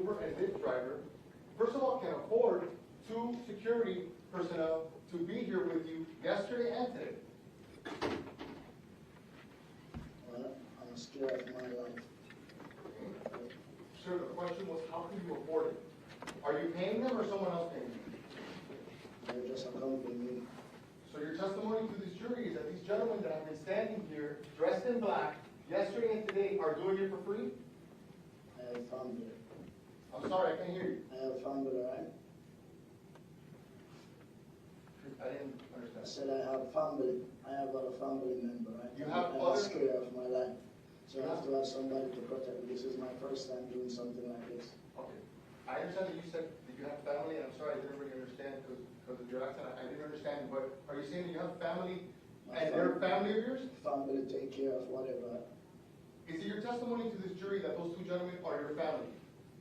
Uber and Lyft driver, first of all, can afford 2 security personnel to be here with you yesterday and today? Well, I'm scared of my life. Sir, the question was, how can you afford it? Are you paying them or someone else paying you? They're just accompanying me. So your testimony to this jury is that these gentlemen that have been standing here, dressed in black, yesterday and today, are doing it for free? I have family. I'm sorry, I can't hear you. I have family, right? I didn't I understand. said I have family. I have a family member, right? You have I'm other- scared of my life. So I have to have somebody to protect me. This is my first time doing something like this. Okay. I understand that you said that you have family, and I'm sorry, I didn't really understand because of your accent. I didn't understand, but are you saying that you have family and they're family of yours? Family take care of whatever. Is it your testimony to this jury that those 2 gentlemen are your family?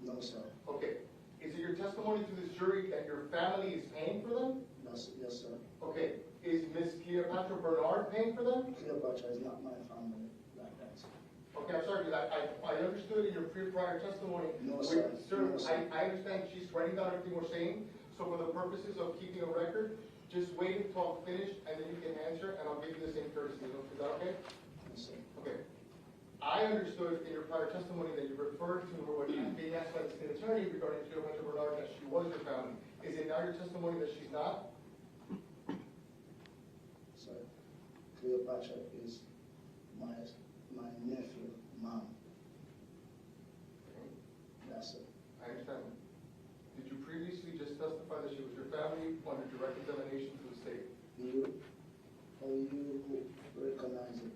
No, sir. Okay. Is it your testimony to this jury that your family is paying for them? Yes, sir. Okay. Is Miss Cleopatra Bernard paying for them? Cleopatra is not my family like that, sir. Okay, I'm sorry, because I understood in your prior testimony. No, sir. Sir, No, sir. I understand she's writing down everything we're saying, so for the purposes of keeping a record, just wait until I'm finished, and then you can answer, and I'll give you the same courtesy. Is that okay? Yes, sir. Okay. I understood in your prior testimony that you referred to her when being asked by the state attorney regarding Cleopatra Bernard that she was your family. Is it now your testimony that she's not? Sir, Cleopatra is my nephew, mom. Okay. That's it. I understand. Did you previously just testify that she was your family under direct examination to the state? You recognize it.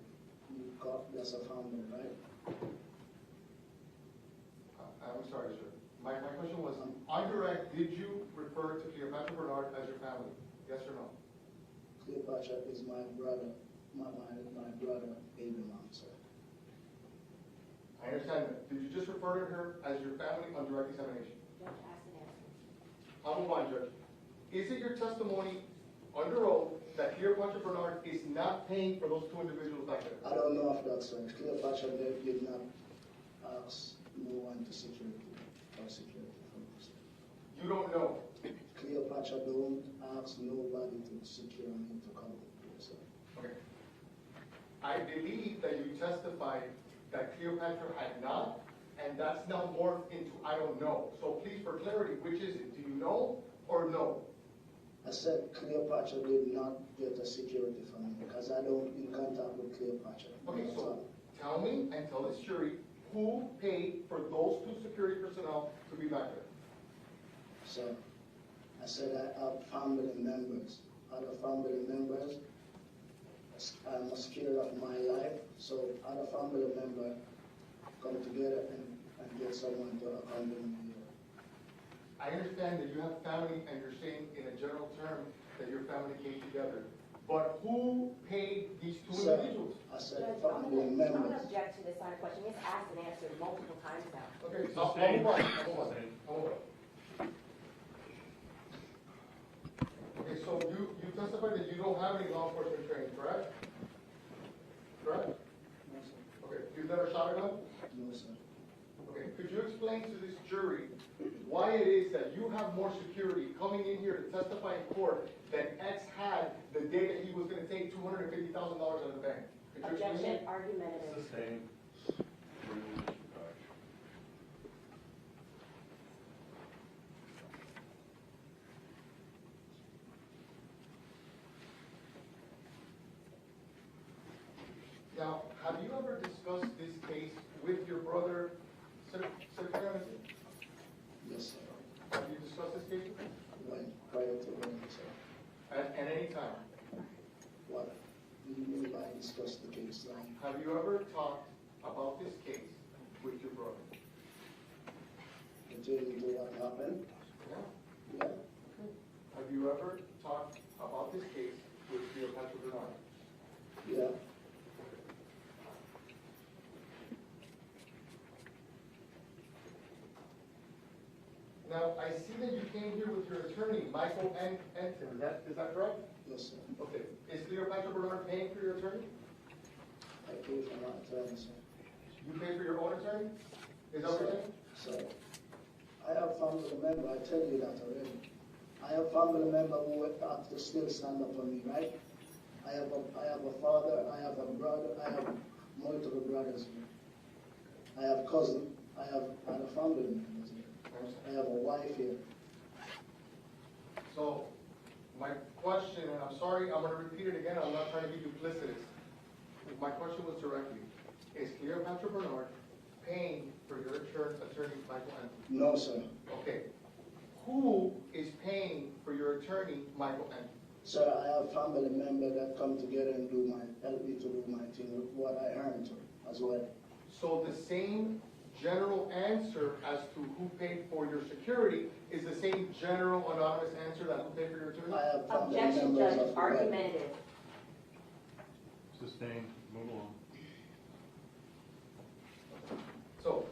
You got that's a family, right? I'm sorry, sir. My question was, on direct, did you refer to Cleopatra Bernard as your family? Yes or no? Cleopatra is my brother, my brother, baby mom, sir. I understand that. Did you just refer to her as your family on direct examination? Judge asked an answer. I'll move on, Judge. Is it your testimony under oath that Cleopatra Bernard is not paying for those 2 individuals back there? I don't know if that's right. Cleopatra did not ask no one to security for security purposes. You don't know. Cleopatra don't ask nobody to secure me to come here, sir. Okay. I believe that you testified that Cleopatra had not, and that's now morphed into I don't know. So please, for clarity, which is it? Do you know or no? I said Cleopatra did not get a security from me because I don't in contact with Cleopatra. Okay, so tell me and tell this jury who paid for those 2 security personnel to be back there. So I said I have family members. Other family members, I'm scared of my life. So other family member come together and get someone to accompany me here. I understand that you have family and you're saying in a general term that your family came together. But who paid these 2 Sir, individuals? I said Judge, family I'm members. going to object to this line of question. It's asked and answered multiple times now. Okay, so I'll move on. I'll move on. Okay, so you testified that you don't have any law enforcement training, correct? Correct? No, sir. Okay, you've never shot a gun? No, sir. Okay, could you explain to this jury why it is that you have more security coming in here to testify in court than X had the day that he was going to take $250,000 out of the bank? Could you explain Objection, that? argumentative. Sustained. Now, have you ever discussed this case with your brother, Secretary? Yes, sir. Have you discussed this case with him? When, prior to when, sir. At any time? What do you mean by discuss the case line? Have you ever talked about this case with your brother? Pertaining to what happened? Yeah. Yeah. Have you ever talked about this case with Cleopatra Bernard? Yeah. Now, I see that you came here with your attorney, Michael Enton. Is that correct? Yes, sir. Okay. Is Cleopatra Bernard paying for your attorney? I pay for my attorney, sir. You pay for your own attorney? Is that what you're saying? So, I family member, I tell you that already. I have family member who have to still stand up for me, right? I have a father, I have a brother, I have multiple brothers here. I have cousin, I have other family members here. I have a wife here. So, my question, and I'm sorry, I'm gonna repeat it again, I'm not trying to be duplicitous. My question was directly, is Cleopatra Bernard paying for your insurance attorney, Michael Anthony? No, sir. Okay. Who is paying for your attorney, Michael Anthony? Sir, I have family member that come together and help me to do my thing with what I earn to as well. So the same general answer as to who paid for your security is the same general anonymous answer that who paid for your attorney? I have family Objection, members Judge, of the argumentative. Sustained, move along. So,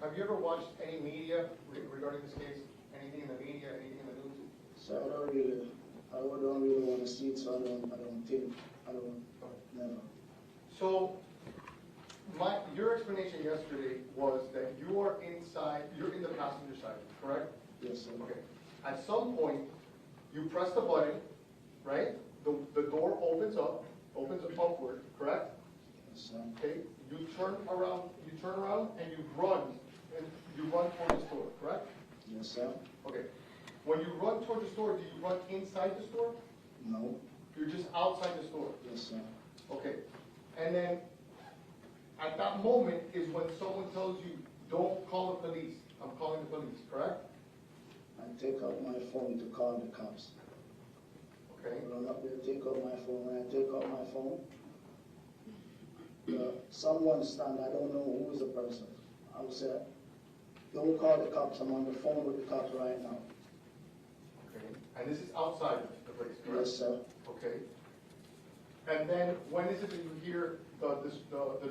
have you ever watched any media regarding this case? Anything in the media, anything in the news? So I don't really want to see it, so I don't, never. So, your explanation yesterday was that you are inside, you're in the passenger side, correct? Yes, sir. Okay. At some point, you press the button, right? The door opens upward, correct? Yes, sir. Okay, you turn around and you run towards the store, correct? Yes, sir. Okay. When you run towards the store, do you run inside the store? No. You're just outside the store. Yes, sir. Okay. And then at that moment is when someone tells you, don't call the police. I'm calling the police, correct? I take out my phone to call the cops. Okay. I run up there, take out my phone. When I take out my phone, someone stand, I don't know who is the person. I will say, don't call the cops, I'm on the phone with the cops right now. Okay. And this is outside the place, correct? Yes, sir. Okay. And then when is it that you hear the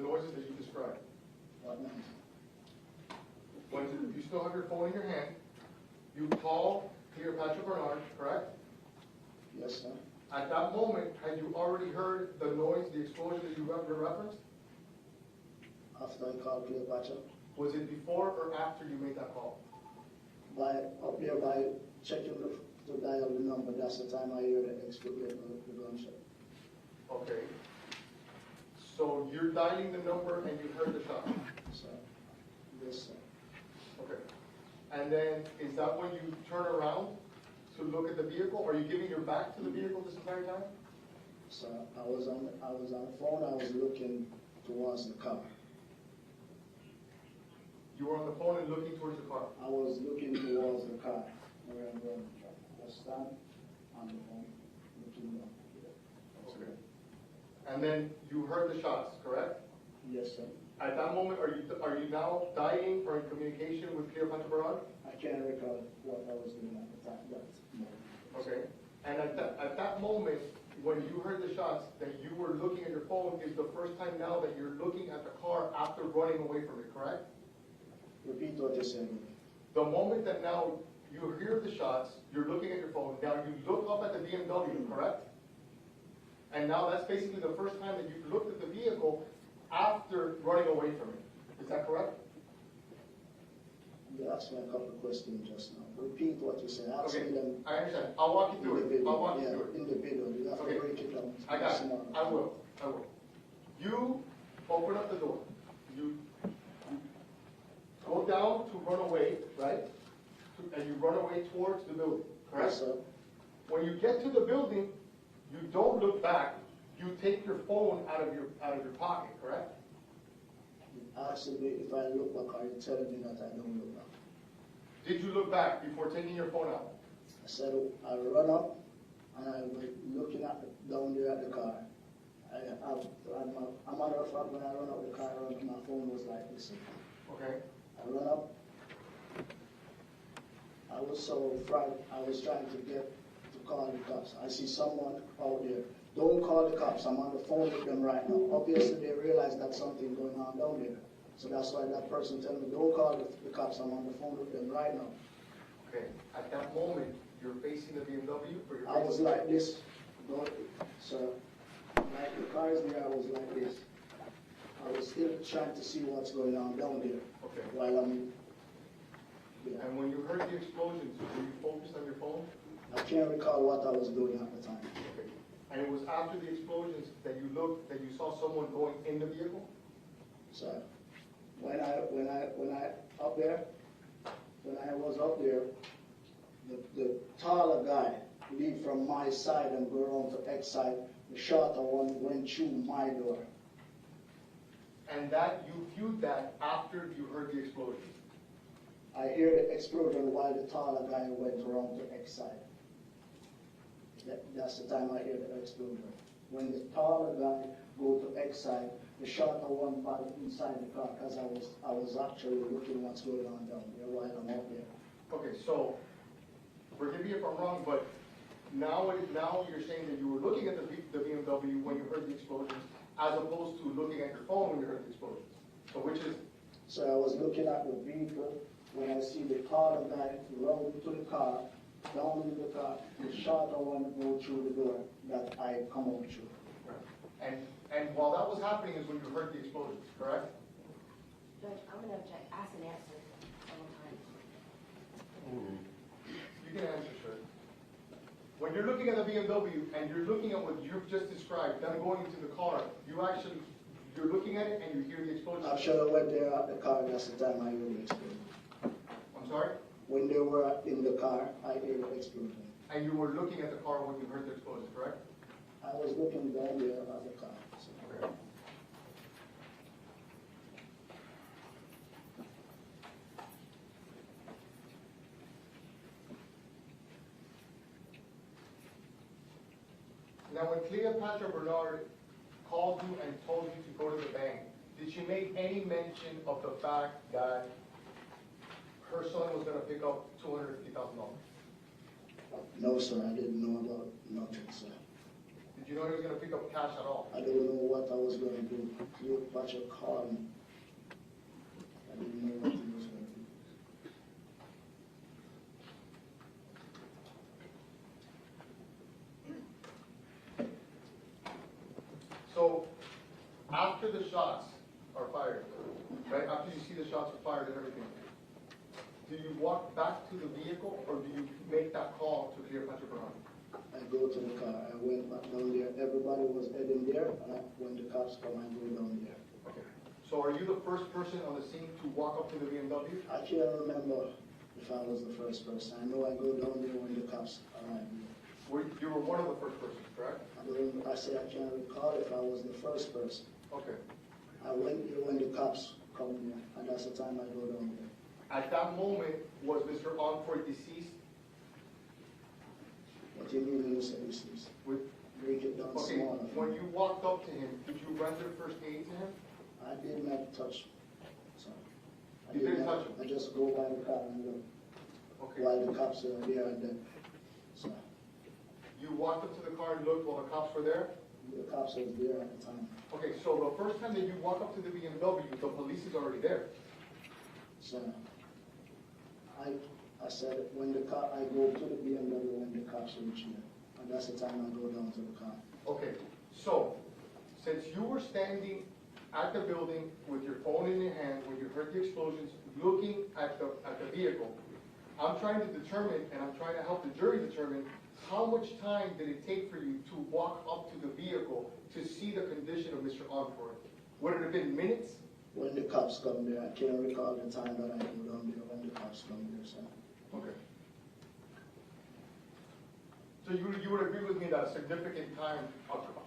noises that you described? What now? When you still have your phone in your hand, you call Cleopatra Bernard, correct? Yes, sir. At that moment, had you already heard the noise, the explosion that you referenced? After I called Cleopatra, Was it before or after you made that call? up here by checking to dial the number, that's the time I hear the gunshot. Okay. So you're dialing the number and you heard the shot? So, yes, sir. Okay. And then, is that when you turn around to look at the vehicle? Are you giving your back to the vehicle this entire time? So I was on the phone, I was looking towards the car. You were on the phone and looking towards the car? I was looking towards the car where I'm going. I stand on the phone, looking down. Okay. And then you heard the shots, correct? Yes, sir. At that moment, are you now dialing or in communication with Cleopatra Bernard? I can't recall what I was doing at the time. That's no. Okay. And at that moment, when you heard the shots, that you were looking at your phone is the first time now that you're looking at the car after running away from it, correct? Repeat what you said. The moment that now you hear the shots, you're looking at your phone, now you look up at the BMW, correct? And now that's basically the first time that you've looked at the vehicle after running away from it. Is that correct? You asked me a couple of questions just now. Repeat what you said. Ask Okay, me them I understand. I'll walk you through it. I'll walk you through it. individual. You have Okay. to break it down. I got it. Small. I will. You open up the door. You go down to run away, right? And you run away towards the building, correct? Yes, sir. When you get to the building, you don't look back. You take your phone out of your pocket, correct? Asking me if I look back, are you telling me that I don't look back? Did you look back before taking your phone out? I said, I run up and I was looking down there at the car. A matter of fact, when I run up the car, my phone was like this. Okay. I run up. I was so frightened. I was trying to get to call the cops. I see someone out there. Don't call the cops. I'm on the phone with them right now. Obviously, they realize that something going on down there. So that's why that person telling me, don't call the cops. I'm on the phone with them right now. Okay. At that moment, you're facing the BMW or you're I was facing like this. Don't, sir. Like the cars there, I was like this. I was still trying to see what's going on down there Okay. while I'm, yeah. And when you heard the explosions, were you focused on your phone? I can't recall what I was doing at the time. Okay. And it was after the explosions that you looked, that you saw someone going in the vehicle? So when I up there, when I was up there, the taller guy leave from my side and go around to X side. The shorter one went through my door. And that, you viewed that after you heard the explosions? I hear the explosion while the taller guy went around to X side. That's the time I hear the explosion. When the taller guy go to X side, the shorter one back inside the car, because I was actually looking what's going on down there while I'm up there. Okay, so, forgive me if I'm wrong, but now you're saying that you were looking at the BMW when you heard the explosions, as opposed to looking at your phone when you heard the explosions. So which is? So I was looking at the vehicle when I see the taller guy run to the car, down into the car, the shorter one go through the door that I come out through. And while that was happening is when you heard the explosions, correct? Judge, I'm gonna object, ask and answer several times. You can answer, sir. When you're looking at the BMW and you're looking at what you've just described, then going into the car, you're looking at it and you hear the explosion. I should have went there at the car, that's the time I heard the explosion. I'm sorry? When they were in the car, I heard the explosion. And you were looking at the car when you heard the explosion, correct? I was looking down there at the car. So. Okay. Now, when Cleopatra Bernard called you and told you to go to the bank, did she make any mention of the fact that her son was going to pick up $250,000? No, sir, I didn't know about nothing, sir. Did you know he was going to pick up cash at all? I don't know what I was going to do. Cleopatra called me. I didn't know what he was going to do. So, after the shots are fired, right, after you see the shots are fired and everything, do you walk back to the vehicle or do you make that call to Cleopatra Bernard? I go to the car. I went back down there. Everybody was heading there, and when the cops come, I go down there. Okay. So are you the first person on the scene to walk up to the BMW? I can't remember if I was the first person. I know I go down there when the cops arrive. You were one of the first persons, correct? I say I can't recall if I was the first person. Okay. I went there when the cops come there, and that's the time I go down there. At that moment, was Mr. Encore deceased? What do you mean when you say this? With, Break it down okay, smaller. when you walked up to him, did you render first aid to him? I did not touch him. So, You didn't touch him? I just go by the car and look Okay. while the cops are there, and then so You walked up to the car and looked while the cops were there? the cops was there at the time. Okay, so the first time that you walk up to the BMW, the police is already there. So I said when I go to the BMW when the cops reach there, and that's the time I go down to the car. Okay, so since you were standing at the building with your phone in your hand when you heard the explosions, looking at the vehicle, I'm trying to determine, and I'm trying to help the jury determine, how much time did it take for you to walk up to the vehicle to see the condition of Mr. Encore? Would it have been minutes? When the cops come there, I can't recall the time that I go down there when the cops come there. So Okay. So you would agree with me that a significant time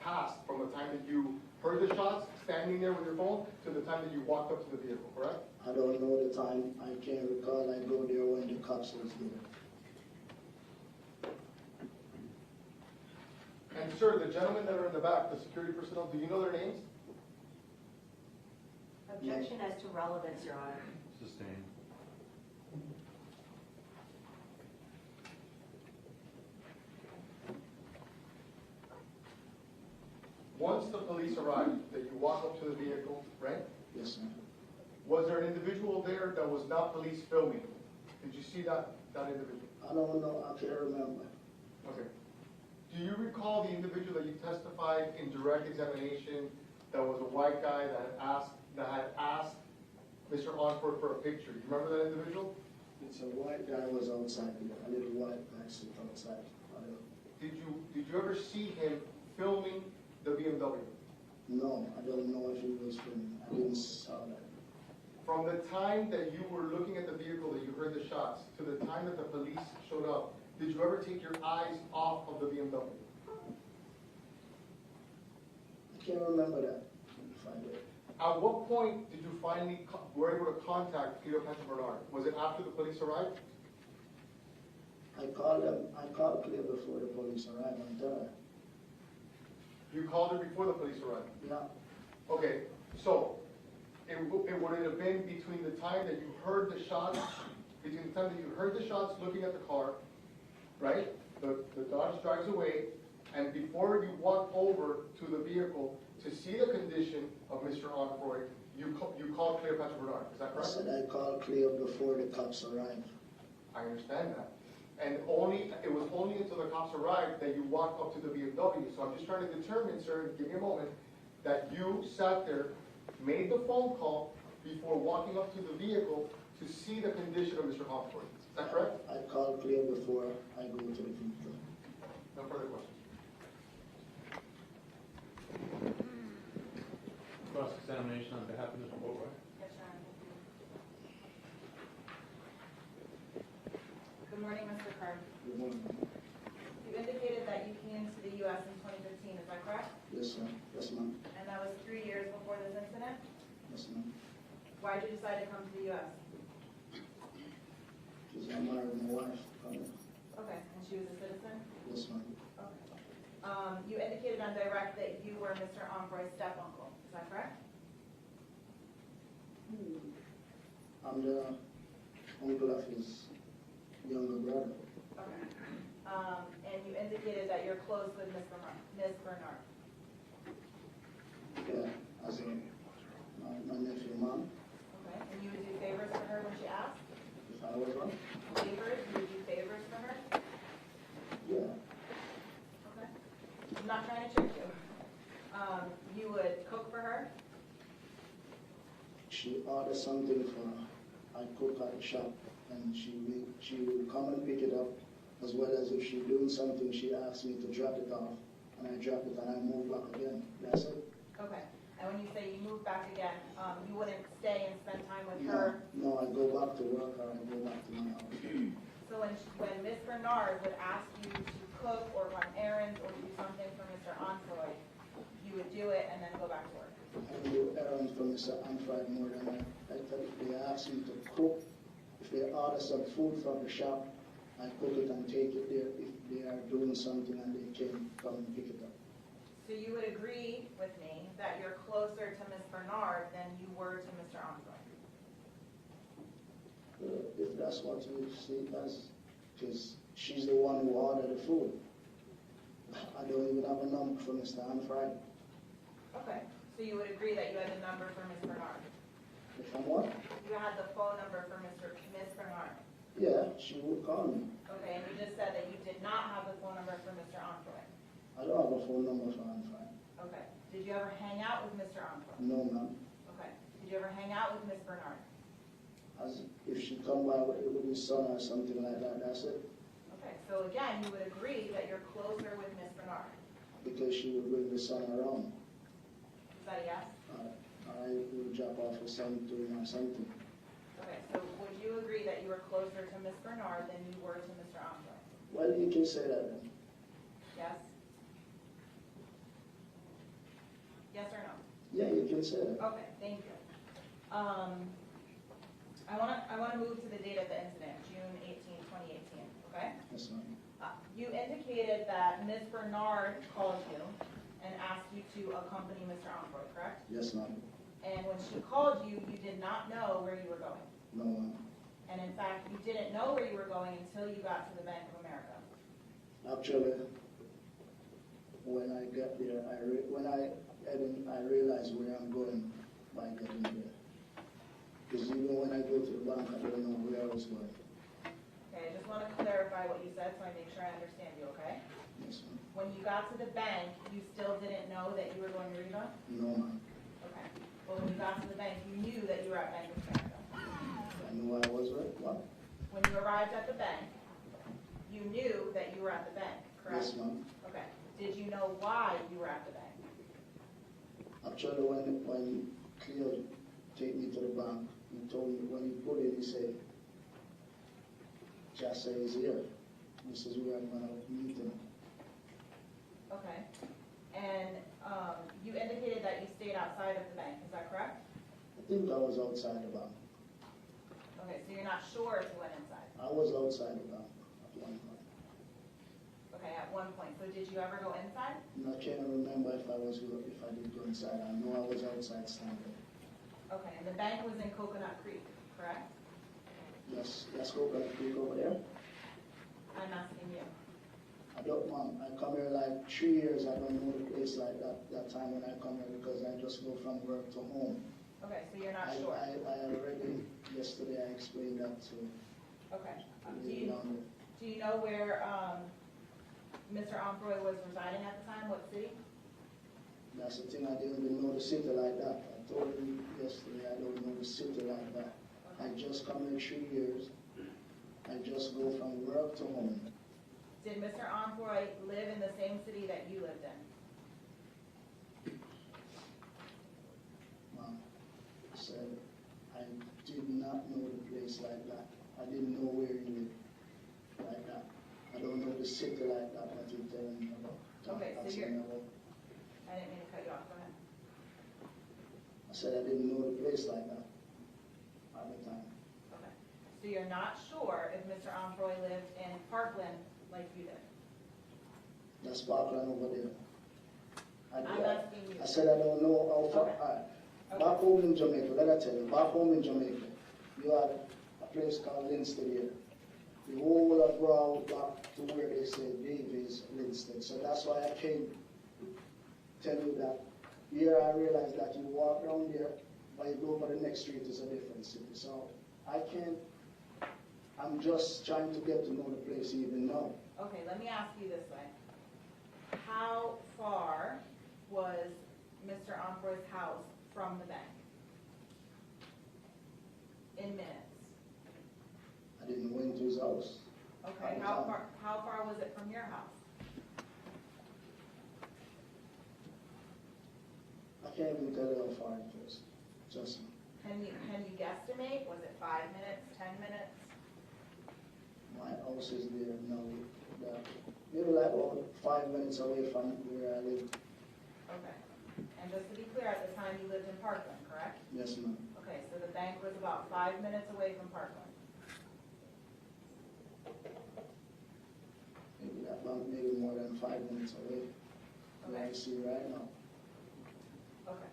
passed from the time that you heard the shots, standing there with your phone, to the time that you walked up to the vehicle, correct? I don't know the time. I can't recall. I go there when the cops was there. And sir, the gentlemen that are in the back, the security personnel, do you know their names? Objection as to relevance, Your Honor. Sustained. Once the police arrived, that you walk up to the vehicle, right? Yes, sir. Was there an individual there that was not police filming? Did you see that individual? I don't know. I can't remember. Okay. Do you recall the individual that you testified in direct examination that was a white guy that had asked Mr. Onford for a picture? Do you remember that individual? It's a white guy was outside, a little white guy sit outside. Did you ever see him filming the BMW? No, I don't know if he was filming. I didn't saw that. From the time that you were looking at the vehicle that you heard the shots to the time that the police showed up, did you ever take your eyes off of the BMW? I can't remember that. If I did. At what point did you finally were able to contact Cleopatra Bernard? Was it after the police arrived? I called Cleo before the police arrived on time. You called her before the police arrived? Yeah, Okay, so it would have been between the time that you heard the shots, between the time that you heard the shots looking at the car, right? The Dodge drives away, and before you walk over to the vehicle to see the condition of Mr. Onfroy, you called Cleopatra Bernard, is that I correct? said I called Cleo before the cops arrived. I understand that. And it was only until the cops arrived that you walked up to the BMW. So I'm just trying to determine, sir, give me a moment, that you sat there, made the phone call before walking up to the vehicle to see the condition of Mr. Onfroy. Is that correct? I called Cleo before I go to the vehicle. No further questions. Cross-examination on behalf of Mr. Bori. Yes, Your Honor. Good morning, Mr. Carr. Good morning. You indicated that you came to the U.S. in 2015, is that correct? Yes, sir. Yes, ma'am. And that was 3 years before this incident? Yes, ma'am. Why did you decide to come to the U.S.? Because I married my wife. Okay, and she was a citizen? Yes, ma'am. Okay. You indicated on direct that you were Mr. Onfroy's step-uncle, is that correct? I'm the uncle of his younger brother. Okay. And you indicated that you're close with Ms. Bernard. Yeah, as my nephew, mom. Okay. And you would do favors for her when she asked? If I was wrong? Favors? You would do favors for her? Yeah. Okay. I'm not trying to trick you. You would cook for her? She ordered something for her. I cook at the shop, and she would come and pick it up, as well as if she's doing something, she asks me to drop it off, and I drop it and I move back again. That's it. Okay. And when you say you move back again, you wouldn't stay and spend time with her? No, I go back to work or I go back to my house. So when Ms. Bernard would ask you to cook or run errands or do something for Mr. Onfroy, you would do it and then go back to work? I do errands for Mr. Anfried more than I tell if they ask me to cook, if they order some food from the shop, I cook it and take it there if they are doing something and they can come and pick it up. So you would agree with me that you're closer to Ms. Bernard than you were to Mr. Onfroy? If that's what you see, that's because she's the one who ordered the food. I don't even have a number for Mr. Anfried. Okay. So you would agree that you had a number for Ms. Bernard? If I'm what? You had the phone number for Ms. Bernard? Yeah, she would call me. Okay, and you just said that you did not have the phone number for Mr. Onfroy? I don't have a phone number for Anfried. Okay. Did you ever hang out with Mr. Onfroy? No, ma'am. Okay. Did you ever hang out with Ms. Bernard? As if she come by with his son or something like that, that's it. Okay, so again, you would agree that you're closer with Ms. Bernard? Because she would bring the son around. Is that a yes? I would drop off the son to him or something. Okay, so would you agree that you were closer to Ms. Bernard than you were to Mr. Onfroy? Well, you can say that then. Yes? Yes or no? Yeah, you can say that. Okay, thank you. I want to move to the date of the incident, June 18, 2018, okay? Yes, ma'am. You indicated that Ms. Bernard called you and asked you to accompany Mr. Onfroy, correct? Yes, ma'am. And when she called you, you did not know where you were going. No, ma'am. And in fact, you didn't know where you were going until you got to the Bank of America. Actually, when I got there, I realized where I'm going by getting there. Because even when I go to the bank, I don't know where I was going. Okay, I just want to clarify what you said so I make sure I understand you, okay? Yes, ma'am. When you got to the bank, you still didn't know that you were going to Riva? No, ma'am. Okay. Well, when you got to the bank, you knew that you were at Bank of America. I knew I was right. What? When you arrived at the bank, you knew that you were at the bank, correct? Yes, ma'am. Okay. Did you know why you were at the bank? Actually, when Cleo take me to the bank, he told me, when he put it, he said, Jassa is here. This is where I'm going to meet him. Okay. And you indicated that you stayed outside of the bank, is that correct? I think I was outside the bank. Okay, so you're not sure if you went inside? I was outside the bank at one point. Okay, at one point. So did you ever go inside? And I can't remember if I did go inside. I know I was outside standing. Okay, and the bank was in Coconut Creek, correct? Yes, let's go back over there. I'm asking you. I don't, Mom, I come here like 3 years. I don't know the place like that time when I come here because I just go from work to home. Okay, so you're not sure? I already, yesterday I explained that to Okay. the Do you know where Mr. Omfroy was residing at the time? What city? That's the thing, I didn't even know the city like that. I told you yesterday I don't know the city like that. I just come here 3 years. I just go from work to home. Did Mr. Omfroy live in the same city that you lived in? Mom, I said, I did not know the place like that. I didn't know where he lived like that. I don't know the city like that that you're telling me about. Okay, so Asking you're- me about. I didn't mean to cut you off. Go ahead. I said I didn't know the place like that at the time. Okay. So you're not sure if Mr. Omfroy lived in Parkland like you did? That's Parkland over there. I'm asking you. I said I don't know how far. Okay. All right. Okay. Back home in Jamaica, let me tell you, back home in Jamaica, you had a place called Linstead here. The whole of Brown back to where they say Davies, Linstead. So that's why I came tell you that. Here I realized that you walk around there, but you go over the next street is a different city. So I can't, I'm just trying to get to know the place even now. Okay, let me ask you this way. How far was Mr. Omfroy's house from the bank? In minutes. I didn't go into his house. Okay, how far was it from your house? I can't even tell you how far it was. Just Can you guesstimate? Was it 5 minutes, 10 minutes? my house is there now. Maybe like about 5 minutes away from where I live. Okay. And just to be clear, at the time you lived in Parkland, correct? Yes, ma'am. Okay, so the bank was about 5 minutes away from Parkland. Maybe that bank, maybe more than 5 minutes away. Where I Okay. see right now. Okay.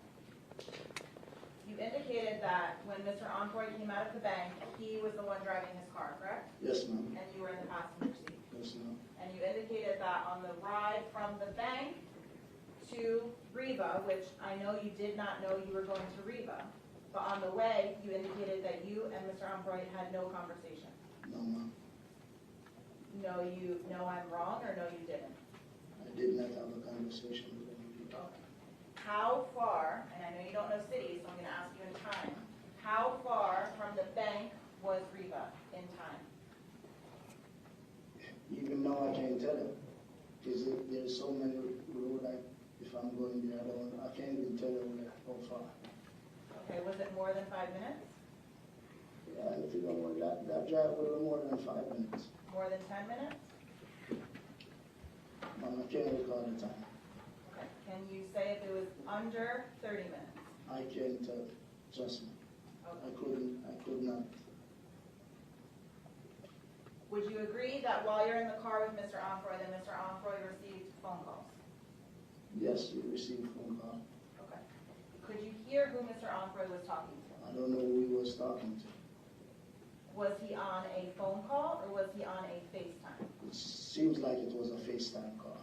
You indicated that when Mr. Omfroy came out of the bank, he was the one driving his car, correct? Yes, ma'am. And you were in the passenger seat. Yes, ma'am. And you indicated that on the ride from the bank to Riva, which I know you did not know you were going to Riva, but on the way, you indicated that you and Mr. Omfroy had no conversation. No, ma'am. No, you know I'm wrong, or no, you didn't? I did not have a conversation with him. Okay. How far, and I know you don't know cities, so I'm gonna ask you in time, how far from the bank was Riva in time? Even now I can't tell you. Because there's so many roads, like, if I'm going there, I can't even tell you how far. Okay, was it more than 5 minutes? Yeah, if you don't want that drive a little more than 5 minutes. More than 10 minutes? Mom, I can't recall the time. Okay, can you say if it was under 30 minutes? I can't tell. Trust me. Okay. I could not. Would you agree that while you're in the car with Mr. Omfroy, that Mr. Omfroy received phone calls? Yes, we received phone call. Okay. Could you hear who Mr. Omfroy was talking to? I don't know who he was talking to. Was he on a phone call or was he on a FaceTime? It seems like it was a FaceTime call.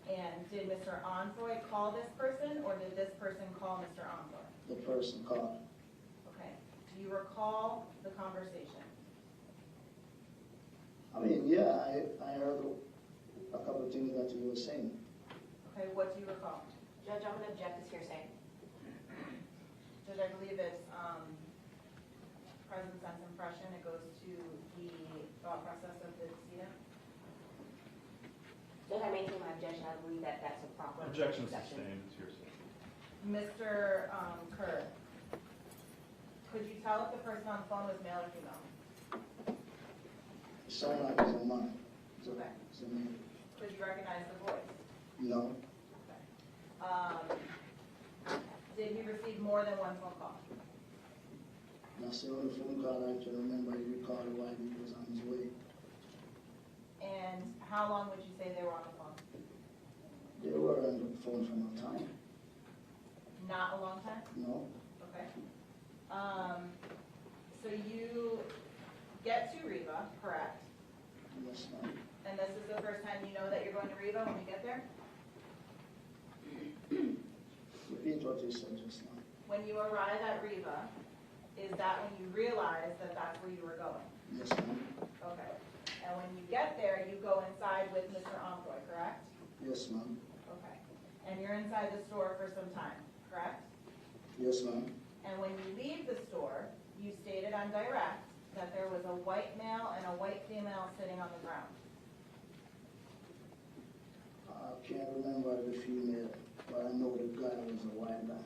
And did Mr. Omfroy call this person or did this person call Mr. Omfroy? The person called. Okay. Do you recall the conversation? I mean, yeah, I heard a couple of things that you were saying. Okay, what do you recall? Judge, I'm going to object this hearsay. Judge, I believe it's present sense impression. It goes to the thought process of the decedent. Judge, I maintain my objection. I believe that that's a proper Objection exception. sustained, it's hearsay. Mr. Kerr, could you tell if the person on the phone was male or female? It sounded like it was a man. Okay. It's a man. Could you recognize the voice? No, Did he receive more than one phone call? that's the only phone call I can remember. He called while he was on his way. And how long would you say they were on the phone? They were on the phone for no time. Not a long time? No, Okay. So you get to Riva, correct? yes, ma'am. And this is the first time you know that you're going to Riva when you get there? Repeat what you said just now. When you arrive at Riva, is that when you realize that that's where you were going? Yes, ma'am. Okay. And when you get there, you go inside with Mr. Omroy, correct? Yes, ma'am. Okay. And you're inside the store for some time, correct? Yes, ma'am. And when you leave the store, you stated on direct that there was a white male and a white female sitting on the ground. I can't remember the female, but I know the guy was a white guy.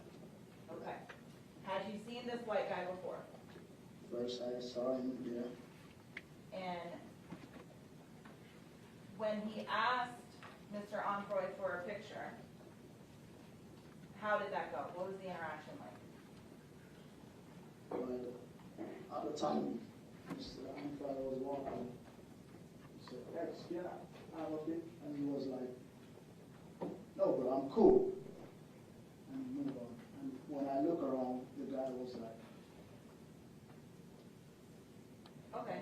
Okay. Had you seen this white guy before? First I saw him there. And when he asked Mr. Omroy for a picture, how did that go? What was the interaction like? Well, at the time, Mr. Amfrey was walking. He said, X, get out of it. And he was like, no, but I'm cool. And move on. And when I look around, the guy was like, Okay.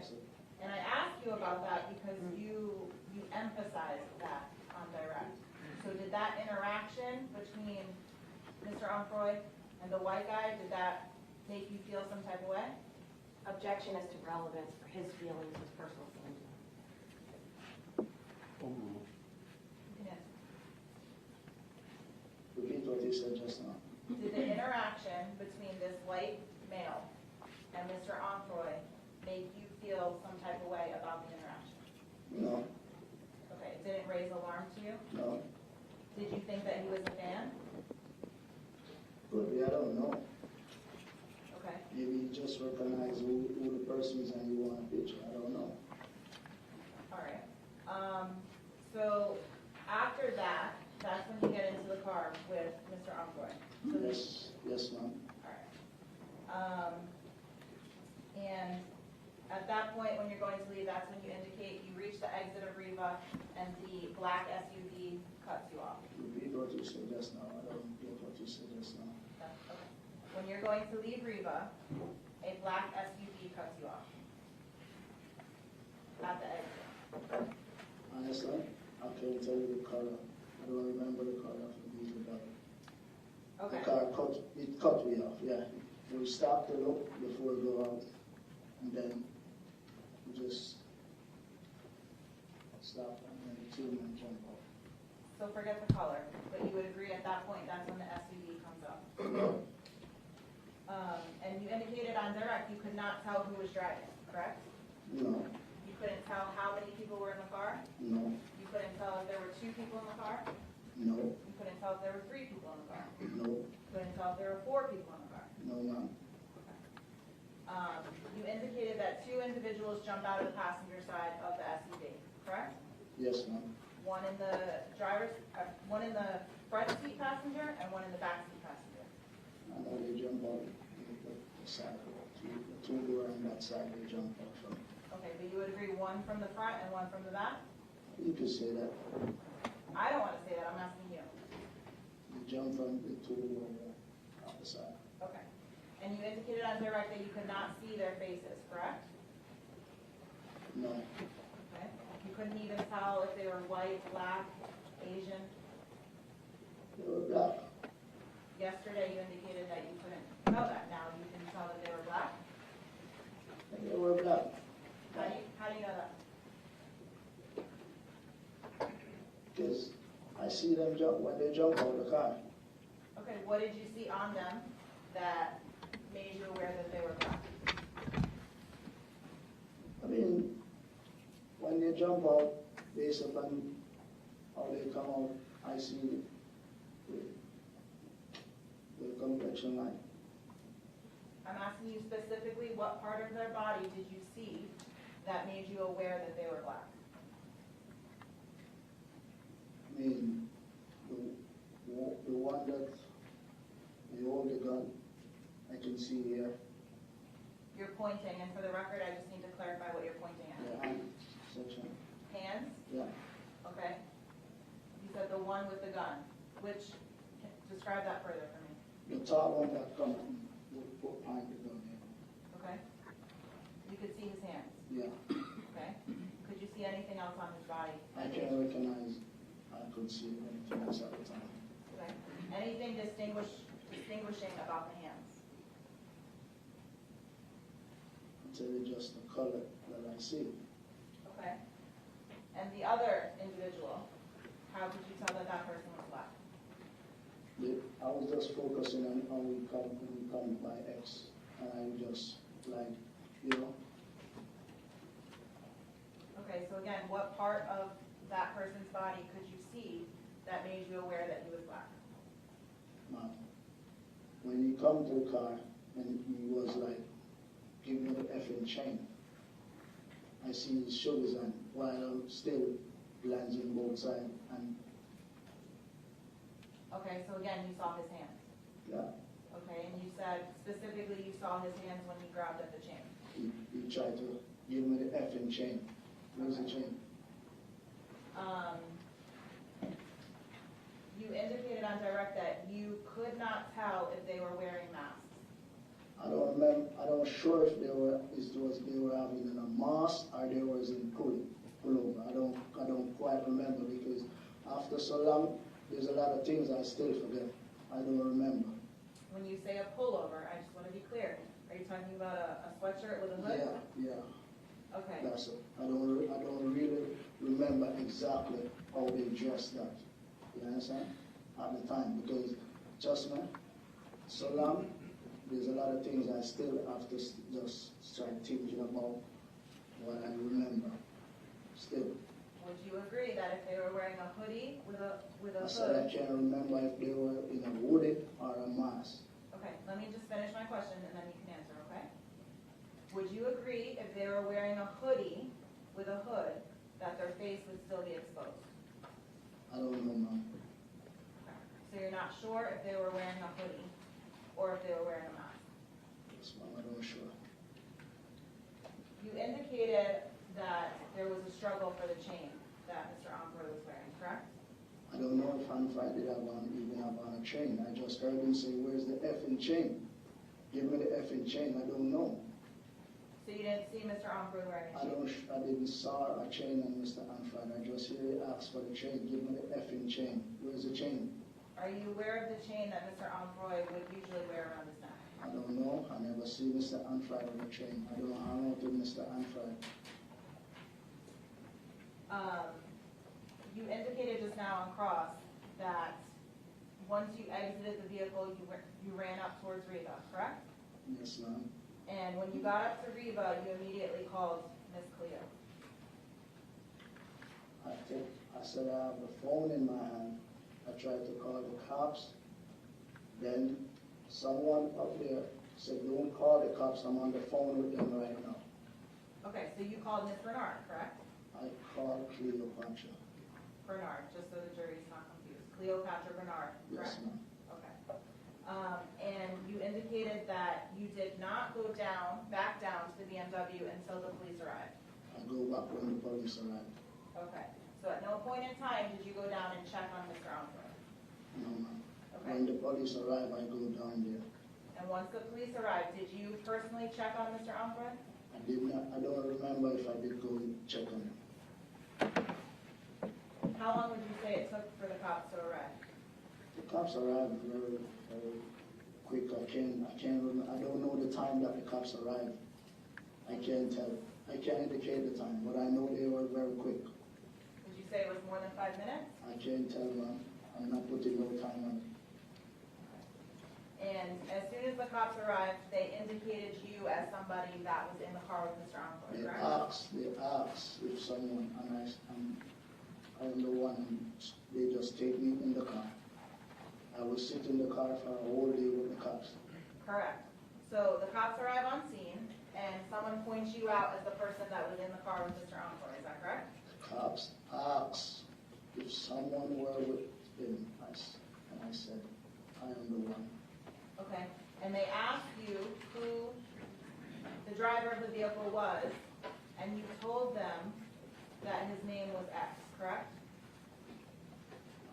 And I asked you about that because you emphasized that on direct. So did that interaction between Mr. Omroy and the white guy, did that make you feel some type of way? Objection as to relevance for his feelings, his personal feelings. Overruled. You can answer. repeat what you said just now. Did the interaction between this white male and Mr. Omroy make you feel some type of way about the interaction? No, Okay, it didn't raise alarm to you? no. Did you think that he was a fan? Could be, I don't know. Okay. Maybe you just recognize who the person is and you want a picture. I don't know. All right. So after that, that's when you get into the car with Mr. Omroy. So this- Yes, ma'am. All right. And at that point, when you're going to leave, that's when you indicate you reach the exit of Riva and the black SUV cuts you off. Repeat what you said just now. I don't get what you said just now. Okay. When you're going to leave Riva, a black SUV cuts you off at the exit. Honestly, I can't tell you the color. I don't remember the color of the vehicle, but Okay. the car cut me off, yeah. We stopped to look before we go out, and then we just stopped and then the two men jumped off. So forget the color, but you would agree at that point, that's when the SUV comes up. And you indicated on direct, you could not tell who was driving, correct? No, You couldn't tell how many people were in the car? no, You couldn't tell if there were 2 people in the car? no, You couldn't tell if there were 3 people in the car? no, You couldn't tell if there were 4 people in the car? no, ma'am. You indicated that 2 individuals jumped out of the passenger side of the SUV, correct? Yes, ma'am. One in the one in the front seat passenger and one in the back seat passenger. I know they jumped out the side. The two were on that side, they jumped out from. Okay, but you would agree one from the front and one from the back? You could say that. I don't want to say that, I'm asking you. They jumped from the two were on the side. Okay. And you indicated on direct that you could not see their faces, correct? No, Okay. You couldn't even tell if they were white, black, Asian? they were black. Yesterday you indicated that you couldn't know that. Now you can tell that they were black? They were black. How do you know that? them jump when they jump out of the car. Okay, what did you see on them that made you aware that they were black? I mean, when they jump out, based upon how they come out, I see the complexion line. I'm asking you specifically, what part of their body did you see that made you aware that they were black? I mean, the one that they hold the gun, I can see here. You're pointing, and for the record, I just need to clarify what you're pointing at. The hand section. Hands? Yeah. Okay. You said the one with the gun. Which, describe that further for me. The tall one that come would point the gun here. Okay. You could see his hands. Yeah. Okay. Could you see anything else on his body? I can't recognize. I could see anything else at the time. Okay. Anything distinguishing about the hands? Until it's just the color that I see. Okay. And the other individual, how could you tell that that person was black? I was just focusing on how we come by X, and I was just like, you know. Okay, so again, what part of that person's body could you see that made you aware that he was black? When he come to the car, and he was like, give me the effing chain. I see his shoulders, and while I'm still glancing both sides, and Okay, so again, you saw his hands. yeah, Okay, and you said specifically you saw his hands when he grabbed at the chain. he tried to give me the effing chain. Where's the chain? You indicated on direct that you could not tell if they were wearing masks. I don't remember. I don't sure if they were having in a mask or they was in pullover. I don't quite remember because after so long, there's a lot of things I still forget. I don't remember. When you say a pullover, I just want to be clear. Are you talking about a sweatshirt with a hood? Yeah. Okay. That's it. I don't really remember exactly how they dressed that. You understand? At the time, because just man, so long, there's a lot of things I still have to just start thinking about what I remember. Still. Would you agree that if they were wearing a hoodie with a I said I hood? can't remember if they were in a hoodie or a mask. Okay, let me just finish my question and then you can answer, okay? Would you agree if they were wearing a hoodie with a hood that their face would still be exposed? I don't know, ma'am. Okay. So you're not sure if they were wearing a hoodie or if they were wearing a mask? Yes, ma'am, I don't sure. You indicated that there was a struggle for the chain that Mr. Ombre was wearing, correct? I don't know if Hanfry did even have on a chain. I just heard him say, where's the effing chain? Give me the effing chain. I don't know. So you didn't see Mr. Ombre wearing a chain? I didn't saw a chain on Mr. Hanfry. I just hear he ask for the chain. Give me the effing chain. Where's the chain? Are you aware of the chain that Mr. Ombre would usually wear around his neck? I don't know. I never see Mr. Hanfry with a chain. I don't hang out with Mr. Hanfry. You indicated just now on cross that once you exited the vehicle, you ran up towards Riva, correct? Yes, ma'am. And when you got up to Riva, you immediately called Miss Cleo. I said I have the phone in my hand. I tried to call the cops. Then someone up there said, don't call the cops. I'm on the phone with them right now. Okay, so you called Miss Bernard, correct? I called Cleopatra. Bernard, just so the jury's not confused. Cleopatra Bernard, Yes, correct? ma'am. Okay. And you indicated that you did not go back down to the BMW until the police arrived. I go back when the police arrived. Okay. So at no point in time did you go down and check on Mr. Ombre? No, ma'am. Okay. When the police arrived, I go down there. And once the police arrived, did you personally check on Mr. Ombre? I did not. I don't remember if I did go check on him. How long would you say it took for the cops to arrive? The cops arrived very, very quick. I can't remember. I don't know the time that the cops arrived. I can't tell. I can't indicate the time, but I know they were very quick. Would you say it was more than 5 minutes? I can't tell, ma'am. I I'm not putting no time on it. And as soon as the cops arrived, they indicated you as somebody that was in the car with Mr. Envoy, They correct? asked if someone, and I'm the one, they just take me in the car. I will sit in the car for a whole day with the cops. Correct. So the cops arrive on scene, and someone points you out as the person that was in the car with Mr. Envoy, is that correct? Cops asked if someone were with him, and I said, I am the one. Okay. And they asked you who the driver of the vehicle was, and you told them that his name was X, correct?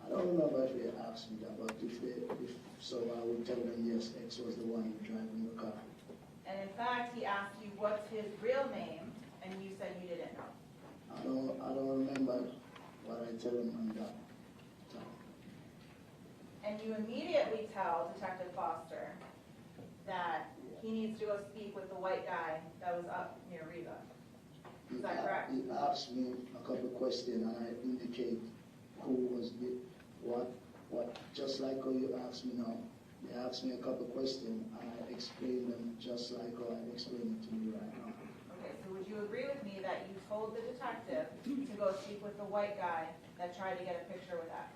I don't remember if they asked me that, but if so, I would tell them yes, X was the one driving the car. And in fact, he asked you what's his real name, and you said you didn't know. I don't remember what I tell him on that time. And you immediately tell Detective Foster that he needs to go speak with the white guy that was up near Riva. Is that correct? He asked me a couple of questions, and I indicate who was what, just like how you asked me now. They asked me a couple of questions, and I explained them just like how I explained it to you right now. Okay, so would you agree with me that you told the detective to go speak with the white guy that tried to get a picture with X?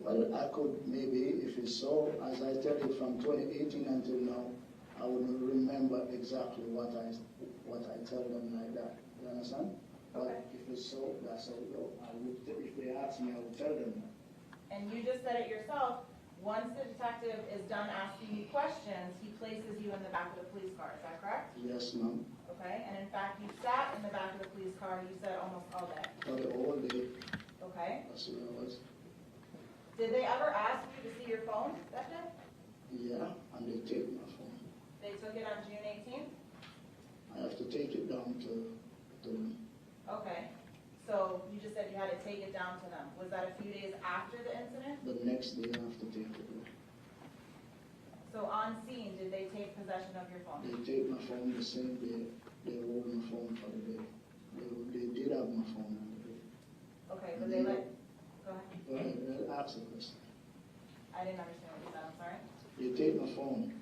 Well, I could maybe, if it's so, as I tell you, from 2018 until now, I wouldn't remember exactly what I tell them like that. You understand? Okay. But if it's so, that's how it goes. If they ask me, I will tell them that. And you just said it yourself, once the detective is done asking you questions, he places you in the back of the police car, is that correct? Yes, ma'am. Okay, and in fact, you sat in the back of the police car, you said almost all day, For the whole day, okay? that's what I was. Did they ever ask you to see your phone that day? Yeah, and they take my phone. They took it on June 18th? I have to take it down to them. Okay, so you just said you had to take it down to them. Was that a few days after the incident? The next day, I have to take it down. So on scene, did they take possession of your phone? They take my phone the same day. They hold my phone for the day. They did have my phone on the day. Okay, but they let, go ahead. Go ahead, ask the question. I didn't understand what you said, I'm sorry. They take my phone.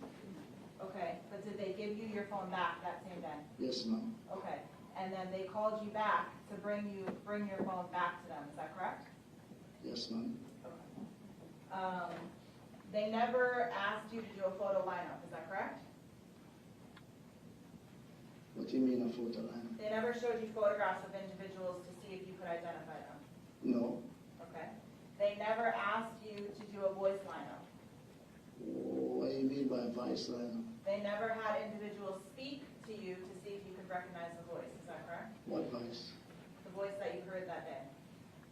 Okay, but did they give you your phone back that same day? Yes, ma'am. Okay, and then they called you back to bring your phone back to them, is that correct? Yes, ma'am. They never asked you to do a photo lineup, is that correct? What do you mean a photo line? They never showed you photographs of individuals to see if you could identify them, No. okay? They never asked you to do a voice lineup. What do you mean by vice line? They never had individuals speak to you to see if you could recognize the voice, is that correct? What vice? The voice that you heard that day.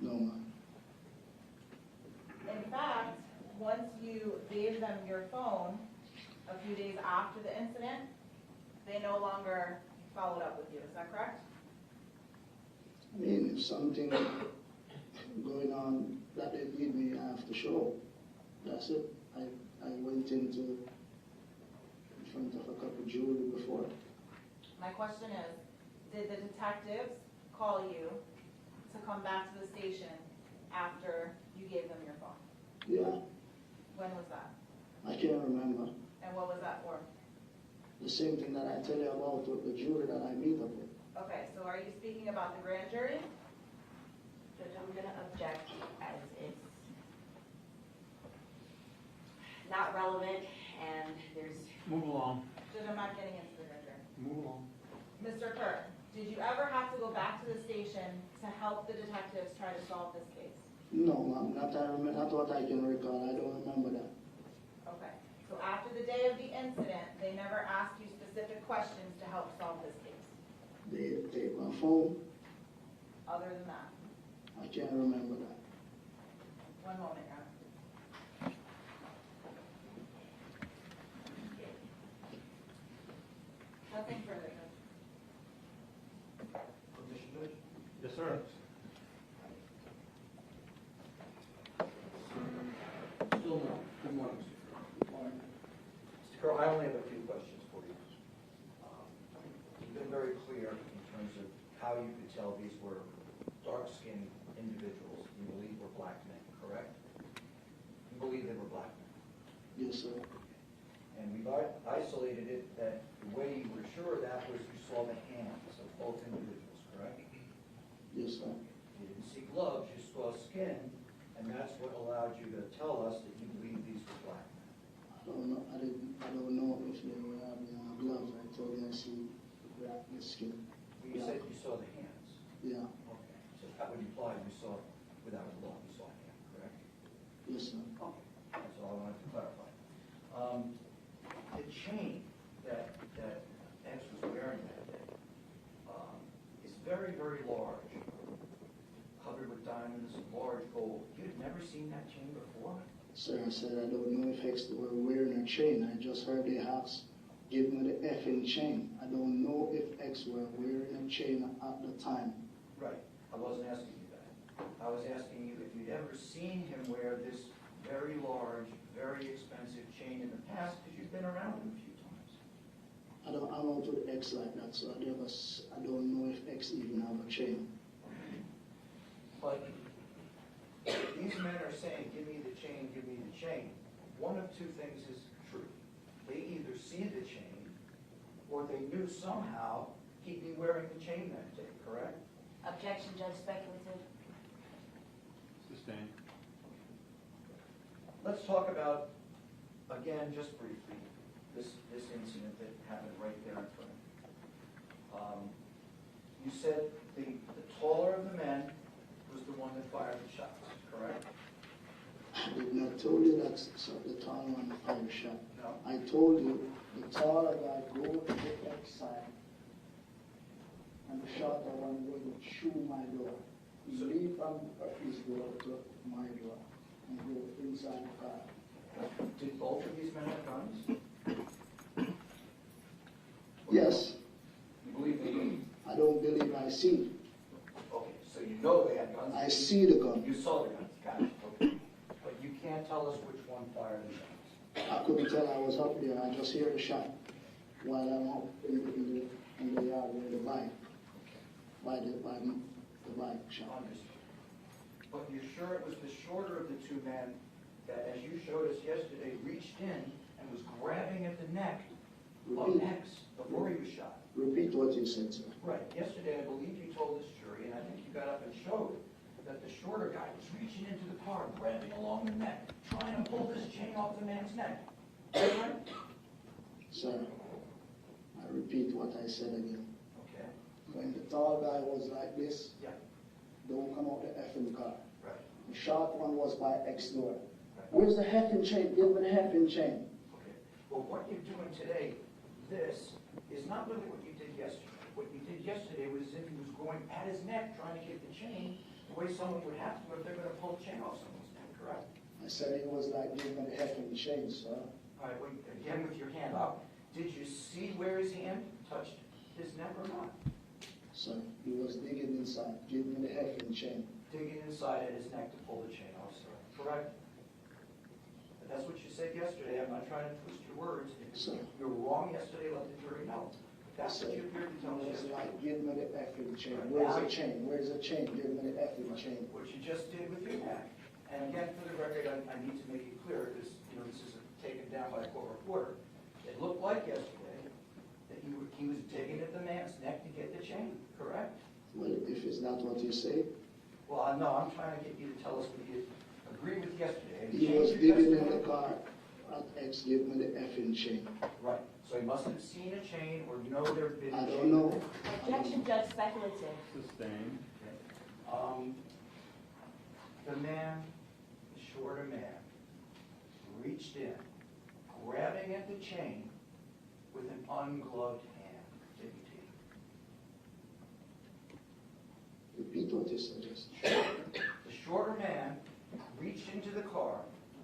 No, ma'am. In fact, once you gave them your phone a few days after the incident, they no longer followed up with you, is that correct? I mean, if something going on that they need me, I have to show. That's it. I went in front of a couple of jewelry before. My question is, did the detectives call you to come back to the station after you gave them your phone? Yeah, When was that? I can't remember. And what was that for? The same thing that I tell you about with the jewelry that I meet up with. Okay, so are you speaking about the grand jury? Judge, I'm gonna object as it's not relevant and there's, Move along. Judge, I'm not getting into the grand jury. Move along. Mr. Kerr, did you ever have to go back to the station to help the detectives try to solve this case? No, ma'am, not what I can recall. I don't remember that. Okay, so after the day of the incident, they never asked you specific questions to help solve this case? They take my phone. Other than that? I can't remember that. One moment, Your Honor. Nothing further, Judge. Permission, Judge? Yes, sir. Still no. Good morning, Mr. Kerr. Good morning. Mr. Kerr, I only have a few questions for you. You've been very clear in terms of how you could tell these were dark-skinned individuals you believe were black men, correct? Yes, sir. And we've isolated it that the way you were sure of that was you saw the hands of both individuals, correct? Yes, sir. You didn't see gloves, you saw skin, and that's what allowed you to tell us that you believe these were black men. I don't know if they were having gloves. I told you I see the skin. You said you saw the hands. Yeah. Okay. So that would imply you saw, without a glove, you saw a hand, correct? Yes, sir. Okay. That's all I wanted to clarify. The chain that X was wearing that day is very, very large, covered with diamonds, large gold. You'd never seen that chain before? Sir, I said I don't know if X were wearing a chain. I just heard they asked, give me the effing chain. I don't know if X were wearing a chain at the time. Right. I wasn't asking you that. I was asking you if you'd ever seen him wear this very large, very expensive chain in the past, because you've been around him a few times. I'm not with X like that, so I don't know if X even have a chain. But these men are saying, give me the chain, give me the chain. One of two things is true. They either see the chain, or they knew somehow he'd be wearing the chain that day, correct? Objection, Judge Speculative. Sustained. Let's talk about, again, just briefly, this incident that happened right there in front of you. You said the taller of the men was the one that fired the shots, correct? I did not tell you that the tall one fired a shot. No. I told you the taller guy go to the X side, and the shorter one go through my door. He leave from his door to my door and go inside the car. Did both of these men have guns? Yes, You believe they did? I don't believe I see. Okay, so you know they had guns. I see the gun. You saw the guns, got it, okay. But you can't tell us which one fired the shots. I couldn't tell I was up there. I just hear the shot while I'm up in the yard where the bike, by the bike shot. Understood. But you're sure it was the shorter of the two men that, as you showed us yesterday, reached in and was grabbing at the neck of Repeat. X before he was shot? Repeat what you said, sir. Right. Yesterday, I believe you told this jury, and I think you got up and showed, that the shorter guy was reaching into the car, grabbing along the neck, trying to pull this chain off the man's neck. Is that right? Sir, I repeat what I said again. Okay. When the tall guy was like this, Yeah. don't come out the effing car. Right. The short one was by X door. Right. Where's the effing chain? Give me the effing chain. Okay. Well, what you're doing today, this, is not really what you did yesterday. What you did yesterday was as if he was going at his neck, trying to get the chain, the way someone would have to if they're going to pull a chain off someone's neck, correct? I said it was like, give me the effing chain, sir. All right, well, again with your hand up, did you see where his hand touched his neck or not? Sir, he was digging inside. Give me the effing chain. Digging inside at his neck to pull the chain off, sir, correct? But that's what you said yesterday. I'm not trying to twist your words. If Sir. you were wrong yesterday, let the jury know. That's what you appeared to tell us It was yesterday. like, give me the effing chain. Where's the chain? Where's the chain? Give me the effing chain. What you just did with your neck. And again, for the record, I need to make it clear, because, this is taken down by a court reporter. It looked like yesterday that he was digging at the man's neck to get the chain, correct? Well, if it's not what you say, Well, no, I'm trying to get you to tell us what you agree with yesterday. he was digging in the car. At X, give me the effing chain. Right, so he must have seen a chain or know there had been a I chain. don't know. Objection, Judge Speculative. Sustained. The man, the shorter man, reached in, grabbing at the chain with an ungloved hand, didn't he? Repeat what you said, yes. The shorter man reached into the car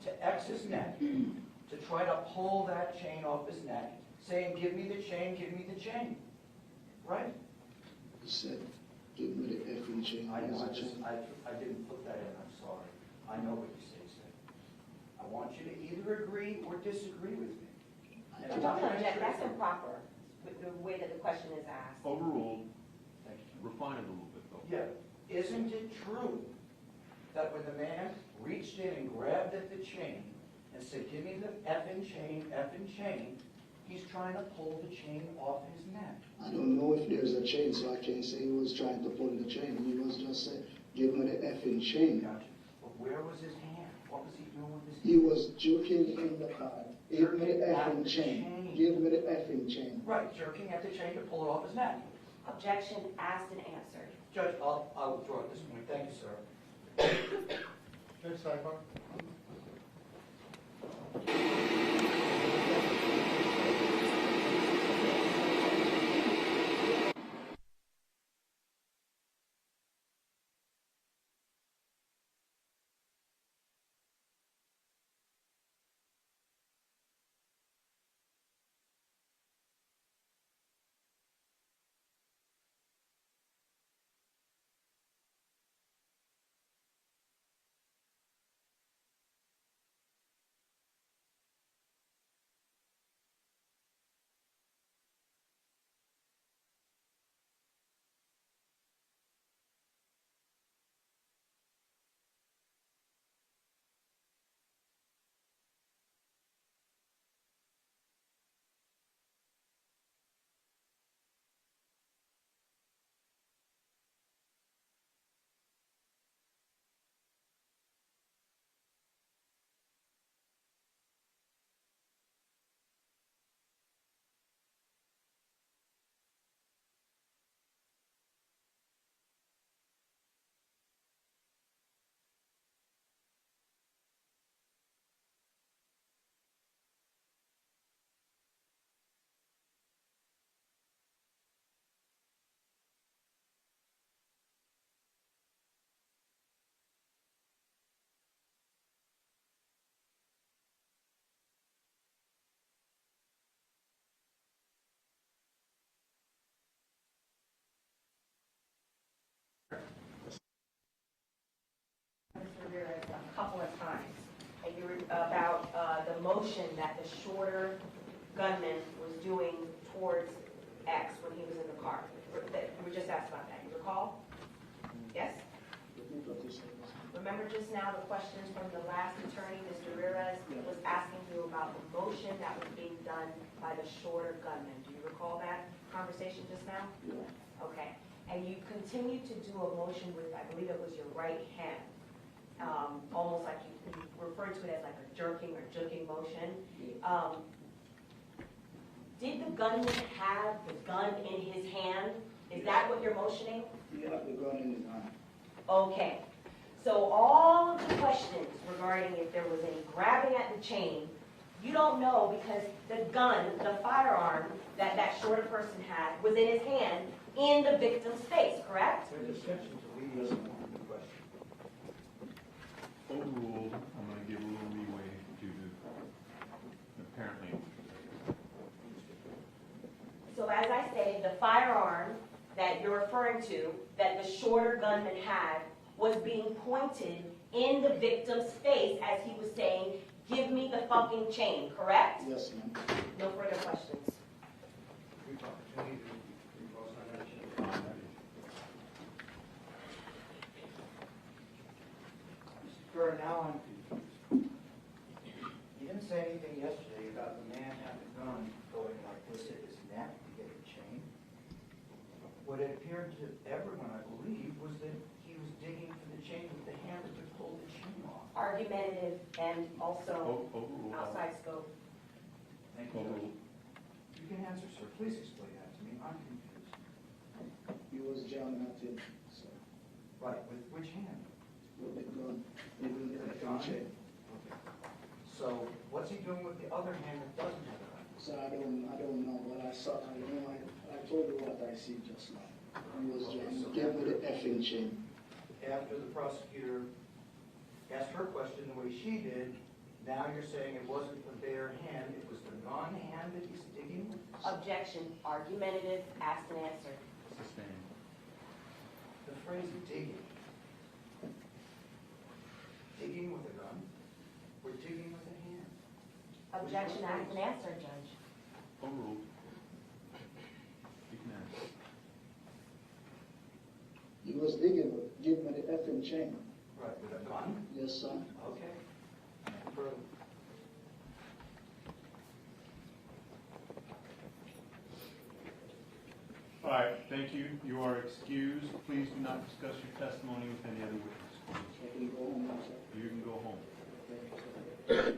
to X's neck to try to pull that chain off his neck, saying, give me the chain, give me the chain. Right? He said, give me the effing chain. I know, Where's the chain? I didn't put that in, I'm sorry. I know what you say. I want you to either agree or disagree with me. And I'm not Don't trying to object, that's trick you. improper, with the way that the question is asked. Overruled. Thank you. Refine it a little bit, though. Yeah, isn't it true that when the man reached in and grabbed at the chain, and said, give me the effing chain, he's trying to pull the chain off his neck. I don't know if there's a chain, so I can't say he was trying to pull the chain. He was just saying, give me the effing chain. Gotcha. But where was his hand? What was he doing with his hand? He was joking in the car. Give me the effing chain. Give me the effing chain. Right, jerking at the chain to pull it off his neck. Objection asked and answered. Judge, I'll withdraw at this point. Thank you, sir. Judge Sidebar. Mr. Ramirez a couple of times, and you were about the motion that the shorter gunman was doing towards X when he was in the car. You were just asked about that. You recall? Yes? Remember just now the questions from the last attorney, Mr. Ramirez, was asking you about the motion that was being done by the shorter gunman. Do you recall that conversation just now? Yeah. Okay. And you continued to do a motion with, I believe it was your right hand. Almost like you referred to it as like a jerking or juking motion. Did the gunman have the gun in his hand? Is that what you're motioning? He had the gun in his hand. Okay. So all of the questions regarding if there was any grabbing at the chain, you don't know because the gun, the firearm that that shorter person had was in his hand in the victim's face, correct? There's exception to leading us on the question. Overruled, I'm gonna give a little leeway to apparently. So as I say, the firearm that you're referring to, that the shorter gunman had, was being pointed in the victim's face as he was saying, give me the fucking chain, correct? Yes, ma'am. No further questions. Brief opportunity to cross on that issue. Mr. Kerr, now I'm confused. You didn't say anything yesterday about the man having a gun going like this at his neck to get the chain. What it appeared to everyone, I believe, was that he was digging for the chain with the hammer to pull the chain off. Argumentative and also Overruled. outside scope. Thank you, Judge. Overruled. You can answer, sir. Please explain that to me. I'm confused. He was jamming at him, so, Right, with which hand? with the gun. He will get the Gun? chain. Okay. So what's he doing with the other hand that doesn't have a gun? So I don't know, but I saw, I told you what I see just now. He was jamming, give me the effing chain. After the prosecutor asked her question the way she did, now you're saying it wasn't the bare hand, it was the non-hand that he's digging with? Objection, argumentative, asked and answered. Sustained. The phrase digging. Digging with a gun, or digging with a hand? Objection, asked and answered, Judge. Overruled. You can ask. He was digging, with, give me the effing chain. Right, with a gun? Yes, sir. Okay. Nothing further. Thank you. You are excused. Please do not discuss your testimony with any other witness. So I can go home now, sir. You can go home. Okay.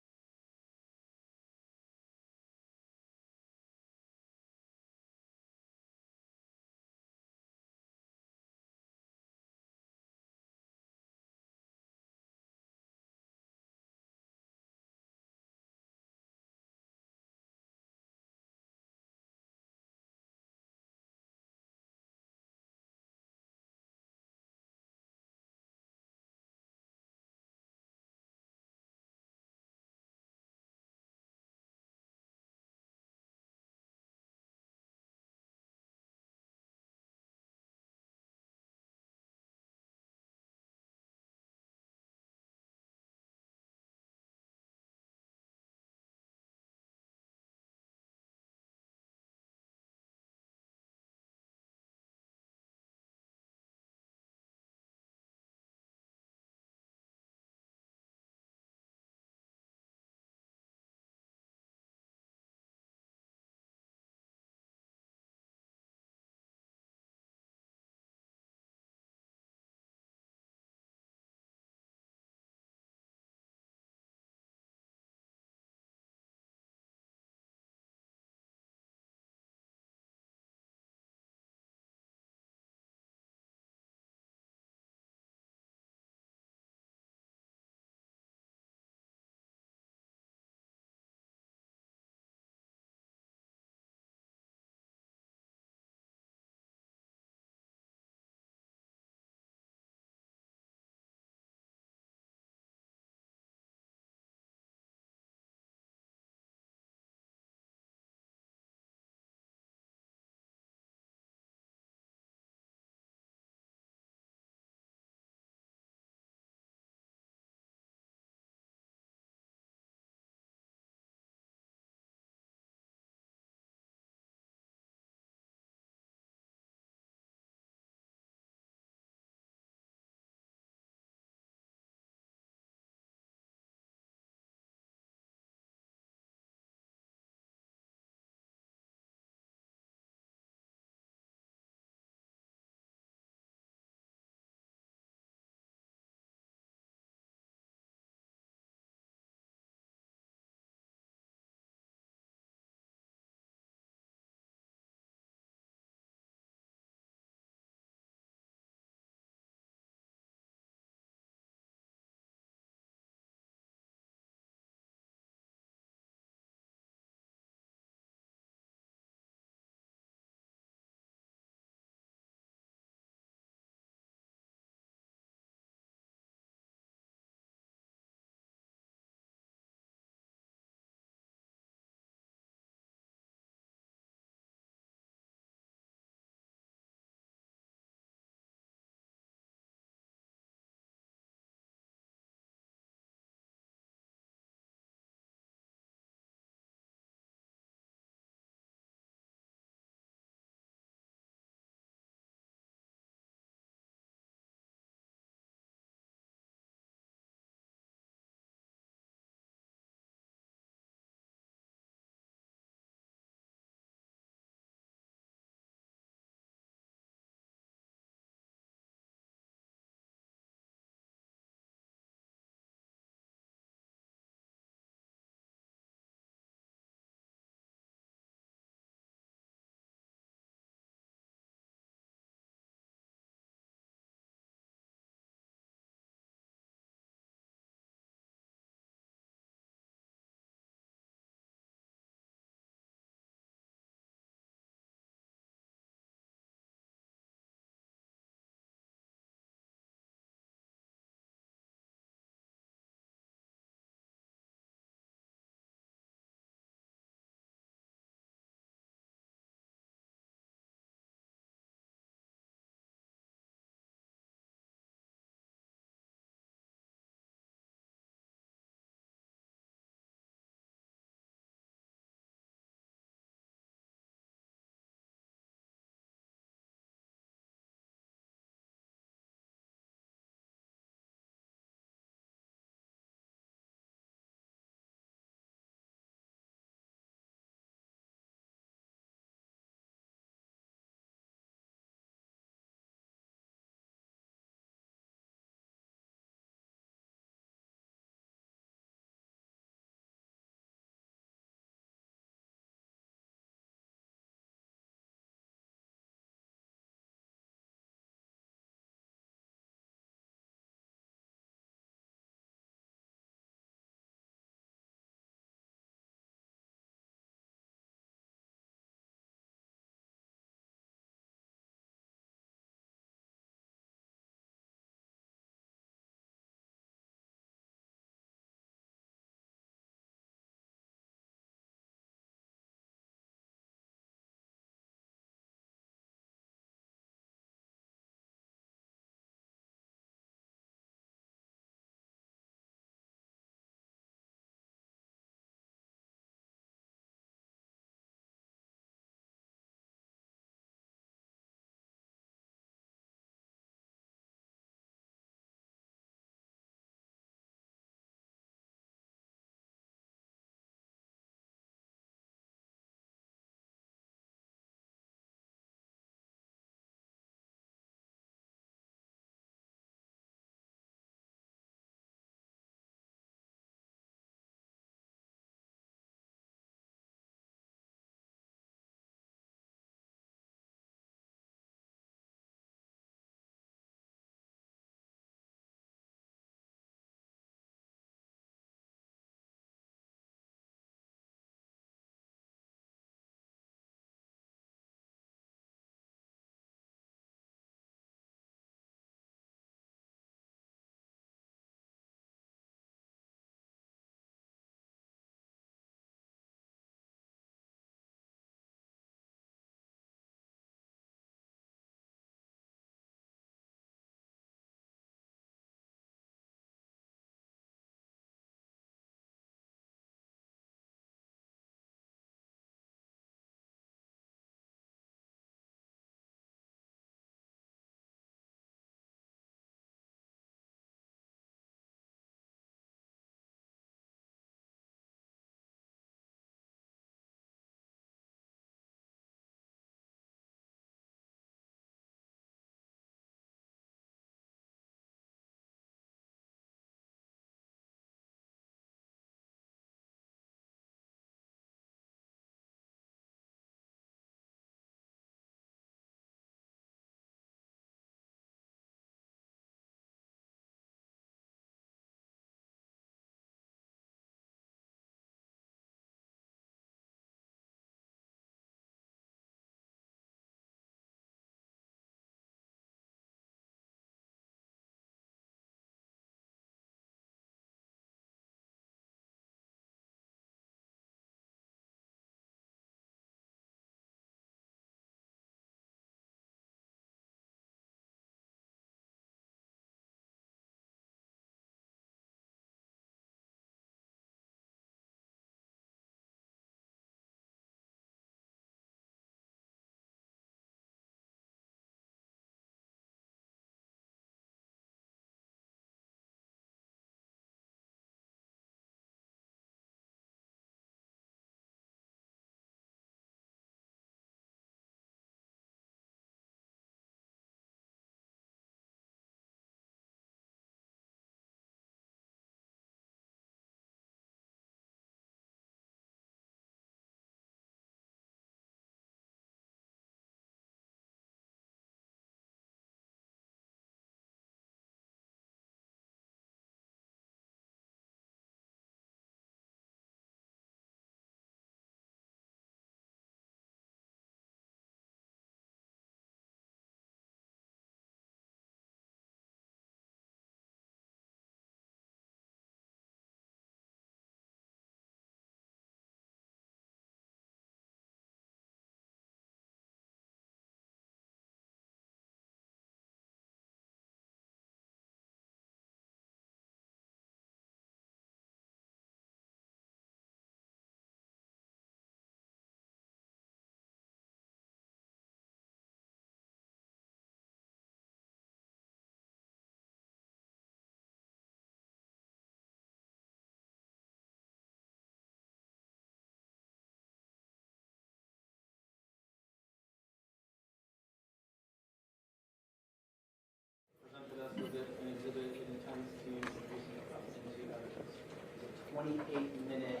28-minute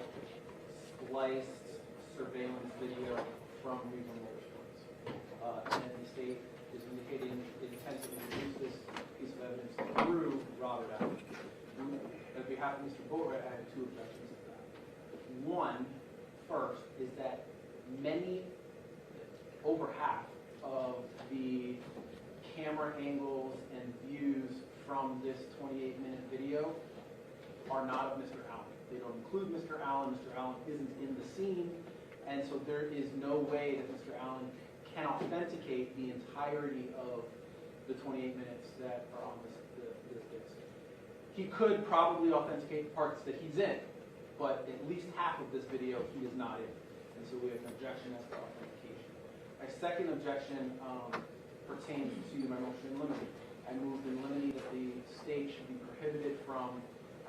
spliced surveillance video from Riva Motorsports. And the state is indicating it intends to introduce this piece of evidence through Robert Allen. On behalf of Mr. Bori, I have 2 objections to that. One, first, is that over half of the camera angles and views from this 28-minute video are not of Mr. Allen. They don't include Mr. Allen. Mr. Allen isn't in the scene, and so there is no way that Mr. Allen can authenticate the entirety of the 28 minutes that are on this disc. He could probably authenticate parts that he's in, but at least half of this video he is not in, and so we have an objection as to authentication. My second objection pertains to my motion in limine. I moved in limine that the state should be prohibited from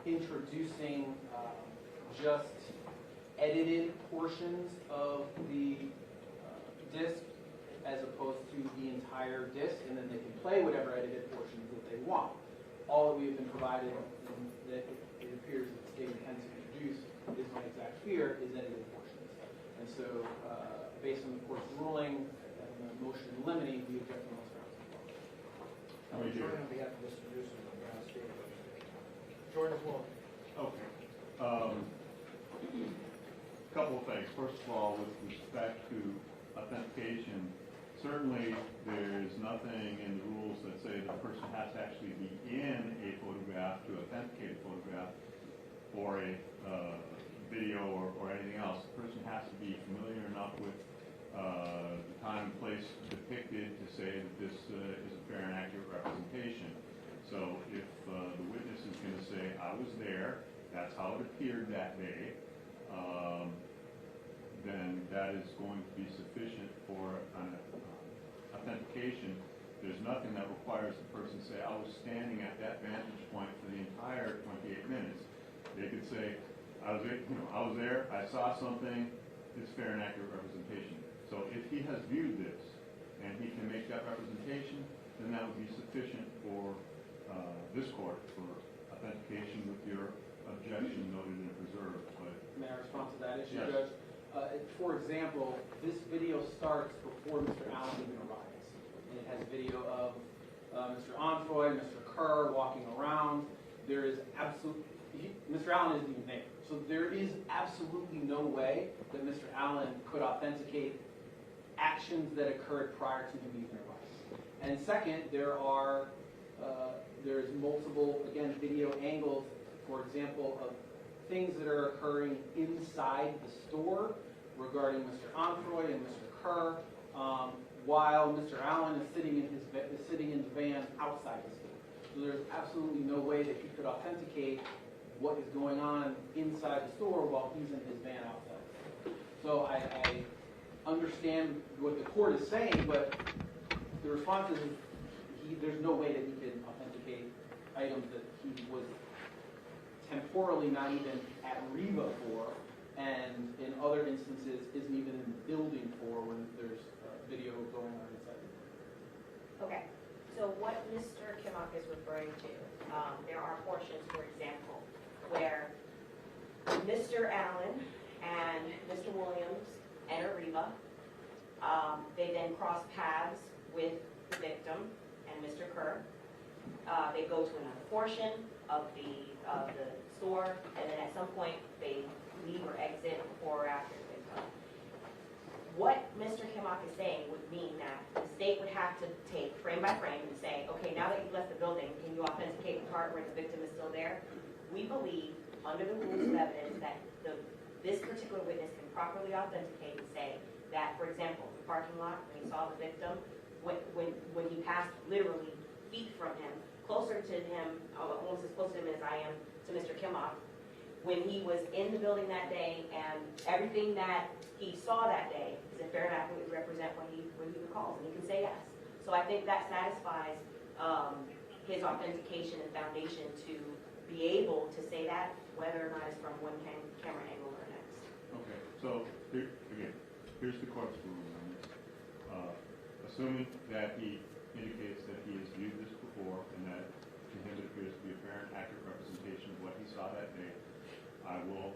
introducing just edited portions of the disc as opposed to the entire disc, and then they can play whatever edited portions that they want. All that we have been provided, and that it appears that the state intends to introduce, is my exact fear, is edited portions. And so, based on the court's ruling and the motion in limine, we object to those grounds. Jordan, on behalf of Mr. Newsom, on behalf of the state. Jordan, as well. Okay. Couple of things. First of all, with respect to authentication, certainly there's nothing in the rules that say the person has to actually be in a photograph to authenticate a photograph or a video or anything else. The person has to be familiar enough with the time and place depicted to say that this is a fair and accurate representation. So if the witness is going to say, I was there, that's how it appeared that day, then that is going to be sufficient for an authentication. There's nothing that requires the person to say, I was standing at that vantage point for the entire 28 minutes. They could say, I was there, I saw something, it's fair and accurate representation. So if he has viewed this and he can make that representation, then that would be sufficient for this court for authentication with your objection noted and preserved. But may I respond to that issue, yes. Judge? For example, this video starts before Mr. Allen even arrives. And it has video of Mr. Onfroy, Mr. Kerr walking around. There is Mr. Allen isn't even there. So there is absolutely no way that Mr. Allen could authenticate actions that occurred prior to him even arriving. And second, there's multiple, again, video angles, for example, of things that are occurring inside the store regarding Mr. Onfroy and Mr. Kerr, while Mr. Allen is sitting in the van outside the store. So there's absolutely no way that he could authenticate what is going on inside the store while he's in his van outside. So I understand what the court is saying, but the response is there's no way that he can authenticate items that he was temporally not even at Riva for, and in other instances isn't even in the building for when there's video going on inside the building. Okay, so what Mr. Kimmock is referring to, there are portions, for example, where Mr. Allen and Mr. Williams enter Riva. They then cross paths with the victim and Mr. Kerr. They go to another portion of the store, and then at some point they leave or exit before or after the victim. What Mr. Kimmock is saying would mean that the state would have to take frame by frame and say, okay, now that you've left the building, can you authenticate the part where the victim is still there? We believe, under the rules of evidence, that this particular witness can properly authenticate and say that, for example, the parking lot, when he saw the victim, when he passed literally feet from him, closer to him, almost as close to him as I am to Mr. Kimmock, when he was in the building that day, and everything that he saw that day is a fair and accurate represent what he recalls, and he can say yes. So I think that satisfies his authentication and foundation to be able to say that, whether or not it's from one camera angle or next. okay, so here's the court's ruling on this. Assuming that he indicates that he has viewed this before and that to him it appears to be a fair and accurate representation of what he saw that day, I will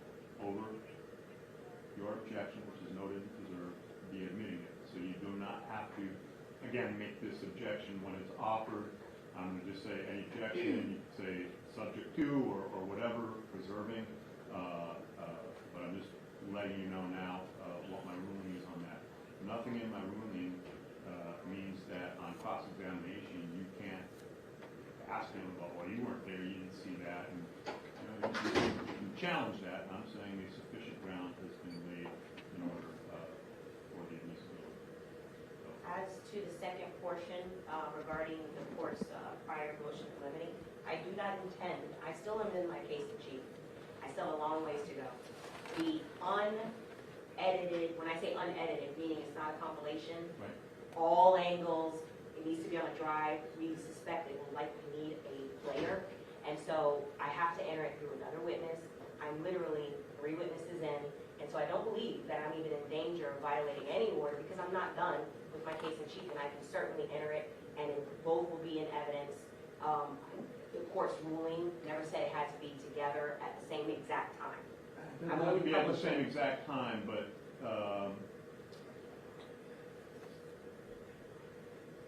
offered. I'm gonna just say any objection, you can say subject to or whatever, preserving. But I'm just letting you know now what my ruling is on that. Nothing in my ruling means that on cross-examination, you can't ask him about, well, you weren't there, you didn't see that, and you can challenge that. I'm saying a sufficient ground has been laid in order for the admissibility. So, As to the second portion regarding the court's prior motion to eliminate, I do not intend, I still am in my case in chief. I still have a long ways to go. The unedited, when I say unedited, meaning it's not a compilation, right. all angles, it needs to be on a drive. We suspect it will likely need a player. And so I have to enter it through another witness. I'm literally 3 witnesses in. And so I don't believe that I'm even in danger of violating any order because I'm not done with my case in chief, and I can certainly enter it, and both will be in evidence. The court's ruling never said it had to be together at the same exact time. It doesn't have to be at the same exact time, but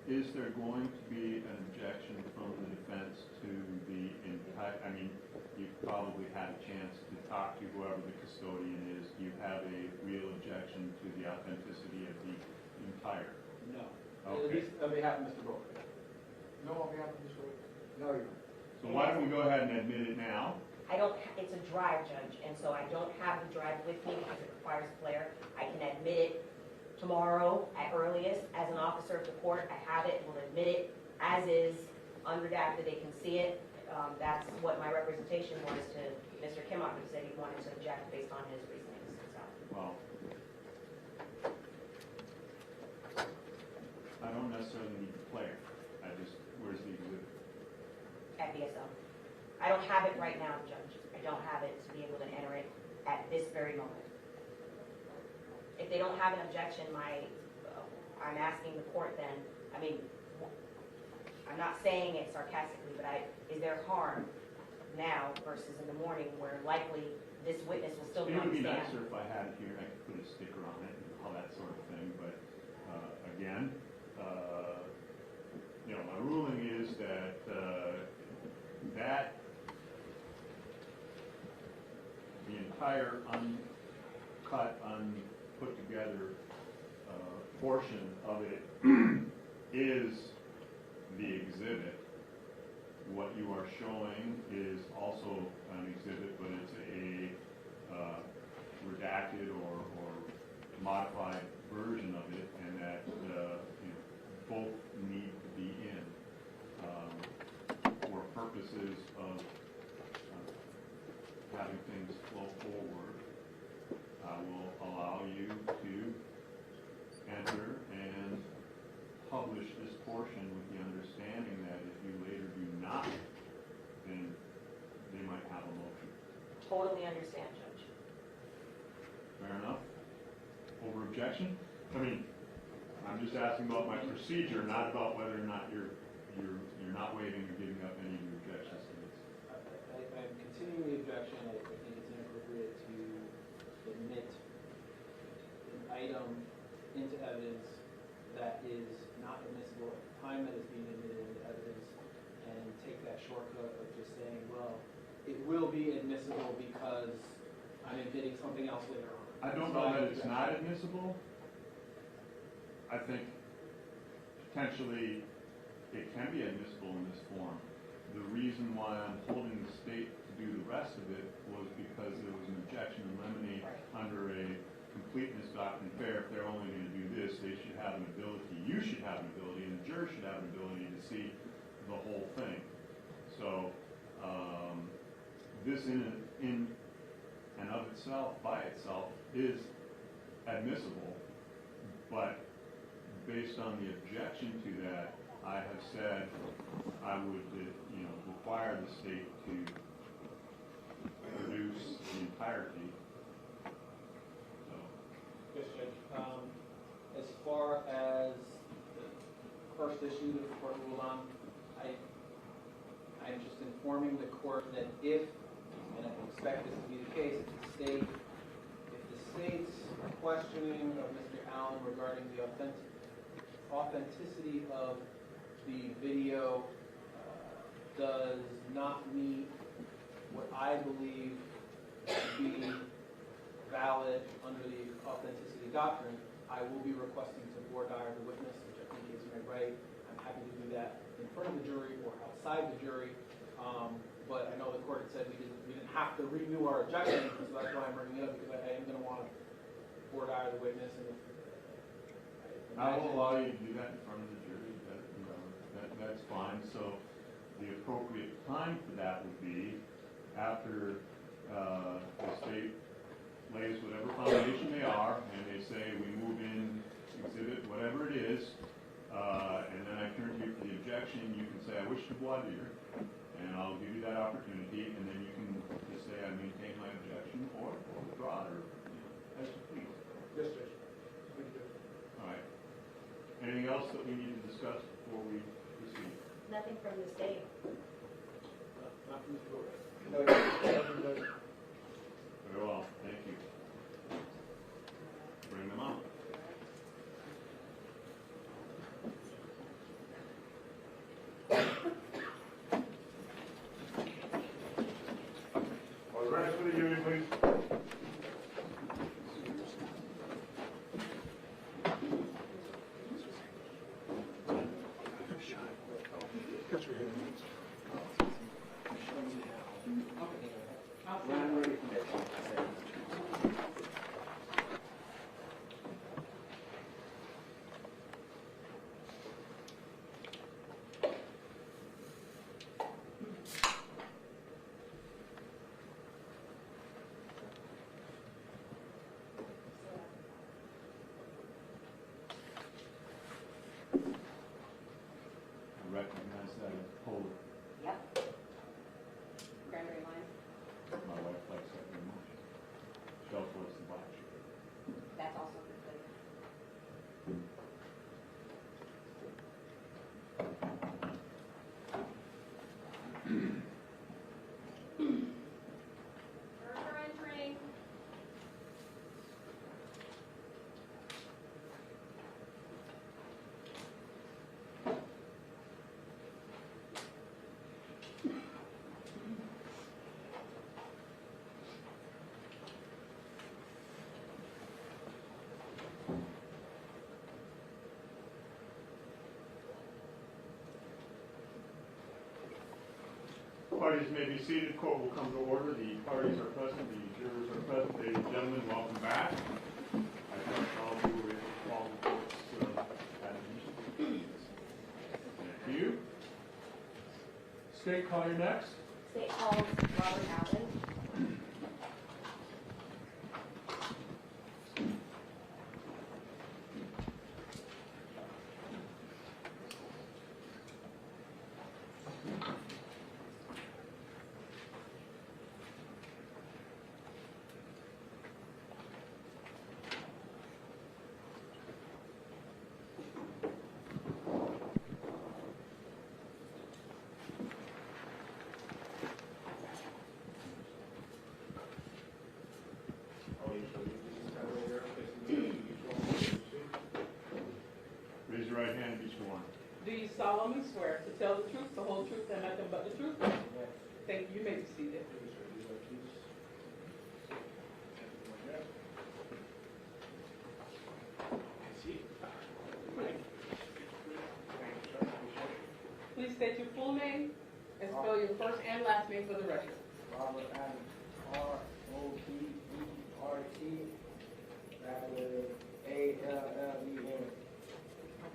is there going to be an objection from the defense to the entire, I mean, you've probably had a chance to talk to whoever the custodian is. Do you have a real objection to the authenticity of the entire? No. Okay. At least on behalf of Mr. Bori. No, on behalf of Mr. Ray. No, you don't. So why don't we go ahead and admit it now? I don't, it's a drive, Judge, and so I don't have the drive with me because it requires a player. I can admit it tomorrow at earliest. As an officer of the court, I have it, will admit it as is, unredacted, they can see it. That's what my representation was to Mr. Kimmock, who said he wanted to object based on his reasonings, so. Well, I don't necessarily need the player. Where's the exhibit? At BSL. I don't have it right now, Judge. I don't have it to be able to enter it at this very moment. If they don't have an objection, I'm asking the court then, I mean, I'm not saying it sarcastically, but is there harm now versus in the morning where likely this witness will still be It on would the be stand? nicer if I had it here, I could put a sticker on it and all that sort of thing, but again, my ruling is that the entire uncut, unput together portion of it is the exhibit. What you are showing is also an exhibit, but it's a redacted or modified version of it, and that both need to be in for purposes of having things flow forward. I will allow you to enter and publish this portion with the understanding that if you later do not, then they might have a motion. Totally understand, Judge. Fair enough? Over objection? I mean, I'm just asking about my procedure, not about whether or not you're not waiving or giving up any of your objections to this. I'm continuing the objection. I think it's inappropriate to admit an item into evidence that is not admissible at the time that it's being admitted into evidence, and take that shortcut of just saying, well, it will be admissible because I'm admitting something else later on. I don't know that it's not admissible. I think potentially it can be admissible in this form. The reason why I'm holding the state to do the rest of it was because there was an objection in limine under a completeness doctrine fair. If they're only going to do this, they should have an ability, you should have an ability, and the juror should have an ability to see the whole thing. So this in and of itself, by itself, is admissible, but based on the objection to that, I have said I would, require the state to produce the entirety. So, Yes, Judge. As far as the first issue that the court ruled on, I'm just informing the court that if, and I expect this to be the case, if the state's questioning of Mr. Allen regarding the authenticity of the video does not meet what I believe to be valid under the authenticity doctrine, I will be requesting to voir dire the witness, which I think is my right. I'm happy to do that in front of the jury or outside the jury. But I know the court had said we didn't have to renew our objection, so that's why I'm bringing it up, because I am going to want to voir dire the witness. And I will allow you to do that in front of the jury. That's fine. So the appropriate time for that would be after the state lays whatever foundation they are, and they say we move in exhibit whatever it is, and then I turn to you for the objection. You can say I wish to voir dire, and I'll give you that opportunity, and then you can just say I maintain my objection or withdraw or as you please. Yes, Judge. All right. Anything else that we need to discuss before we proceed? Nothing from the state. Not from the court. No, Judge. Very well, thank you. Bring them up. All right, for the hearing, please. I recognize that as Polar. Yep. Cranberry line. My wife likes that very much. Shelf was the black sugar. That's also good flavor. Further entering. Parties may be seated. Court will come to order. The parties are present. The jurors are present. Ladies and gentlemen, welcome back. I trust all of you were able to follow the court's admonition. Thank you. State, call your next. State calls Robert Allen. Raise your right hand and be sworn. Do you solemnly swear to tell the truth, the whole truth, and nothing but the truth? Thank you. You may be seated. Please state your full name and spell your first and last name for the record. Robert Allen, R-O-B-E-R-T, A-L-L-E-N.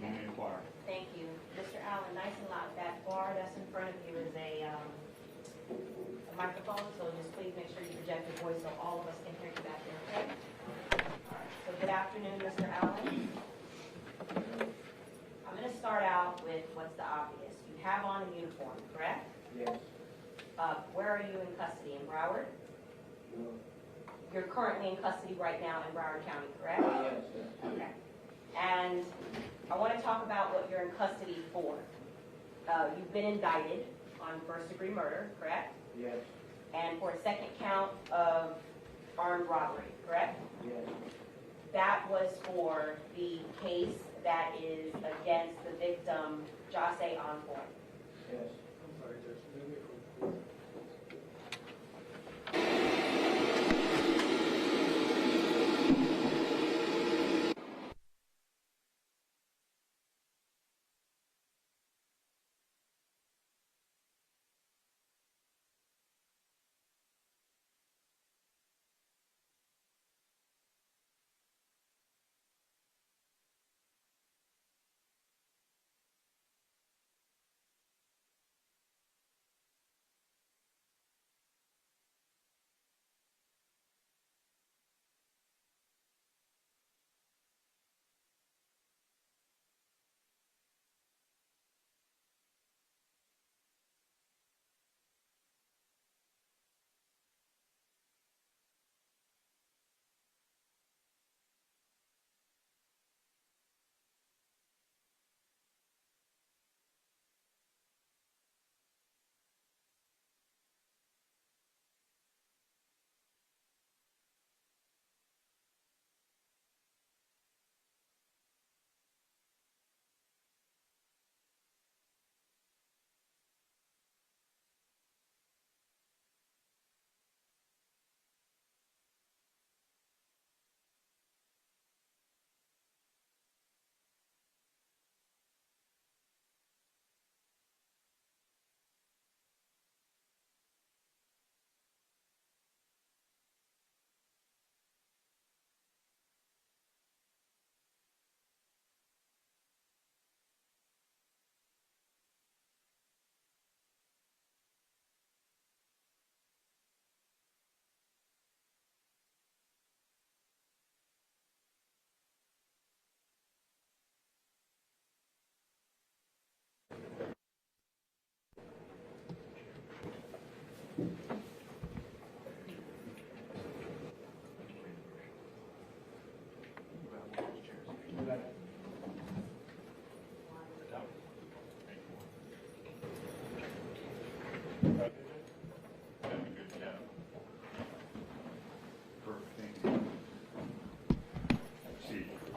You may inquire. Thank you. Mr. Allen, nice and loud. That bar that's in front of you is a microphone, so just please make sure you project your voice so all of us can hear you back there, okay? All right. So good afternoon, Mr. Allen. I'm going to start out with what's the obvious. You have on a uniform, correct? Yes. Where are you in custody? In Broward? No. You're currently in custody right now in Broward County, correct? Yes. Okay. And I want to talk about what you're in custody for. You've been indicted on first-degree murder, correct? Yes. And for a second count of armed robbery, correct? Yes. That was for the case that is against the victim, Jase Envoy. Yes.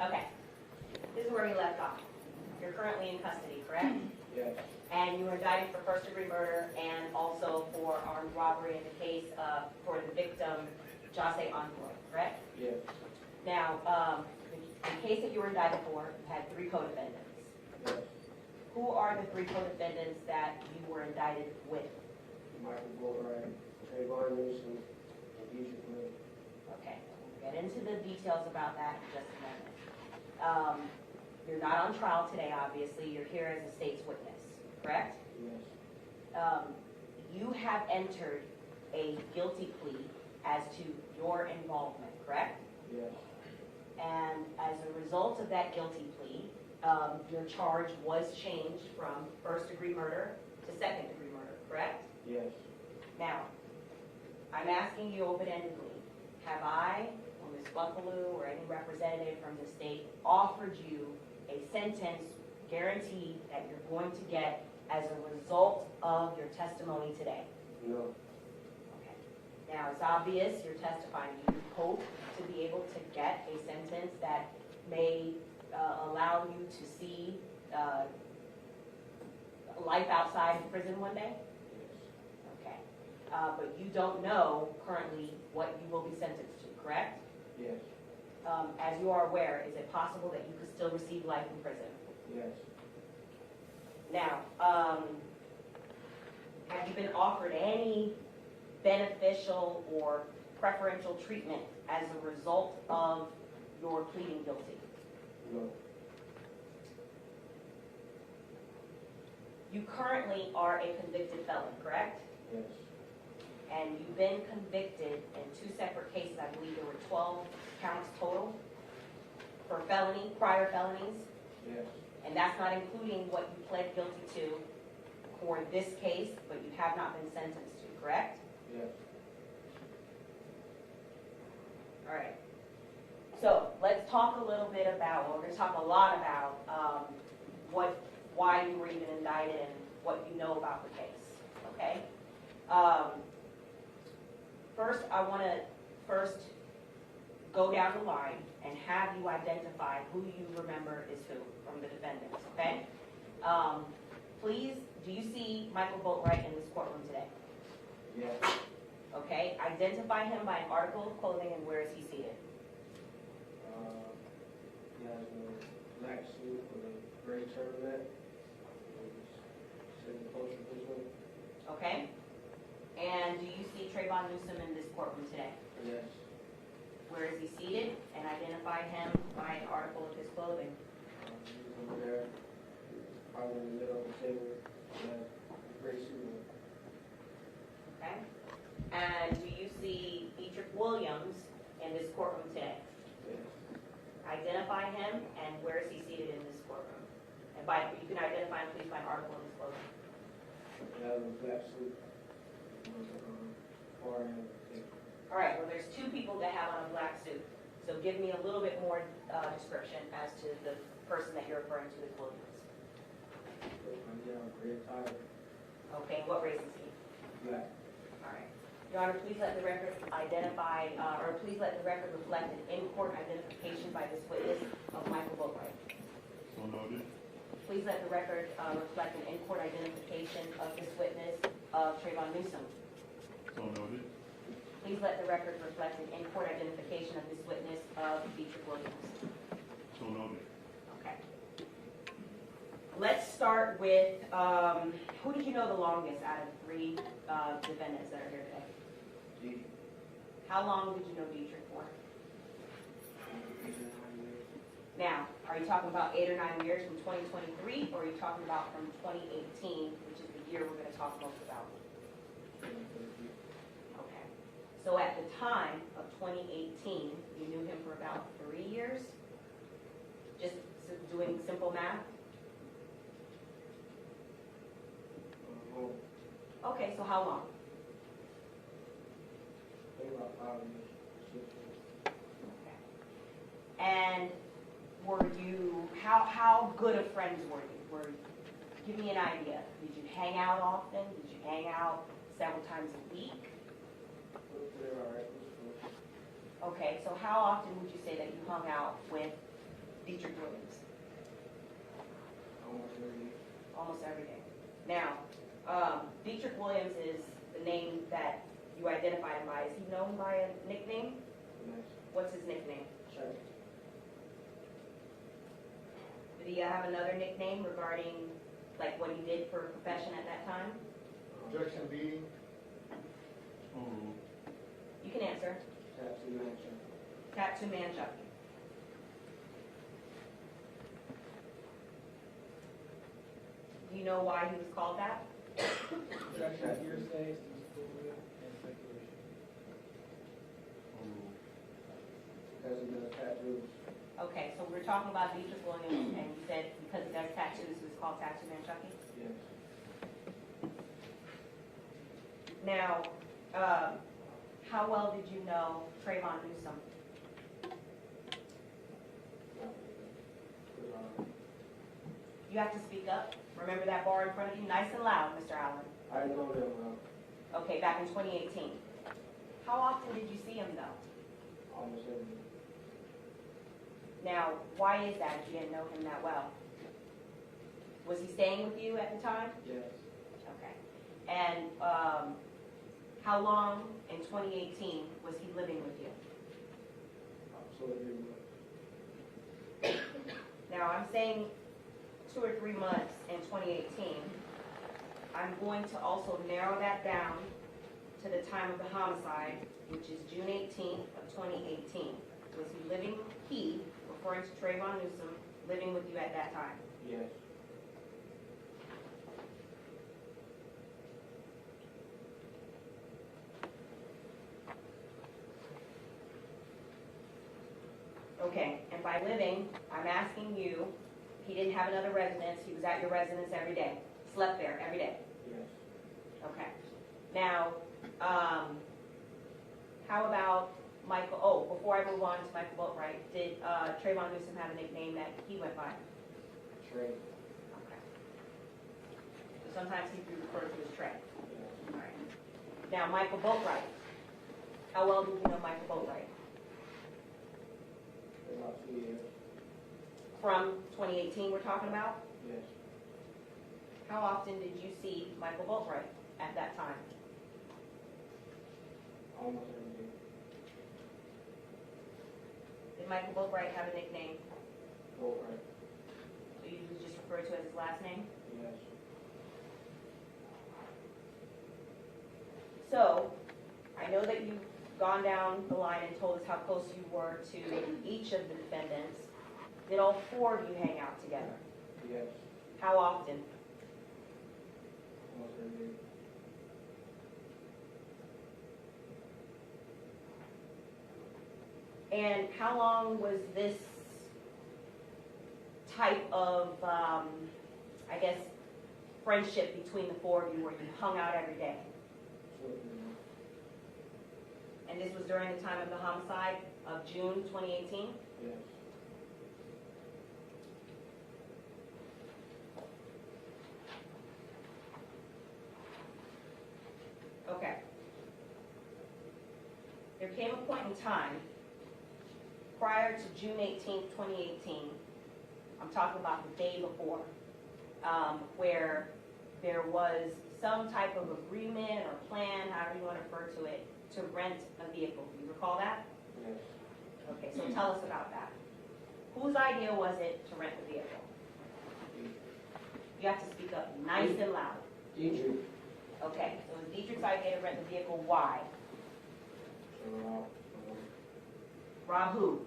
Okay, this is where we left off. You're currently in custody, correct? Yes. And you were indicted for first-degree murder and also for armed robbery in the case for the victim, Jase Envoy, correct? Yes. Now, the case that you were indicted for had 3 co-defendants. Yes. Who are the 3 co-defendants that you were indicted with? Michael Bori, Trayvon Newsom, and Deidre Green. Okay, we'll get into the details about that in just a moment. You're not on trial today, obviously. You're here as a state's witness, correct? Yes. You have entered a guilty plea as to your involvement, correct? Yes. And as a result of that guilty plea, your charge was changed from first-degree murder to second-degree murder, correct? Yes. Now, I'm asking you open-endedly, have I, or Ms. Buckaloo, or any representative from the state offered you a sentence guaranteed that you're going to get as a result of your testimony today? No. Okay. Now, it's obvious you're testifying. You hope to be able to get a sentence that may allow you to see life outside of prison one day? Yes. Okay. But you don't know currently what you will be sentenced to, correct? Yes. As you are aware, is it possible that you could still receive life in prison? Yes. Now, have you been offered any beneficial or preferential treatment as a result of your pleading guilty? No. You currently are a convicted felon, correct? Yes. And you've been convicted in 2 separate cases. I believe there were 12 counts total for prior felonies. Yes. And that's not including what you pled guilty to for this case, but you have not been sentenced to, correct? Yes. All right. So let's talk a little bit about, we're going to talk a lot about why you were even indicted and what you know about the case, okay? First, I want to go down the line and have you identify who you remember is who from the defendants, okay? Please, do you see Michael Boatwright in this courtroom today? Yes. Okay, identify him by an article of clothing and where is he seated? He has a black suit with a gray turtleneck. He's sitting close to this one. Okay? And do you see Trayvon Newsom in this courtroom today? Yes. Where is he seated? And identify him by an article of his clothing. He's over there, probably in the middle of the table. He has a gray suit on. Okay? And do you see Dietrich Williams in this courtroom today? Yes. Identify him and where is he seated in this courtroom? And you can identify him please by an article of his clothing. He has a black suit. Far end of the table. All right, well, there's two people that have on a black suit. So give me a little bit more description as to the person that you're referring to as Williams. He has a gray tie. Okay, what race is he? Black. All right. Your Honor, please let the record identify, or please let the record reflect an in-court identification by this witness of Michael Boatwright. So noted. Please let the record reflect an in-court identification of this witness of Trayvon Newsom. So noted. Please let the record reflect an in-court identification of this witness of Dietrich Williams. So noted. Okay. Let's start with, who did you know the longest out of three defendants that are here today? G. How long did you know Dietrich for? Now, are you talking about 8 or 9 years from 2023, or are you talking about from 2018, which is the year we're going to talk most about? Okay. So at the time of 2018, you knew him for about 3 years? Just doing simple math? Okay, so how long? About 5 years. Okay. And were you, how good of friends were you? Give me an idea. Did you hang out often? Did you hang out several times a week? They're all right. Okay, so how often would you say that you hung out with Dietrich Williams? Almost every day. Almost every day. Now, Dietrich Williams is the name that you identified him by. Is he known by a nickname? Nice. What's his nickname? Check. Did he have another nickname regarding like what he did for a profession at that time? Objection being, Oh, You can answer. Tattoo mansion. Tattoo Man Chucky. Do you know why he was called that? Hearsay. oh, Because of the tattoos. Okay, so we're talking about Dietrich Williams, and you said because he does tattoos, he was called Tattoo Man Chucky? Yes. Now, how well did you know Trayvon Newsom? You have to speak up. Remember that bar in front of you? Nice and loud, Mr. Allen. I know them well. Okay, back in 2018. How often did you see him, though? Almost every day. Now, why is that if you didn't know him that well? Was he staying with you at the time? Yes. Okay. And how long in 2018 was he living with you? So every month. Now, I'm saying 2 or 3 months in 2018. I'm going to also narrow that down to the time of the homicide, which is June 18th of 2018. Was he, referring to Trayvon Newsom, living with you at that time? Yes. Okay, and by living, I'm asking you, he didn't have another residence, he was at your residence every day, slept there every day? Yes. Okay. Now, how about Michael, before I move on to Michael Boatwright, did Trayvon Newsom have a nickname that he went by? Trey. Okay. So sometimes he'd be referred to as Trey. Yes. All right. Now, Michael Boatwright. How well do you know Michael Boatwright? 2 years. From 2018 we're talking about? Yes. How often did you see Michael Boatwright at that time? Almost every day. Did Michael Boatwright have a nickname? Boatwright. So you just refer to as his last name? Yes. So, I know that you've gone down the line and told us how close you were to each of the defendants. Did all four of you hang out together? Yes. How often? Almost every day. And how long was this type of, I guess, friendship between the four of you where you hung out every day? 2 or 3 months. And this was during the time of the homicide of June 2018? Yes. Okay. There came a point in time prior to June 18th, 2018, I'm talking about the day before, where there was some type of agreement or plan, however you want to refer to it, to rent a vehicle. Do you recall that? Yes. Okay, so tell us about that. Whose idea was it to rent the vehicle? You have to speak up nice and loud. Dietrich. Okay, so it was Dietrich's idea to rent the vehicle. Why? Rob who?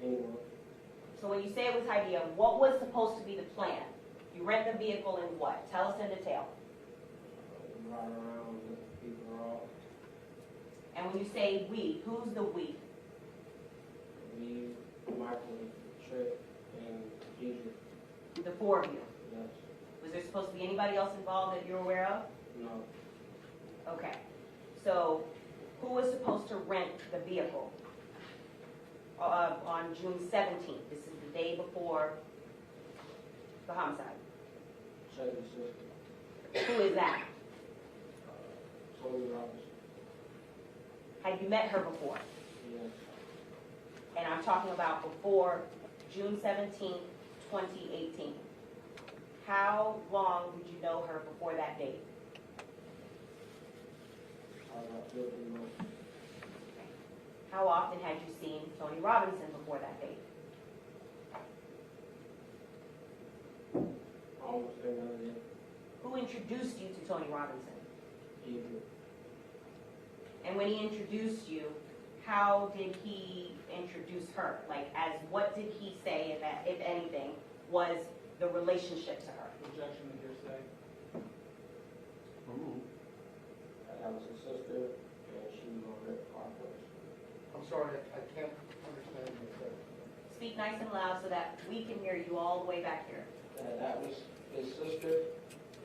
Anyone. So when you say it was his idea, what was supposed to be the plan? You rent the vehicle and what? Tell us in detail. Ride around with people off. And when you say we, who's the we? Me, Michael, Trick, and Dietrich. The four of you. Yes. Was there supposed to be anybody else involved that you're aware of? No. Okay. So who was supposed to rent the vehicle on June 17th? This is the day before the homicide. Check the sister. Who is that? Tony Robinson. Had you met her before? Yes. And I'm talking about before June 17th, 2018. How long did you know her before that date? About 2 or 3 months. How often had you seen Tony Robinson before that date? Almost every other day. Who introduced you to Tony Robinson? Dietrich. And when he introduced you, how did he introduce her? Like, as what did he say, if anything, was the relationship to her? Objection to hearsay. Ooh. That was his sister, and she was on red car first. I'm sorry, I can't understand this. Speak nice and loud so that we can hear you all the way back here. That was his sister,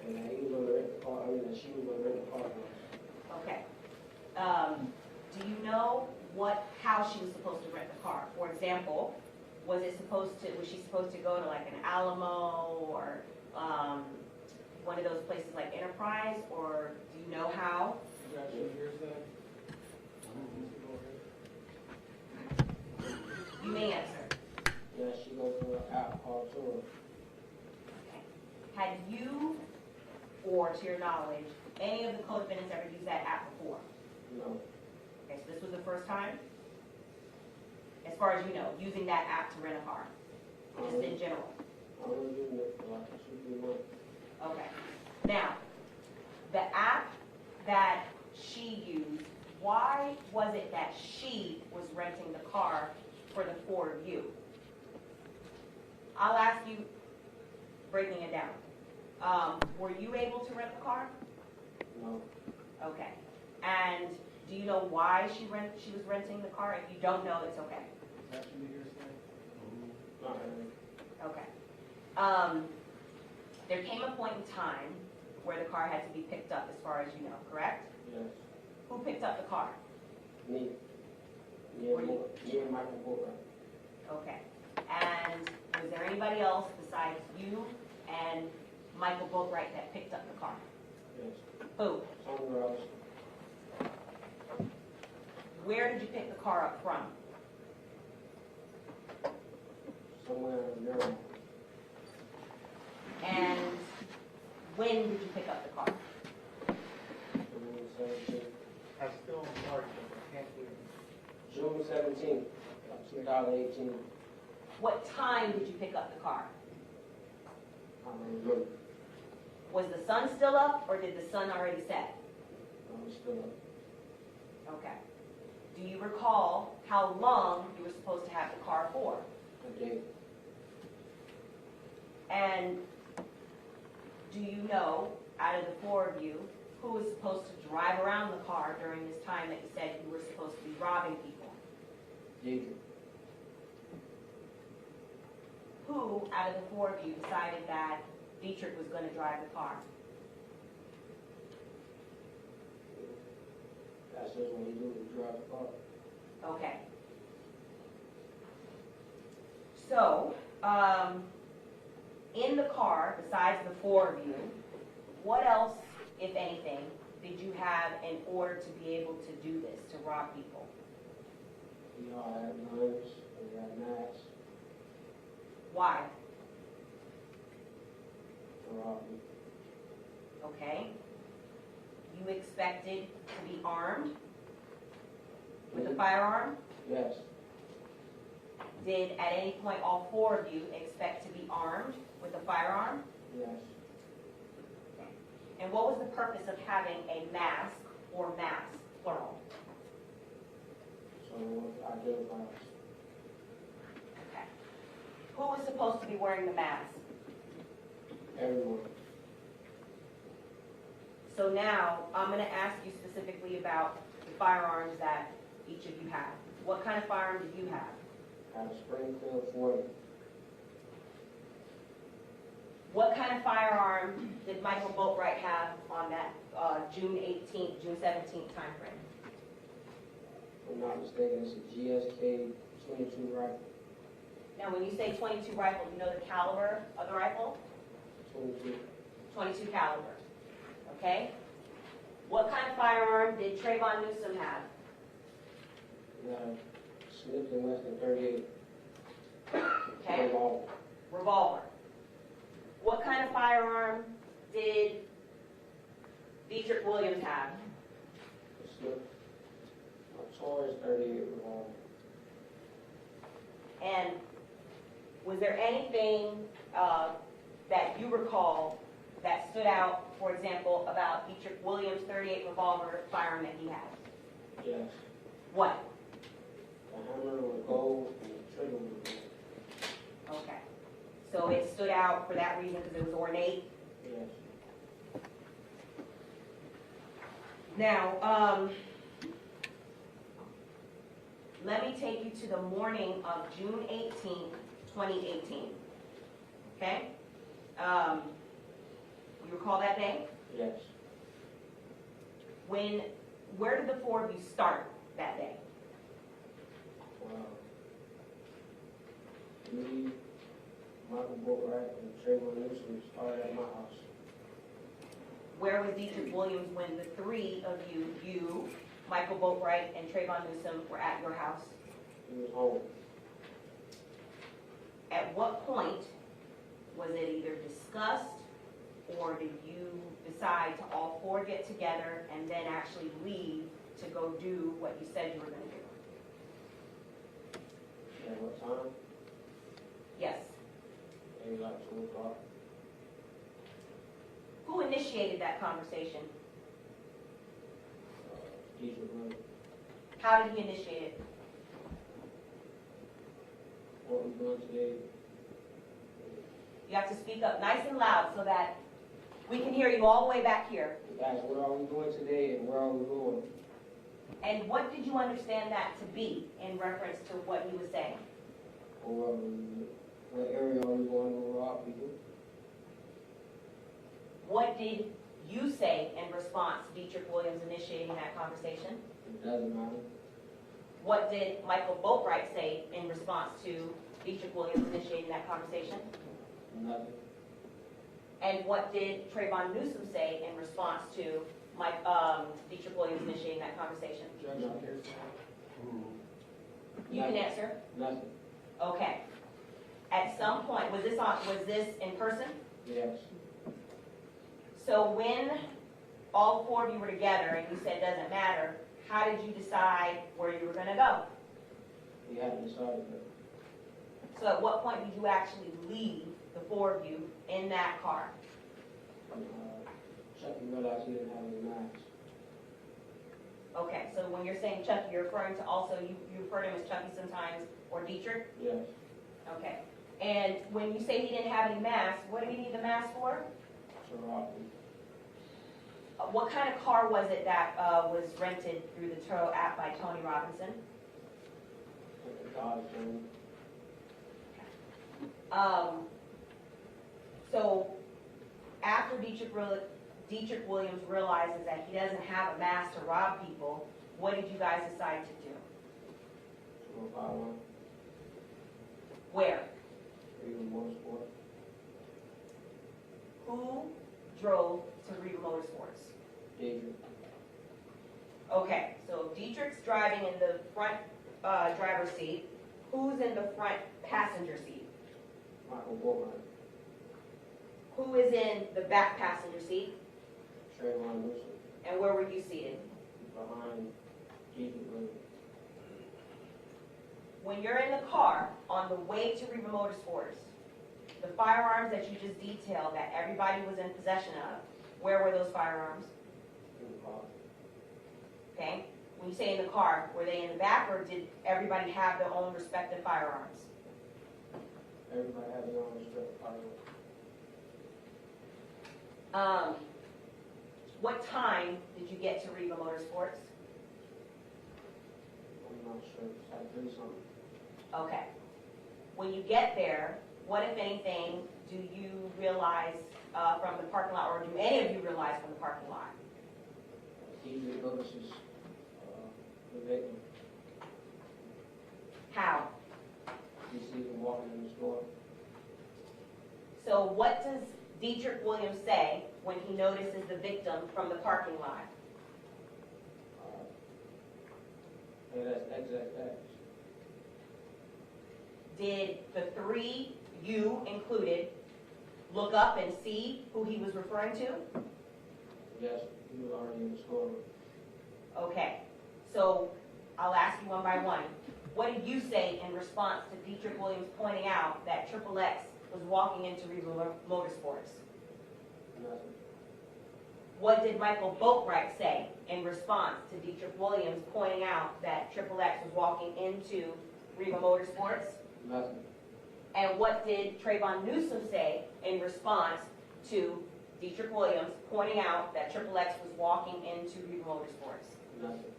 and he was on the red car, and she was on the red car first. Okay. Do you know how she was supposed to rent the car? For example, was she supposed to go to like an Alamo or one of those places like Enterprise, or do you know how? Objection to hearsay. You may answer. Yeah, she goes to an app called Tour. Okay. Had you, or to your knowledge, any of the co-defendants ever used that app before? No. Okay, so this was the first time? As far as you know, using that app to rent a car, just in general? I was using it for like 2 or 3 months. Okay. Now, the app that she used, why was it that she was renting the car for the four of you? I'll ask you, breaking it down. Were you able to rent the car? No. Okay. And do you know why she was renting the car? If you don't know, it's okay. Objection to hearsay. Not really. Okay. There came a point in time where the car had to be picked up, as far as you know, correct? Yes. Who picked up the car? Me. Me and Michael Boatwright. Okay. And was there anybody else besides you and Michael Boatwright that picked up the car? Yes. Who? Tony Robinson. Where did you pick the car up from? 17th, 2018. What time did you pick up the car? I don't remember. Was the sun still up, or did the sun already set? I was still up. Okay. Do you recall how long you were supposed to have the car for? I did. And do you know, out of the four of you, who was supposed to drive around the car during this time that you said you were supposed to be robbing people? Did. Who, out of the four of you, decided that Dietrich was going to drive the car? That's just what he do, he drive the car. Okay. So, in the car, besides the four of you, what else, if anything, did you have in order to be able to do this, to rob people? We all had guns, we had knives, Why? to rob me. Okay. You expected to be armed with a firearm? Yes, Did at any point all four of you expect to be armed with a firearm? yes. And what was the purpose of having a mask or masks, plural? So identify us. Okay. Who was supposed to be wearing the mask? Everyone. So now, I'm going to ask you specifically about the firearms that each of you have. What kind of firearm did you have? I had a Springfield 40. What kind of firearm did Michael Boatwright have on that June 18th, June 17th timeframe? If I'm not mistaken, it's a GSK 22 rifle. Now, when you say 22 rifle, you know the caliber of the rifle? 22. 22 caliber. Okay? What kind of firearm did Trayvon Newsom have? Smith & Wesson 38. Okay? Revolver. Revolver. What kind of firearm did Dietrich Williams have? Smith. A Taurus 38 revolver. And was there anything that you recall that stood out, for example, about Dietrich Williams' 38 revolver firearm that he had? Yes. What? The hammer was gold and the trigger was gold. Okay. So it stood out for that reason because it was ornate? Yes. Now, let me take you to the morning of June 18th, 2018. Okay? You recall that day? Yes. Where did the four of you start that day? Me, Michael Boatwright, and Trayvon Newsom started at my house. Where was Dietrich Williams when the three of you, Michael Boatwright and Trayvon Newsom, were at your house? He was home. At what point was it either discussed, or did you decide to all four get together and then actually leave to go do what you said you were going to do? At what time? Yes. Maybe like 2 o'clock. Who initiated that conversation? Dietrich Williams. How did he initiate it? What we're doing today. You have to speak up nice and loud so that we can hear you all the way back here. Guys, what are we doing today and where are we going? And what did you understand that to be in reference to what he was saying? Or what area are we going to rob people? What did you say in response to Dietrich Williams initiating that conversation? It doesn't matter. What did Michael Boatwright say in response to Dietrich Williams initiating that conversation? Nothing. And what did Trayvon Newsom say in response to Dietrich Williams initiating that conversation? You can answer. Nothing. Okay. At some point, was this in person? Yes. So when all four of you were together and you said doesn't matter, how did you decide where you were going to go? We hadn't decided that. So at what point did you actually leave, the four of you, in that car? Chucky realized he didn't have any mask. Okay, so when you're saying Chucky, you're referring to also, you refer to him as Chucky sometimes, or Dietrich? Yes. Okay. And when you say he didn't have any mask, what did he need the mask for? To rob him. What kind of car was it that was rented through the tow app by Tony Robinson? Like a Dodge Journey. So after Dietrich Williams realizes that he doesn't have a mask to rob people, what did you guys decide to do? To go buy one. Where? Even Motorsport. Who drove to Reba Motorsports? Adrian. Okay, so Dietrich's driving in the front driver's seat. Who's in the front passenger seat? Michael Bori. Who is in the back passenger seat? Trayvon Newsom. And where were you seated? Behind Adrian Williams. When you're in the car on the way to Reba Motorsports, the firearms that you just detailed that everybody was in possession of, where were those firearms? In the car. Okay? When you say in the car, were they in the back or did everybody have their own respective firearms? Everybody had their own respective firearms. What time did you get to Reba Motorsports? I'm not sure. It's like 3 something. Okay. When you get there, what, if anything, do you realize from the parking lot, or do any of you realize from the parking lot? Adrian notices the victim. How? He sees him walking in the store. So what does Dietrich Williams say when he notices the victim from the parking lot? Hey, that's XXX. Did the three, you included, look up and see who he was referring to? Yes, he was already in the store. Okay, so I'll ask you one by one. What did you say in response to Dietrich Williams pointing out that XXX was walking into Reba Motorsports? Nothing. What did Michael Boatwright say in response to Dietrich Williams pointing out that XXX was walking into Reba Motorsports? Nothing. And what did Trayvon Newsom say in response to Dietrich Williams pointing out that XXX was walking into Reba Motorsports? Nothing.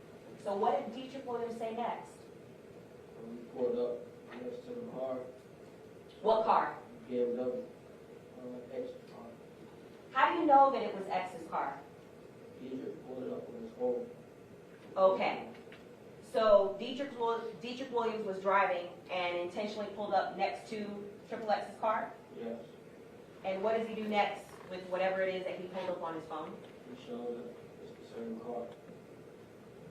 So what did Dietrich Williams say next? When we pulled up next to the car, What car? BMW, X car. How do you know that it was X's car? He just pulled it up with his phone. Okay. So Dietrich Williams was driving and intentionally pulled up next to XXX's car? Yes. And what does he do next with whatever it is that he pulled up on his phone? He showed that it's the same car.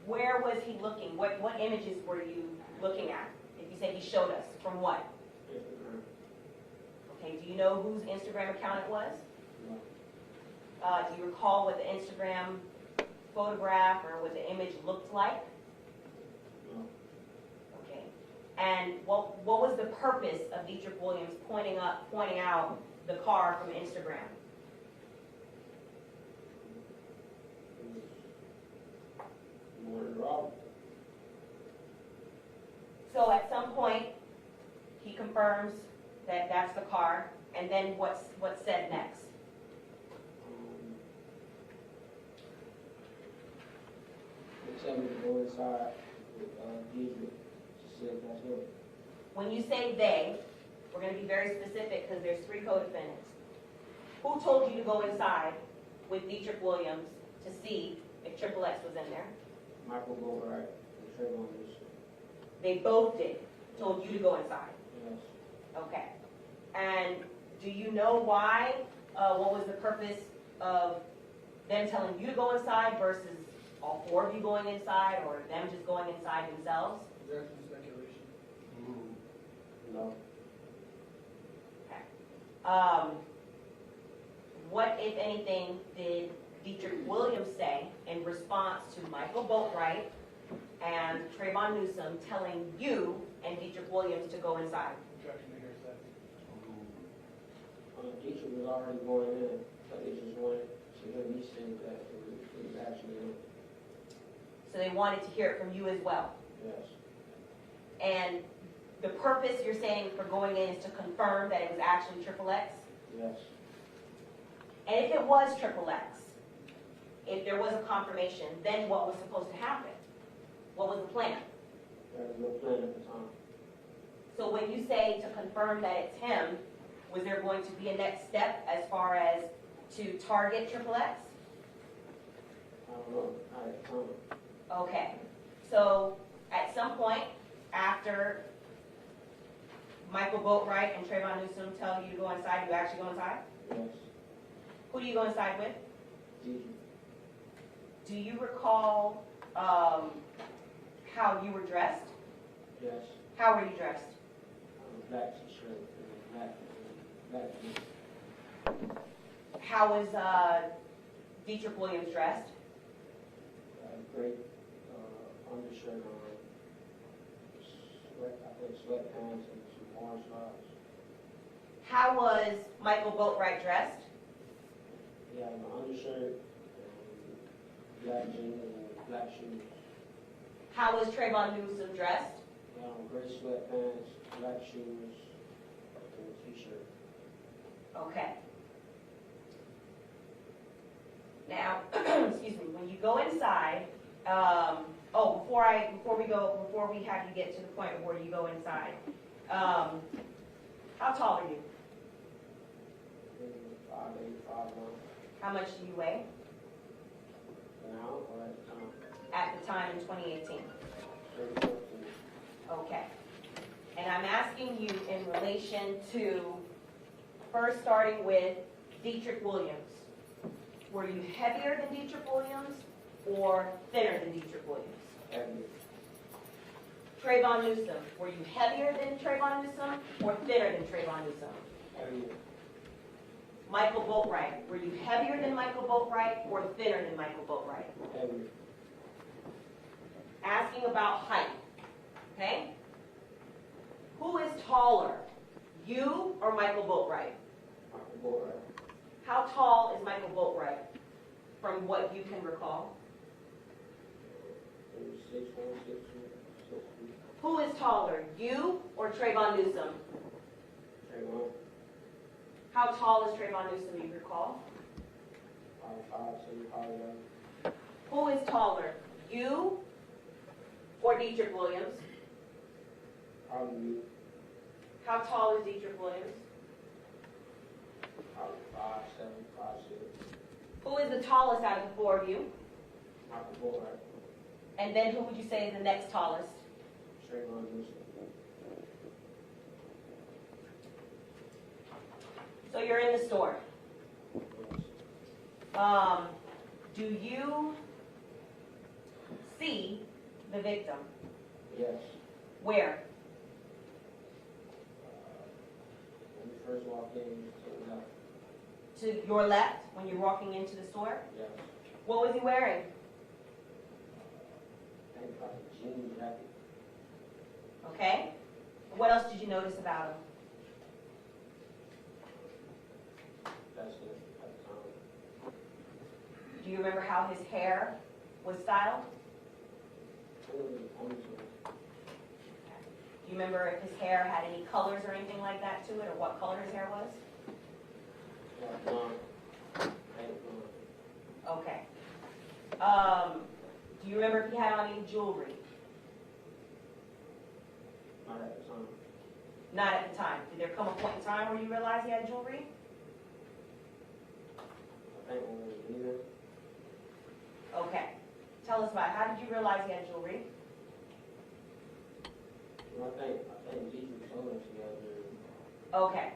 Where was he looking? What images were you looking at? If you said he showed us, from what? Instagram. Okay, do you know whose Instagram account it was? No. Do you recall what the Instagram photograph or what the image looked like? No. Okay. And what was the purpose of Dietrich Williams pointing out the car from Instagram? It was more than robbery. So at some point, he confirms that that's the car, and then what's said next? They tell me to go inside with Adrian to see if that's him. When you say they, we're going to be very specific because there's 3 co-defendants. Who told you to go inside with Dietrich Williams to see if XXX was in there? Michael Bori and Trayvon Newsom. They both did, told you to go inside. Yes. Okay. And do you know why, what was the purpose of them telling you to go inside versus all 4 of you going inside, or them just going inside themselves? Is that some speculation? No. Okay. What, if anything, did Dietrich Williams say in response to Michael Boatwright and Trayvon Newsom telling you and Dietrich Williams to go inside? Teacher was already going in, but they just wanted to hear me say that it was actually in. So they wanted to hear it from you as well. Yes, And the purpose you're saying for going in is to confirm that it was actually XXX? yes. And if it was XXX, if there was a confirmation, then what was supposed to happen? What was the plan? There was no plan at the time. So when you say to confirm that it's him, was there going to be a next step as far as to target XXX? I don't know, not at the time. Okay, so at some point after Michael Boatwright and Trayvon Newsom tell you to go inside, you actually go inside? Yes, Who do you go inside with? teacher. Do you recall how you were dressed? Yes, How were you dressed? black t-shirt and black jeans. How was Dietrich Williams dressed? Great undershirt on, sweatpants and some orange socks. How was Michael Boatwright dressed? He had an undershirt and black jeans and black shoes. How was Trayvon Newsom dressed? He had on gray sweatpants, black shoes, and a t-shirt. Okay. Now, excuse me, when you go inside, before we have you get to the point where you go inside, how tall are you? 5'8", 5'9". How much do you weigh? Now or at the time? At the time in 2018. 30. Okay. And I'm asking you in relation to, first starting with Dietrich Williams. Were you heavier than Dietrich Williams or thinner than Dietrich Williams? Heavy. Trayvon Newsom, were you heavier than Trayvon Newsom or thinner than Trayvon Newsom? Heavy. Michael Boatwright, were you heavier than Michael Boatwright or thinner than Michael Boatwright? Heavy. Asking about height, okay? Who is taller, you or Michael Boatwright? Michael Bori. How tall is Michael Boatwright from what you can recall? 6'1", 6'2", 6'3". Who is taller, you or Trayvon Newsom? Trayvon. How tall is Trayvon Newsom, you recall? 5'5", 5'11". Who is taller, you or Dietrich Williams? Probably me. How tall is Dietrich Williams? Probably 5'7", 5'6". Who is the tallest out of the four of you? Michael Bori. And then who would you say is the next tallest? Trayvon Newsom. So you're in the store. Yes. Do you see the victim? Yes. Where? When we first walked in, to the left. To your left when you're walking into the store? Yes. What was he wearing? I think like a jean jacket. Okay. What else did you notice about him? That's it at the time. Do you remember how his hair was styled? It was a ponytail. Do you remember if his hair had any colors or anything like that to it, or what color his hair was? Like blonde. Pink blonde. Okay. Do you remember if he had on any jewelry? Not at the time. Not at the time. Did there come a point in time where you realized he had jewelry? I think when we were leaving, Okay. Tell us about it. How did you realize he had jewelry? I think Dietrich told us he had jewelry. Okay.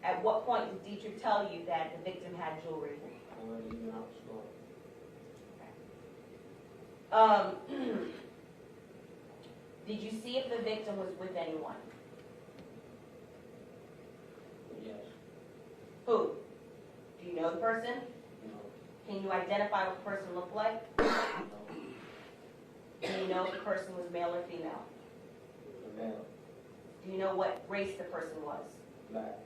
At what point did Dietrich tell you that the victim had jewelry? When we were leaving out the store. Did you see if the victim was with anyone? Yes. Who? Do you know the person? No. Can you identify what the person looked like? No. Do you know if the person was male or female? It was a male. Do you know what race the person was? Black.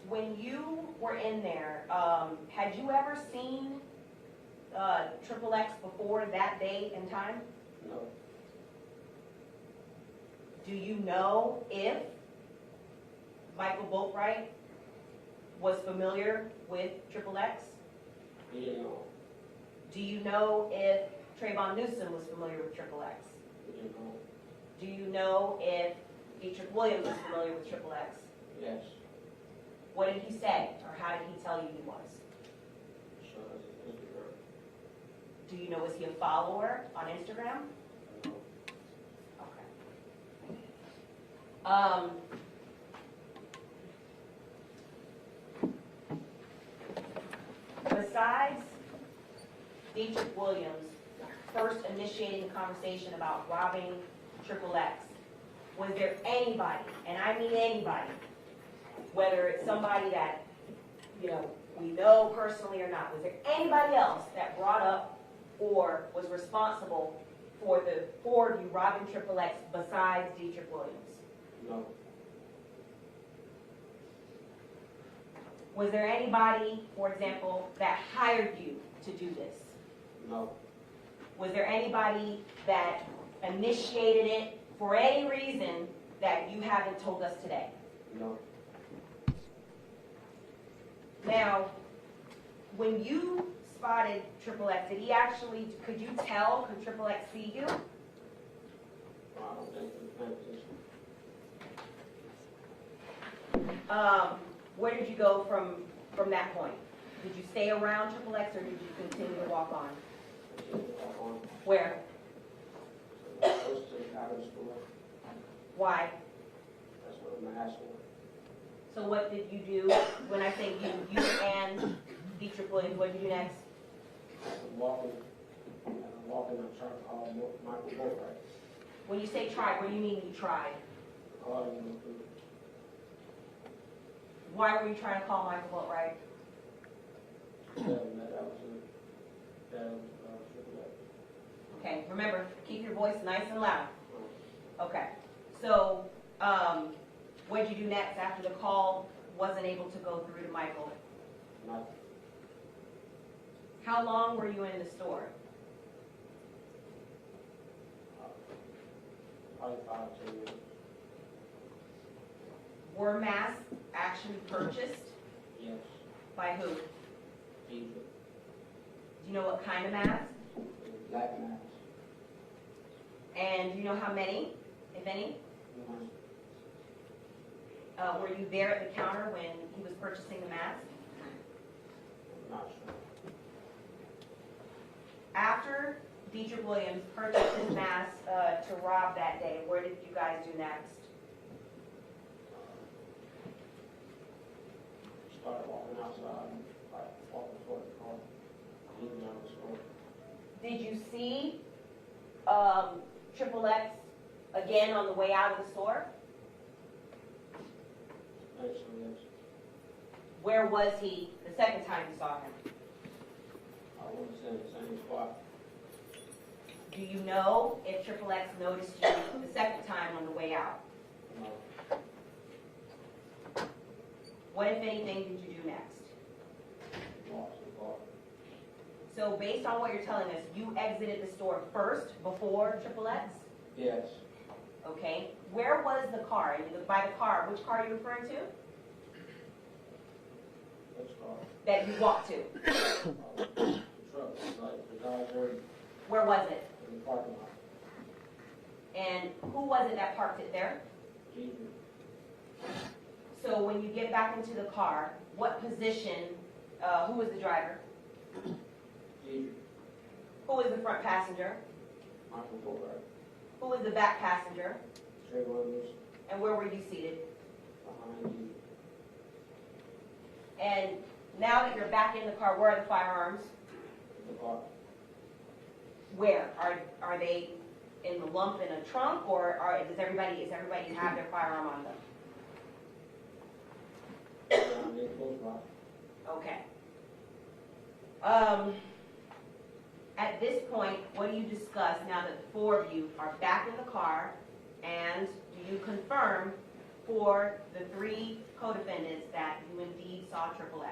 When you were in there, had you ever seen XXX before that date and time? No. Do you know if Michael Boatwright was familiar with XXX? He didn't know. Do you know if Trayvon Newsom was familiar with XXX? He didn't know. Do you know if Dietrich Williams was familiar with XXX? Yes. What did he say, or how did he tell you he was? So that's Instagram. Do you know, was he a follower on Instagram? No. Okay. Besides Dietrich Williams first initiating the conversation about robbing XXX, was there anybody, and I mean anybody, whether it's somebody that, you know, we know personally or not, was there anybody else that brought up or was responsible for the four of you robbing XXX besides Dietrich Williams? No. Was there anybody, for example, that hired you to do this? No. Was there anybody that initiated it for any reason that you haven't told us today? No. Now, when you spotted XXX, did he actually, could you tell, could XXX see you? I don't think he was paying attention. Where did you go from that point? Did you stay around XXX or did you continue to walk on? I didn't walk on. Where? So I was to the cabin store. Why? That's what I'm asking. So what did you do? When I say you and Dietrich Williams, what did you do next? I'm walking, I tried to call Michael Boatwright. When you say tried, what do you mean you tried? Calling him through. Why were you trying to call Michael Boatwright? Tell him that I was AAA. Okay, remember, keep your voice nice and loud. Okay, so what did you do next after the call wasn't able to go through to Michael? Nothing. How long were you in the store? Probably 5 to 10 minutes. Were masks actually purchased? Yes. By who? Do Egypt. you know what kind of mask? Black mask. And do you know how many, if any? One. Were you there at the counter when he was purchasing the mask? I'm not sure. After Dietrich Williams purchased his mask to rob that day, where did you guys do next? Started walking outside, like walking toward the car, leaving out the store. Did you see XXX again on the way out of the store? Actually, yes. Where was he the second time you saw him? I wouldn't say the same spot. Do you know if XXX noticed you the second time on the way out? No. What, if anything, did you do next? Walked the car. So based on what you're telling us, you exited the store first before XXX? Yes. Okay. Where was the car? And by the car, which car are you referring to? Which car? That you walked to. The truck. Like the guys were Where was it? in the parking lot. And who was it that parked it there? Jesus. So when you get back into the car, what position, who was the driver? Jesus. Who was the front passenger? Michael Boatwright. Who was the back passenger? Trey Williams. And where were you seated? Behind you. And now that you're back in the car, where are the firearms? The car. Where? Are they in the lump in a trunk, or does everybody have their firearm on them? Down there close by. Okay. at this point, what do you discuss now that the four of you are back in the car? And do you confirm for the three co-defendants that you indeed saw XXX?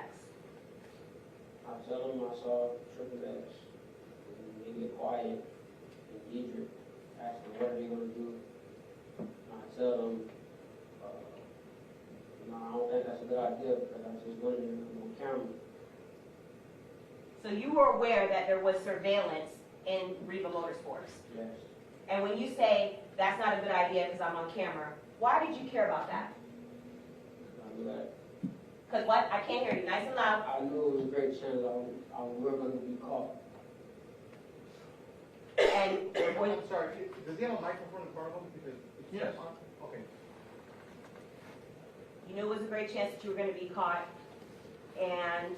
I tell them I saw XXX. And they get quiet. And Deidre asks them what are they going to do. And I tell them, no, I don't think that's a good idea because I just went in there on camera. So you were aware that there was surveillance in Riva Motorsports. Yes. And when you say that's not a good idea because I'm on camera, why did you care about that? I knew that. Because what? I can't hear you. Nice and loud. I knew it was a great chance we were going to be caught. And when, I'm sorry, does he have a microphone in front of him? Because it's Yes. on? Okay. you knew it was a great chance that you were going to be caught, and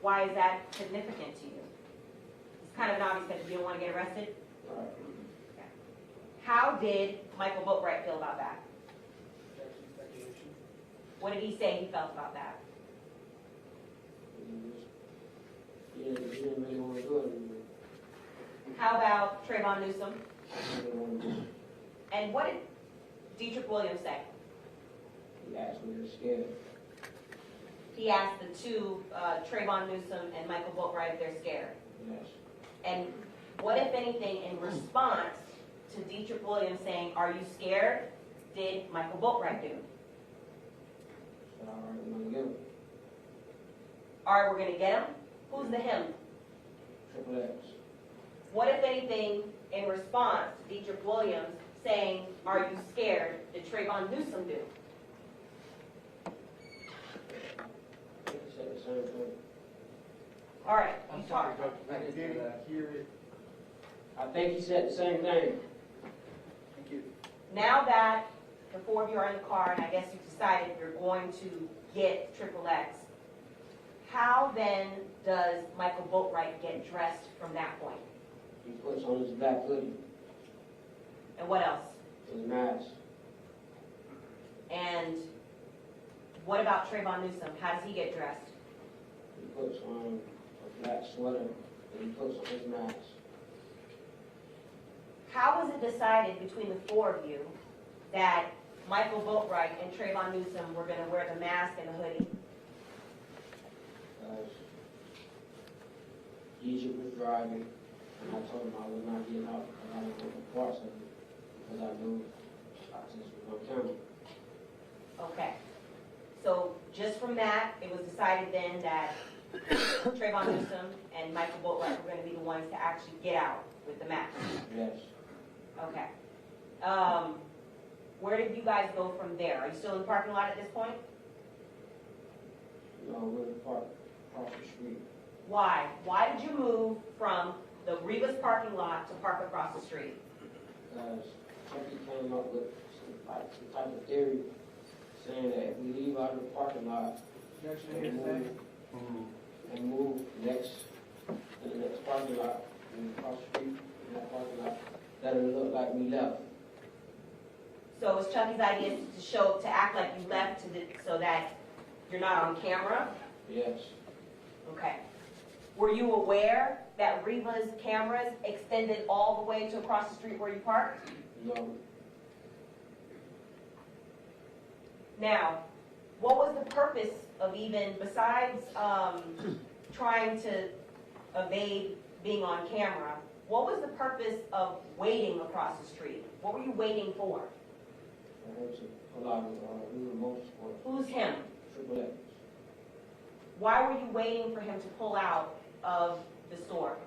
why is that significant to you? It's kind of an obvious because you don't want to get arrested. Right. How did Michael Boatwright feel about that? What did he say he felt about that? He didn't really want to do it anymore. How about Trayvon Newsom? He didn't want to do it. And what did Dietrich Williams say? He asked me to scared. He asked the two, Trayvon Newsom and Michael Boatwright, if they're scared. Yes. And what, if anything, in response to Dietrich Williams saying, "Are you scared?" did Michael Boatwright do? Said, all right, I'm going to get him. All right, we're going to get him. Who's the him? XXX. What, if anything, in response to Dietrich Williams saying, "Are you scared?" did Trayvon Newsom do? He said the same thing. All right, I'm you sorry, talk. Judge, I didn't hear it. I think he said the same thing. Thank you. Now that the four of you are in the car, and I guess you've decided you're going to get XXX, how then does Michael Boatwright get dressed from that point? He puts on his black hoodie, And what else? his mask. And what about Trayvon Newsom? How does he get dressed? He puts on a black sweater, and he puts on his mask. How was it decided between the four of you that Michael Boatwright and Trayvon Newsom were going to wear the mask and the hoodie? Because Egypt was driving, and I told him I would not get out because I didn't want the parts of it, because I knew I just was on camera. Okay. So just from that, it was decided then that Trayvon Newsom and Michael Boatwright were going to be the ones to actually get out with the mask. Yes. Okay. Where did you guys go from there? Are you still in the parking lot at this point? No, we're in the park across the street. Why? Why did you move from the Rivas parking lot to park across the street? Because Chucky came up with some type of theory saying that if we leave out of the parking lot and move next to the next parking lot and across the street in that parking lot, that it'll look like we left. So it was Chucky's idea to act like you left so that you're not on camera? Yes. Okay. Were you aware that Riva's cameras extended all the way to across the street where you parked? No. Now, what was the purpose of even, besides trying to evade being on camera, what was the purpose of waiting across the street? What were you waiting for? I heard to pull out of Riva Motorsports. Who's him? XXX. Why were you waiting for him to pull out of the store?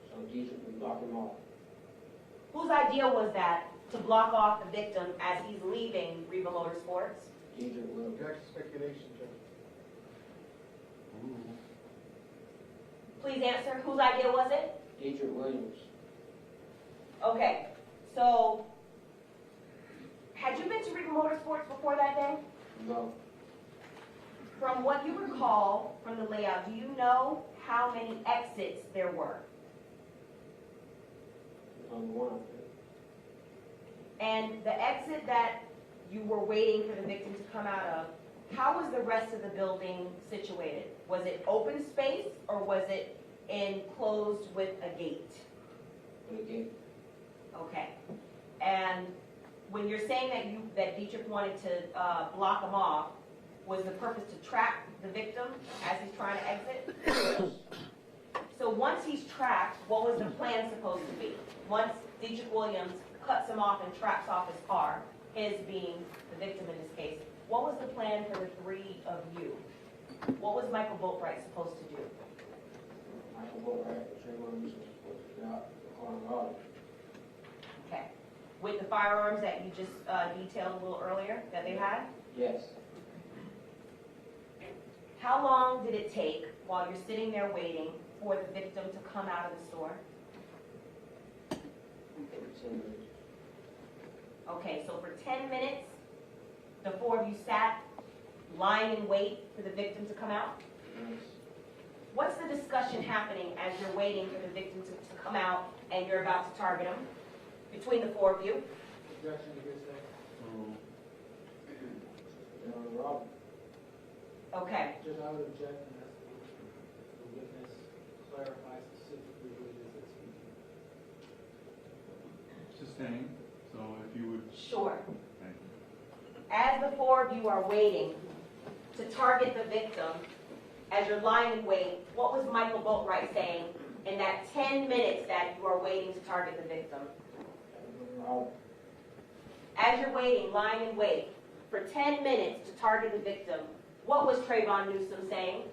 So Deidre can block him off. Whose idea was that to block off the victim as he's leaving Riva Motorsports? Deidre will. Judge, speculation, Judge. Please answer. Whose idea was it? Deidre Williams. Okay, so had you been to Riva Motorsports before that day? No. From what you recall from the layout, do you know how many exits there were? Only one, I think. And the exit that you were waiting for the victim to come out of, how was the rest of the building situated? Was it open space or was it enclosed with a gate? with a gate. Okay. And when you're saying that Dietrich wanted to block him off, was the purpose to track the victim as he's trying to exit? So once he's tracked, what was the plan supposed to be? Once Dietrich Williams cuts him off and traps off his car, his being the victim in this case, what was the plan for the three of you? What was Michael Boatwright supposed to do? Michael Boatwright and Trayvon Newsom was supposed to get out the car and rob him. Okay. With the firearms that you just detailed a little earlier that they had? Yes. How long did it take while you're sitting there waiting for the victim to come out of the store? 10 minutes. Okay, so for 10 minutes, the four of you sat lying in wait for the victim to come out? Yes. What's the discussion happening as you're waiting for the victim to come out and you're about to target him between the four of you? Objection against that. They're on the robbery. Okay, Judge, I would object and ask the witness clarify specifically what it is that's speaking. Sustained, so if you would, sure. thank you. As the four of you are waiting to target the victim, as you're lying in wait, what was Michael Boatwright saying in that 10 minutes that you are waiting to target the victim? As you're waiting, lying in wait, for 10 minutes to target the victim, what was Trayvon Newsom saying?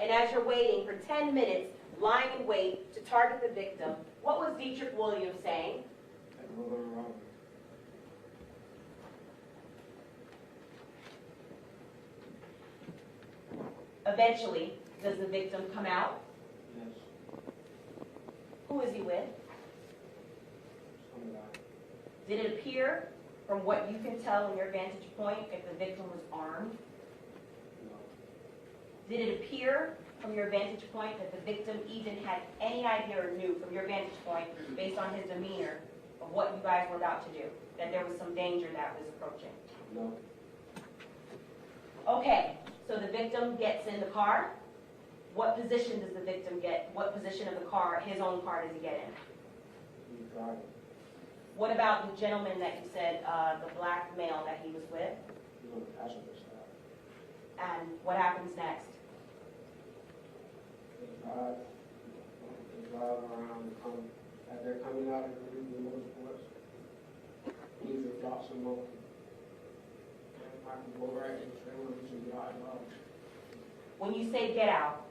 And as you're waiting for 10 minutes, lying in wait to target the victim, what was Dietrich Williams saying? Eventually, does the victim come out? Yes. Who is he with? Some guy. Did it appear, from what you can tell in your vantage point, if the victim was armed? No. Did it appear, from your vantage point, that the victim even had any idea or knew, from your vantage point, based on his demeanor, of what you guys were about to do? That there was some danger that was approaching? No. Okay, so the victim gets in the car. What position does the victim get? What position of the car, his own car, does he get in? He's driving. What about the gentleman that you said, the black male that he was with? He's on the passenger side. And what happens next? They drive around and come, as they're coming out of the motorsports, usually drops them off. And Michael Boatwright and Trayvon Newsom get out and rob him. When you say get out,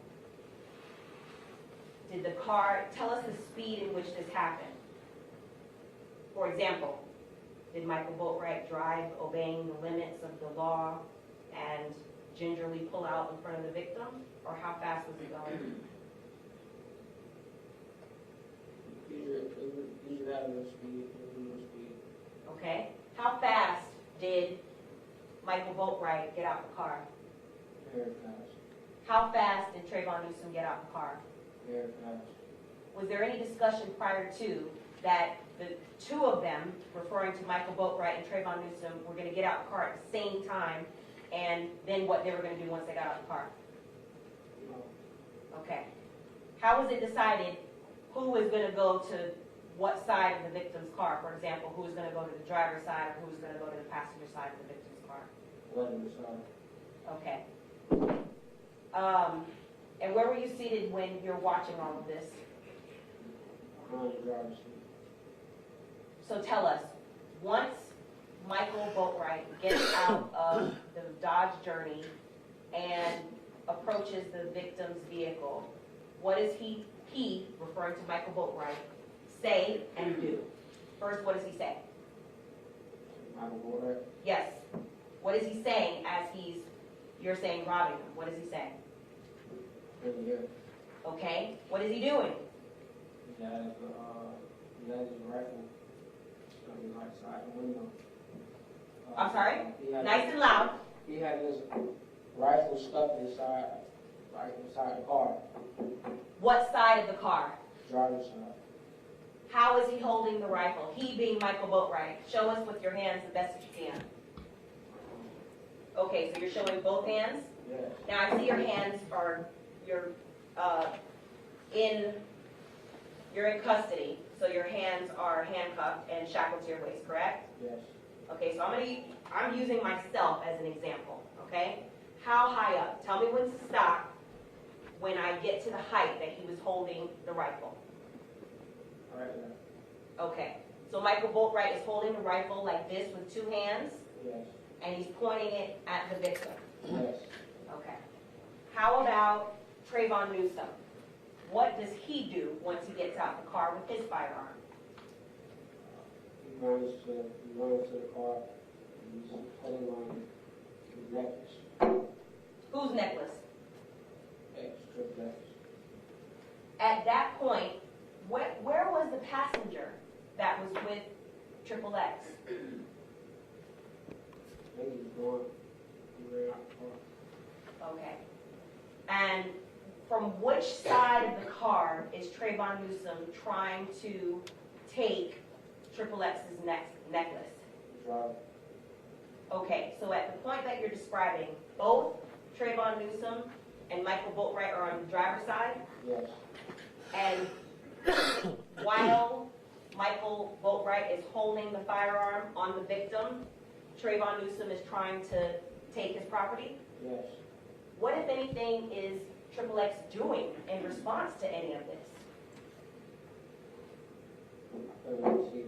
did the car, tell us the speed in which this happened. For example, did Michael Boatwright drive obeying the limits of the law and gingerly pull out in front of the victim? Or how fast was he going? Usually have no speed, no speed. Okay. How fast did Michael Boatwright get out the car? Very fast. How fast did Trayvon Newsom get out the car? Very fast. Was there any discussion prior to that the two of them, referring to Michael Boatwright and Trayvon Newsom, were going to get out the car at the same time, and then what they were going to do once they got out the car? No. Okay. How was it decided who was going to go to what side of the victim's car? For example, who was going to go to the driver's side or who was going to go to the passenger side of the victim's car? Letting the side. Okay. And where were you seated when you're watching all of this? Behind the driver's seat. So tell us, once Michael Boatwright gets out of the Dodge Journey and approaches the victim's vehicle, what does he, referring to Michael Boatwright, say and do? First, what does he say? Michael Boatwright. Yes. What is he saying as you're saying robbing him? What does he say? Pretty good. Okay. What is he doing? He has his rifle stuck inside the window. I'm sorry? He had Nice and loud. He had his rifle stuck inside, right inside the car, What side of the car? driver's side. How is he holding the rifle? He being Michael Boatwright. Show us with your hands the best that you can. Okay, so you're showing both hands? Yes. Now I see your hands are, you're in you're in custody, so your hands are handcuffed and shackled to your waist, correct? Yes. Okay, so I'm using myself as an example, okay? How high up? Tell me when to stop when I get to the height that he was holding the rifle. Right now. Okay, so Michael Boatwright is holding the rifle like this with two hands, Yes. and he's pointing it at the victim. Yes. Okay. How about Trayvon Newsom? What does he do once he gets out the car with his firearm? He runs to the car. He's putting on his necklace. Whose necklace? XXX. At that point, where was the passenger that was with Triple X? Then he's going. He ran out the car. Okay. And from which side of the car is Trayvon Newsom trying to take Triple X's necklace? Drive. Okay, so at the point that you're describing, both Trayvon Newsom and Michael Boatwright are on the driver's side, Yes. and while Michael Boatwright is holding the firearm on the victim, Trayvon Newsom is trying to take his property. Yes. What, if anything, is Triple X doing in response to any of this? I couldn't see.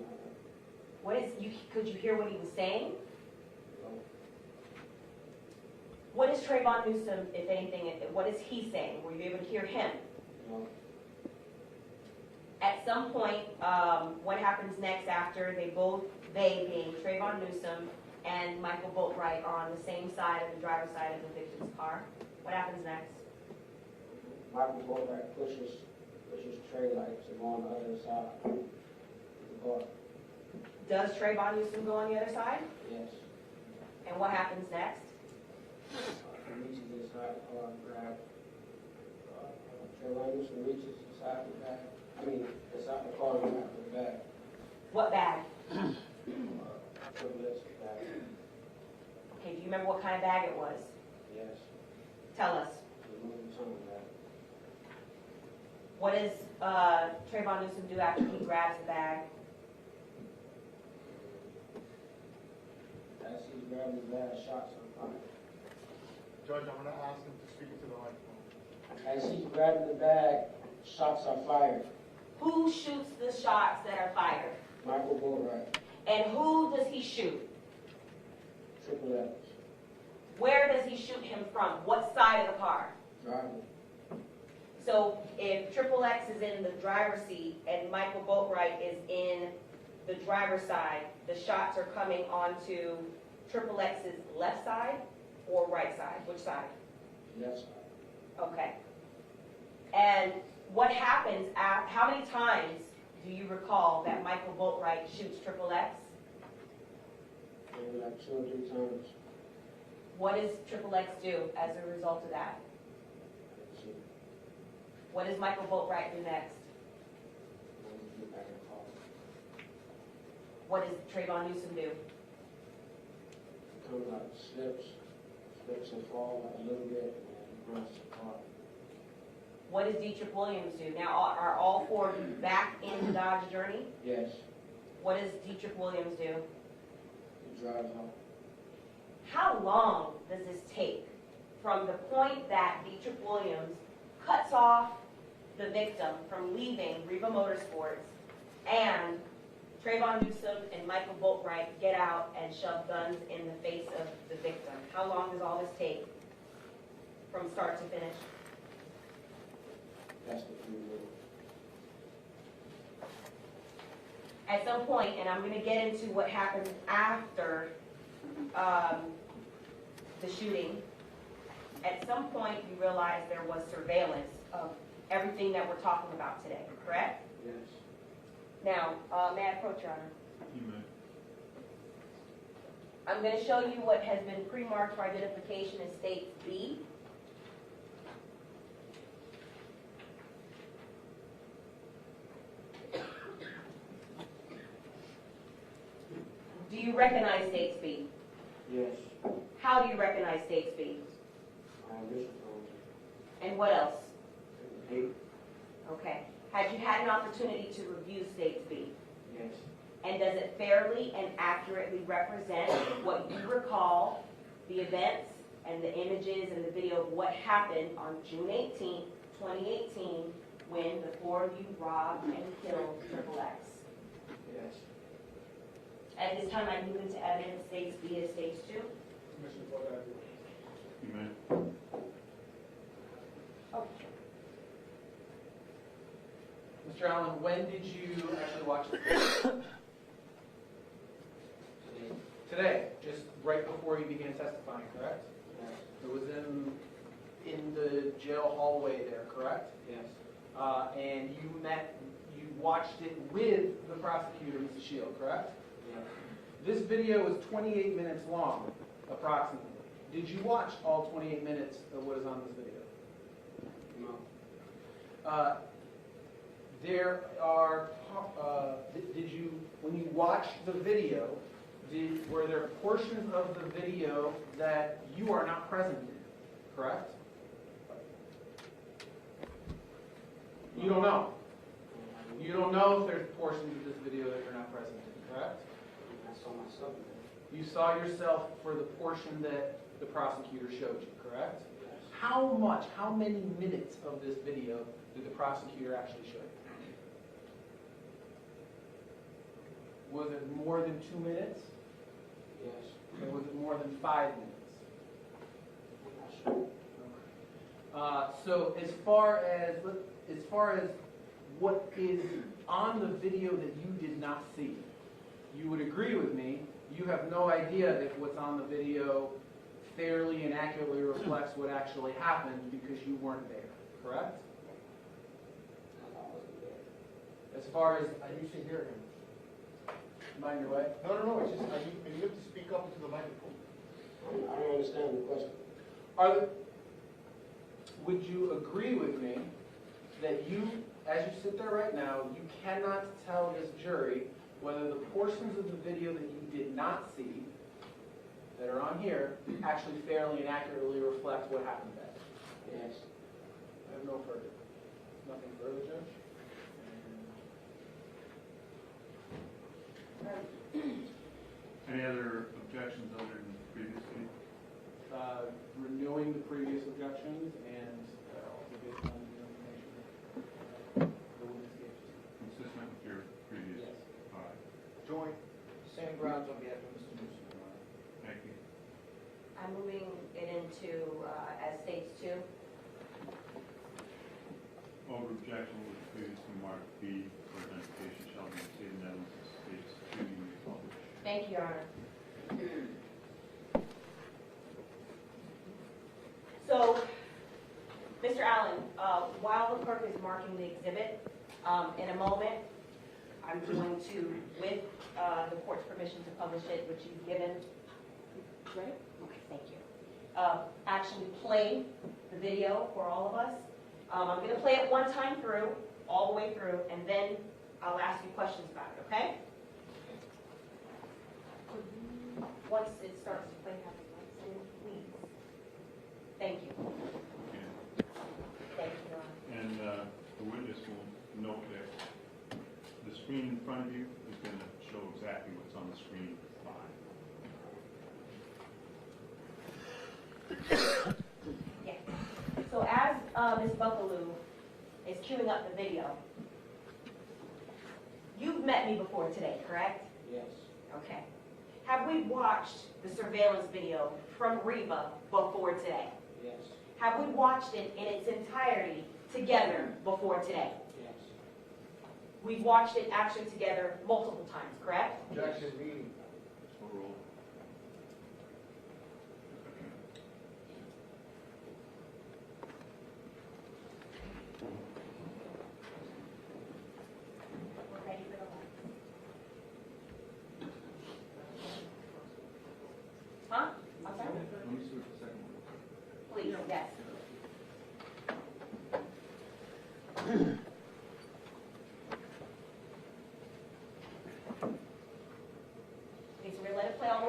Could you hear what he was saying? No. What is Trayvon Newsom, if anything, what is he saying? Were you able to hear him? No. At some point, what happens next after they being Trayvon Newsom and Michael Boatwright are on the same side of the driver's side of the victim's car? What happens next? Michael Boatwright pushes tray lights to go on the other side of the car. Does Trayvon Newsom go on the other side? Yes. And what happens next? He reaches inside the car and grabs. Trayvon Newsom reaches inside the bag. Inside the car and grabs the bag. What bag? Triple X bag. Okay, do you remember what kind of bag it was? Yes. Tell us. The Louis Vuitton bag. What does Trayvon Newsom do after he grabs the bag? As he's grabbing the bag, shots are fired. Judge, I'm gonna ask him to speak into the microphone. As he's grabbing the bag, shots are fired. Who shoots the shots that are fired? Michael Boatwright, And who does he shoot? Triple X, Where does he shoot him from? What side of the car? driving. So if Triple X is in the driver's seat and Michael Boatwright is in the driver's side, the shots are coming onto Triple X's left side or right side? Which side? Left side. Okay. And what happens how many times do you recall that Michael Boatwright shoots Triple X? Maybe like 2 or 3 times. What does Triple X do as a result of that? Let's see. What does Michael Boatwright do next? Let me get back in the car. What does Trayvon Newsom do? Comes out, slips and falls a little bit, and runs the car. What does Dietrich Williams do? Now, are all four of you back in the Dodge Journey? Yes, What does Dietrich Williams do? he drives off. How long does this take from the point that Dietrich Williams cuts off the victim from leaving Reba Motorsports and Trayvon Newsom and Michael Boatwright get out and shove guns in the face of the victim? How long does all this take from start to finish? That's the few minutes. At some point, and I'm going to get into what happened after the shooting, at some point you realized there was surveillance of everything that we're talking about today, correct? Yes. Now, may I approach, Your Honor? You may. I'm going to show you what has been pre-marked for identification in States B. Do you recognize States B? Yes. How do you recognize States B? I have this phone. And what else? Date. Okay. Had you had an opportunity to review States B? Yes. And does it fairly and accurately represent what you recall, the events and the images and the video of what happened on June 18th, 2018, when the four of you robbed and killed XXX? Yes. At this time, I move into evidence States B as States 2. Commissioner Board, I agree. You may. Oh, Mr. Allen, when did you actually watch the video? Today, just right before you began testifying, correct? Yes. It was in the jail hallway there, correct? Yes. And you watched it with the prosecutor, Mrs. Shield, correct? Yes. This video is 28 minutes long, approximately. Did you watch all 28 minutes of what is on this video? No. There are, when you watched the video, were there portions of the video that you are not present in, correct? You don't know. You don't know if there's portions of this video that you're not present in, correct? I saw myself there. You saw yourself for the portion that the prosecutor showed you, correct? Yes. How many minutes of this video did the prosecutor actually show you? Was it more than 2 minutes? Yes. Or was it more than 5 minutes? I'm not sure. So as far as what is on the video that you did not see, you would agree with me, you have no idea if what's on the video fairly and accurately reflects what actually happened because you weren't there, correct? I wasn't there. As far as, I usually hear him. mind your way, No, it's just, you have to speak up into the microphone. I don't understand the question. would you agree with me that you, as you sit there right now, you cannot tell this jury whether the portions of the video that you did not see, that are on here, actually fairly and accurately reflect what happened then? Yes. I have no further. Nothing further, Judge? Any other objections other than previously? Renewing the previous objections and also based on the information the witness gave. Consistent with your previous? Yes. All right, Joint, same grounds on behalf of Mr. Newsom, Your Honor. thank you. I'm moving it into as States 2. Over objection with previously marked B for identification shall be stated in evidence of States 2, you may publish. Thank you, Your Honor. So, Mr. Allen, while the clerk is marking the exhibit, in a moment, I'm going to, with the court's permission to publish it, which you've given. Ready? Okay, thank you. Actually play the video for all of us. I'm going to play it one time through, all the way through, and then I'll ask you questions about it, okay? Once it starts to play, have the lights in, please. Thank you. Okay. Thank you, Your Honor. And the witness will note that the screen in front of you is going to show exactly what's on the screen behind. Yeah. So as Ms. Buckaloo is queuing up the video, you've met me before today, correct? Yes. Okay. Have we watched the surveillance video from Reba before today? Yes. Have we watched it in its entirety together before today? Yes. We've watched it actually together multiple times, correct? Objection meeting. Roll. We're ready for the lights. Huh? I'm sorry? Let me see what the second one. Please, yes. Okay, so we're gonna let it play all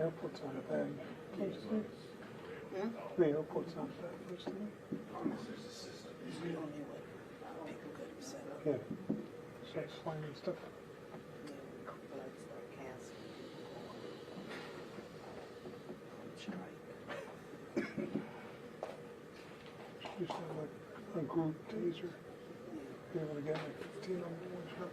Airport's on a bad place today. The airport's on a bad place today. Yeah. Start sliding stuff. Used to have like a group taser. Be able to get like 15 on one shot.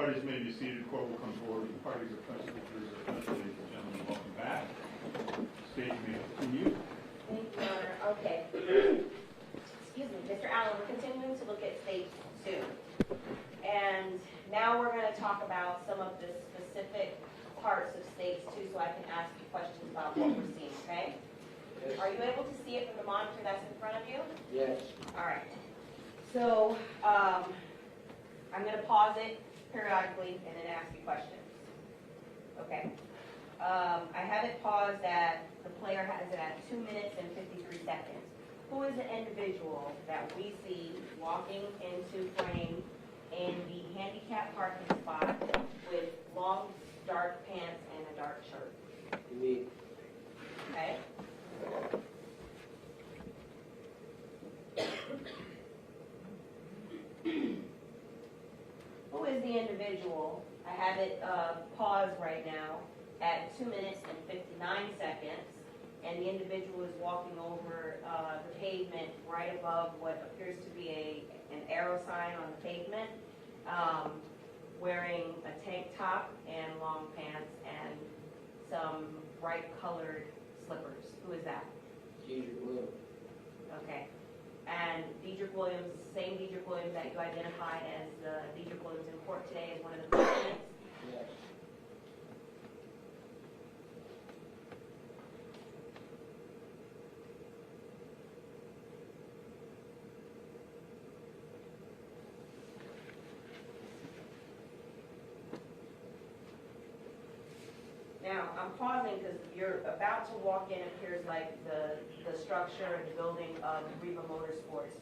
Parties may be seated, court will come forward. The parties are present, ladies and gentlemen, welcome back. State may continue. Thank you, Your Honor. Okay. Excuse me, Mr. Allen, we're continuing to look at state 2. And now we're going to talk about some of the specific parts of stage 2 so I can ask you questions about what we're seeing, okay? Yes. Are you able to see it from the monitor that's in front of you? Yes. All right. So I'm going to pause it periodically and then ask you questions. Okay. I have it paused at, the player has it at 2 minutes and 53 seconds. Who is the individual that we see walking into frame in the handicap parking spot with long dark pants and a dark shirt? Me. Okay? Who is the individual? I have it paused right now at 2 minutes and 59 seconds. And the individual is walking over the pavement right above what appears to be an arrow sign on the pavement, wearing a tank top and long pants and some bright colored slippers. Who is that? Ginger Blue. Okay. And Deidre Williams, same Deidre Williams that you identified as Deidre Williams in court today as one of the defendants? Yes. Now, I'm pausing because you're about to walk in, appears like the structure and the building of Riva Motorsports.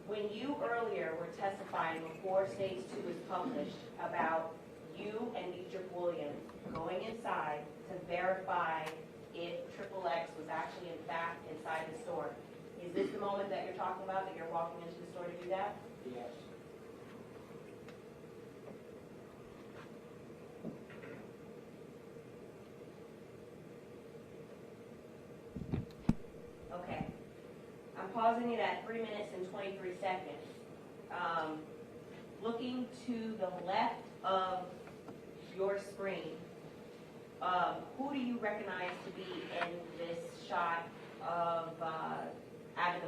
When you earlier were testifying before Stage 2 was published about you and Deidre Williams going inside to verify if XXX was actually in fact inside the store, is this the moment that you're talking about, that you're walking into the store to do that? Yes. Okay. I'm pausing it at 3 minutes and 23 seconds. Looking to the left of your screen, who do you recognize to be in this shot of out of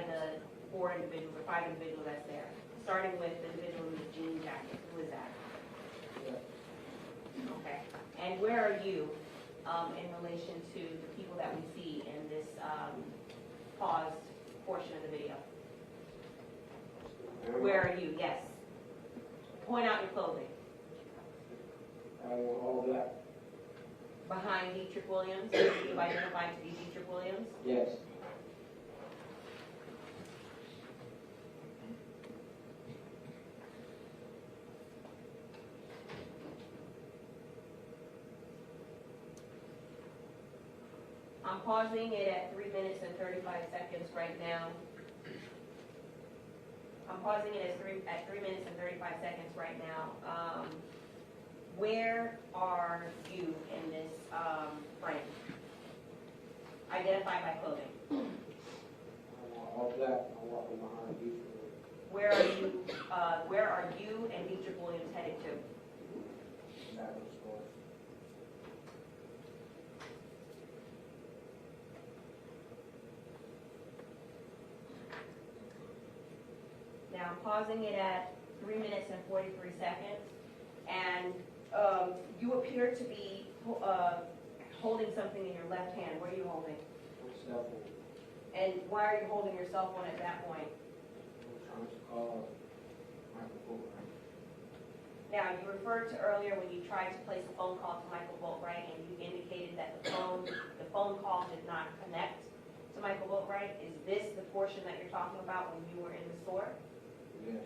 the 4 individuals or 5 individuals that's there? Starting with the individual in the jean jacket. Who is that? Yes. Okay. And where are you in relation to the people that we see in this paused portion of the video? Where are you? Yes. Point out your clothing. All black. Behind Deidre Williams, who you've identified to be Deidre Williams. Yes. I'm pausing it at 3 minutes and 35 seconds right now. I'm pausing it at 3 minutes and 35 seconds right now. Where are you in this frame? Identified by clothing. All black. I'm walking behind you. Where are you and Deidre Williams headed to? Back in the store. Now I'm pausing it at 3 minutes and 43 seconds. And you appear to be holding something in your left hand. What are you holding? My cell phone. And why are you holding your cell phone at that point? I'm trying to call Michael Boatwright. Now, you referred to earlier when you tried to place a phone call to Michael Boatwright and you indicated that the phone call did not connect to Michael Boatwright. Is this the portion that you're talking about when you were in the store? Yes.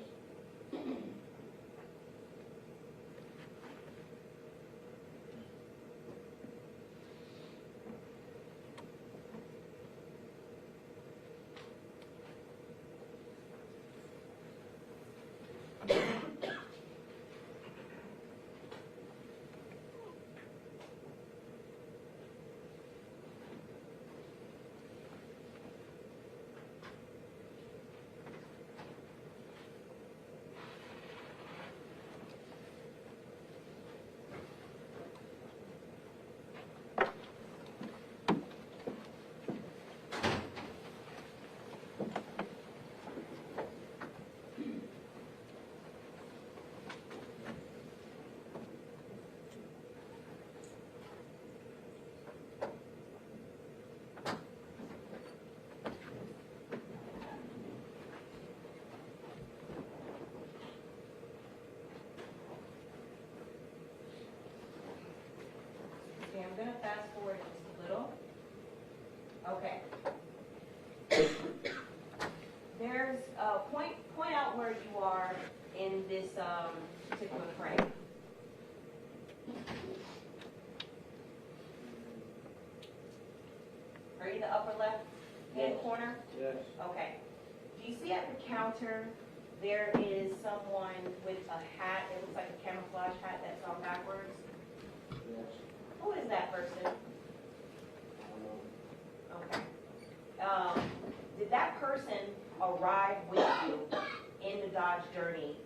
gonna fast forward just a little. Okay. There's, point out where you are in this, particular frame. Are you in the upper left hand corner? Yes. Okay. Do you see at the counter, there is someone with a hat, it looks like a camouflage hat that's on backwards? Yes. Who is that person? Okay. Did that person arrive with you in the Dodge Journey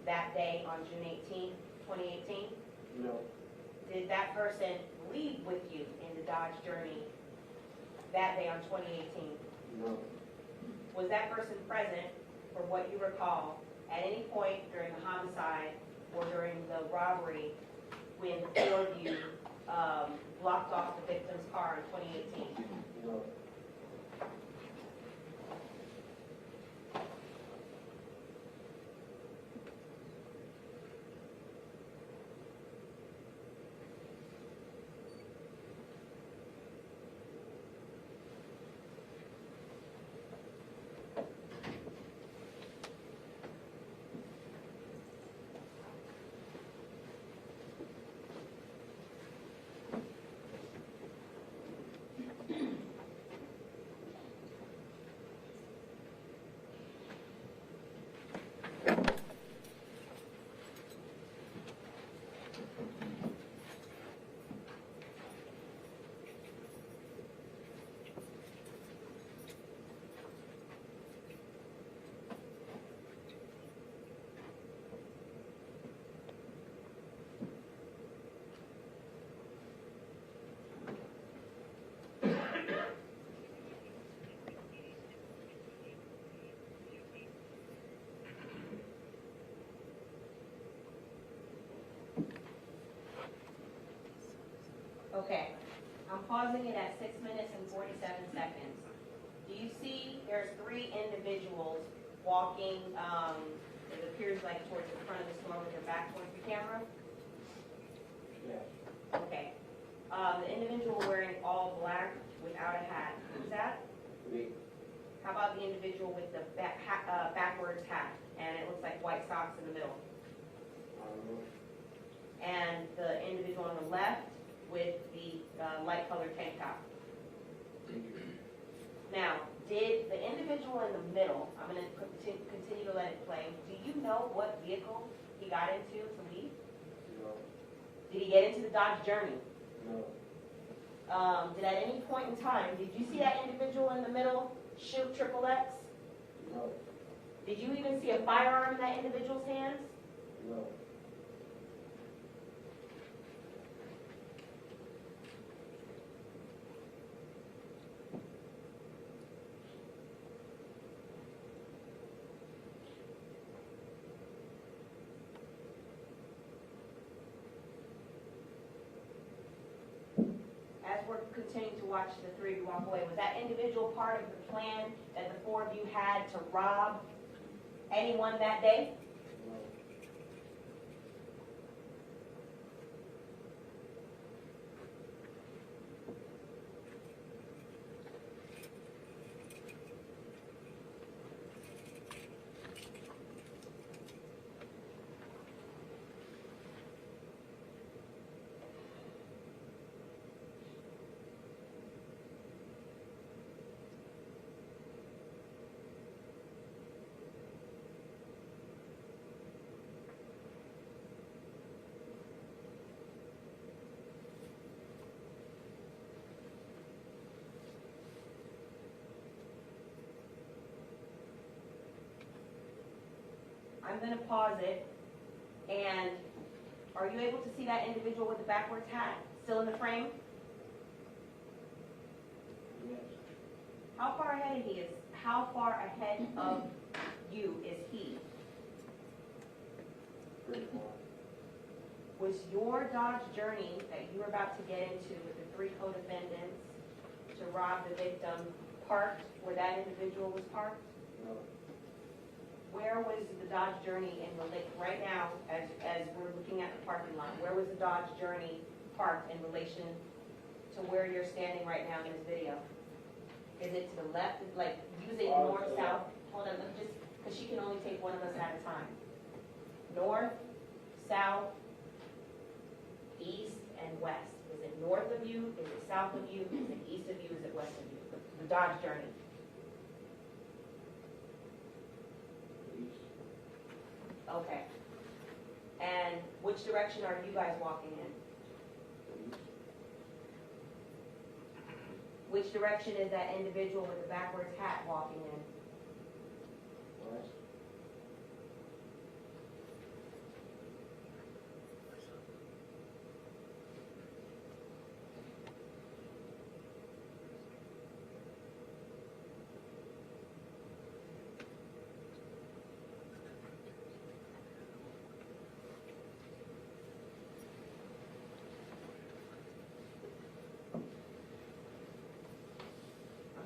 that day on June 18th, 2018? No. Did that person leave with you in the Dodge Journey that day on 2018? No. Was that person present, from what you recall, at any point during the homicide or during the robbery when the four of you blocked off the victim's car in 2018? No. Okay, I'm pausing it at 6 minutes and 47 seconds. Do you see there's 3 individuals walking, it appears like towards the front of the store with their back towards the camera? Yes. Okay. The individual wearing all black without a hat, who's that? Me. How about the individual with the backwards hat, and it looks like white socks in the middle? I don't know. And the individual on the left with the light colored tank top? Now, did the individual in the middle, I'm going to continue to let it play, do you know what vehicle he got into to leave? No. Did he get into the Dodge Journey? No. Did at any point in time, did you see that individual in the middle shoot XXX? No. Did you even see a firearm in that individual's hands? No. As we're continuing to watch the 3 of you walk away, was that individual part of the plan that the 4 of you had to rob anyone that day? No. I'm going to pause it. And are you able to see that individual with the backwards hat still in the frame? Yes. How far ahead he is? How far ahead of you is he? Pretty far. Was your Dodge Journey that you were about to get into with the 3 co-defendants to rob the victim parked where that individual was parked? No. Where was the Dodge Journey right now, as we're looking at the parking lot, where was the Dodge Journey parked in relation to where you're standing right now in this video? Is it to the left, like using north, south? Hold on, let me just, because she can only take one of us at a time. North, south, east, and west. Is it north of you? Is it south of you? Is it east of you? Is it west of you? The Dodge journey. Okay. And which direction are you guys walking in? Which direction is that individual with the backwards hat walking in? West.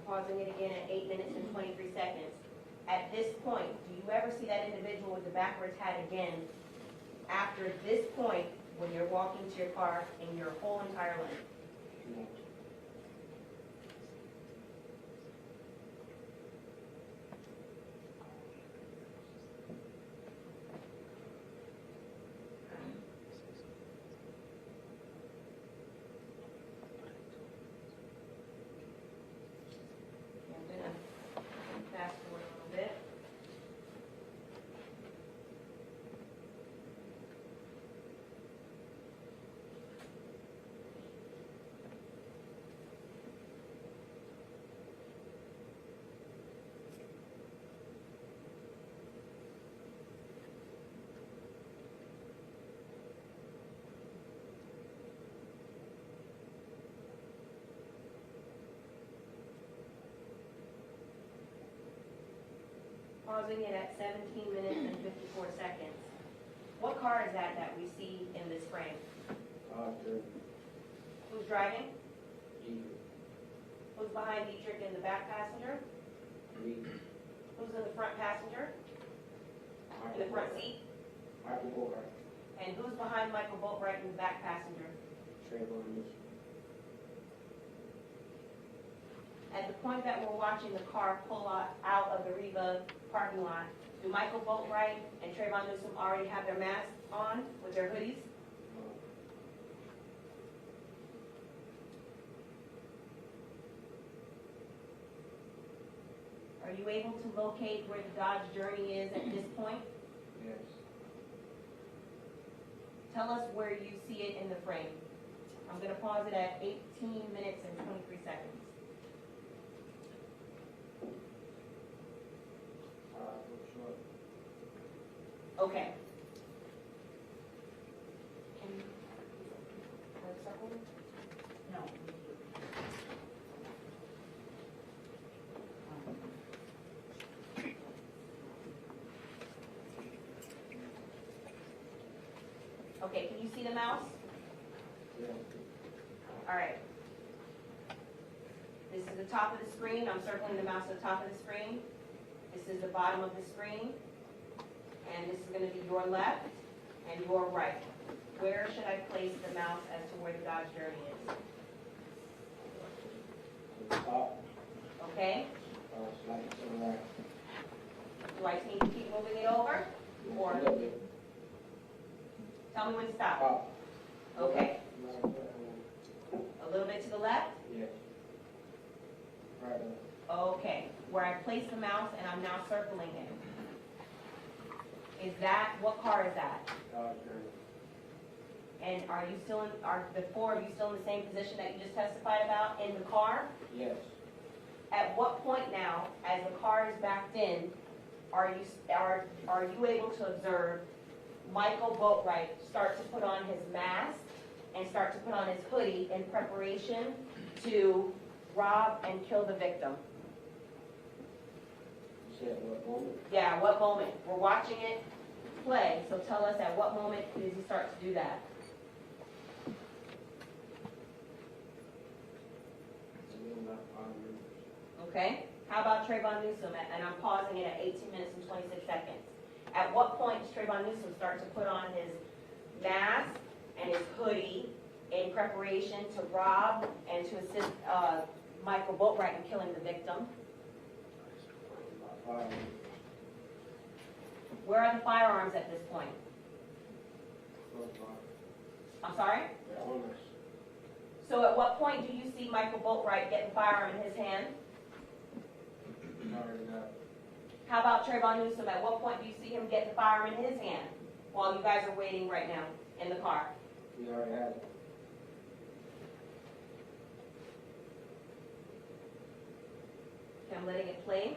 Pausing it again at 8 minutes and 23 seconds. At this point, do you ever see that individual with the backwards hat again after this point when you're walking to your car in your whole entire lane? No. I'm gonna fast forward a little bit. Pausing it at 17 minutes and 54 seconds. What car is that we see in this frame? Who's driving? Who's behind Dietrich in the back passenger? Me. Who's in the front passenger? In the front seat? Michael Bori. And who's behind Michael Boatwright in the back passenger? Trayvon. At the point that we're watching the car pull out of the Riva parking lot, do Michael Boatwright and Trayvon Newsom already have their masks on with their hoodies? Are you able to locate where the Dodge Journey is at this point? Yes. Tell us where you see it in the frame. I'm going to pause it at 18 minutes and 23 seconds. Okay. Can you work circle? No. Okay, can you see the mouse? Yeah. All right. This is the top of the screen. I'm circling the mouse at the top of the screen. This is the bottom of the screen. And this is going to be your left and your right. Where should I place the mouse as to where the Dodge Journey is? Top. Okay? Slightly to the right. Do I need to keep moving it over? Or A little bit. tell me when to stop? Top. Okay. A little bit to the left? Yes. Right. Okay. Where I place the mouse and I'm now circling it. Is that, what car is that? And are you still in, are the four of you still in the same position that you just testified about in the car? Yes. At what point now, as the car is backed in, are you able to observe Michael Boatwright start to put on his mask and start to put on his hoodie in preparation to rob and kill the victim? You said what moment? Yeah, what moment? We're watching it play, so tell us at what moment did he start to do that? Okay, how about Trayvon Newsom? And I'm pausing it at 18 minutes and 26 seconds. At what point does Trayvon Newsom start to put on his mask and his hoodie in preparation to rob and to assist Michael Boatwright in killing the victim. Where are the firearms at this point? I'm sorry? They're on us. So at what point do you see Michael Boatwright get the firearm in his hand? Already got it. How about Trayvon Newsom? At what point do you see him get the firearm in his hand while you guys are waiting right now in the car? We already had it. Okay, I'm letting it play.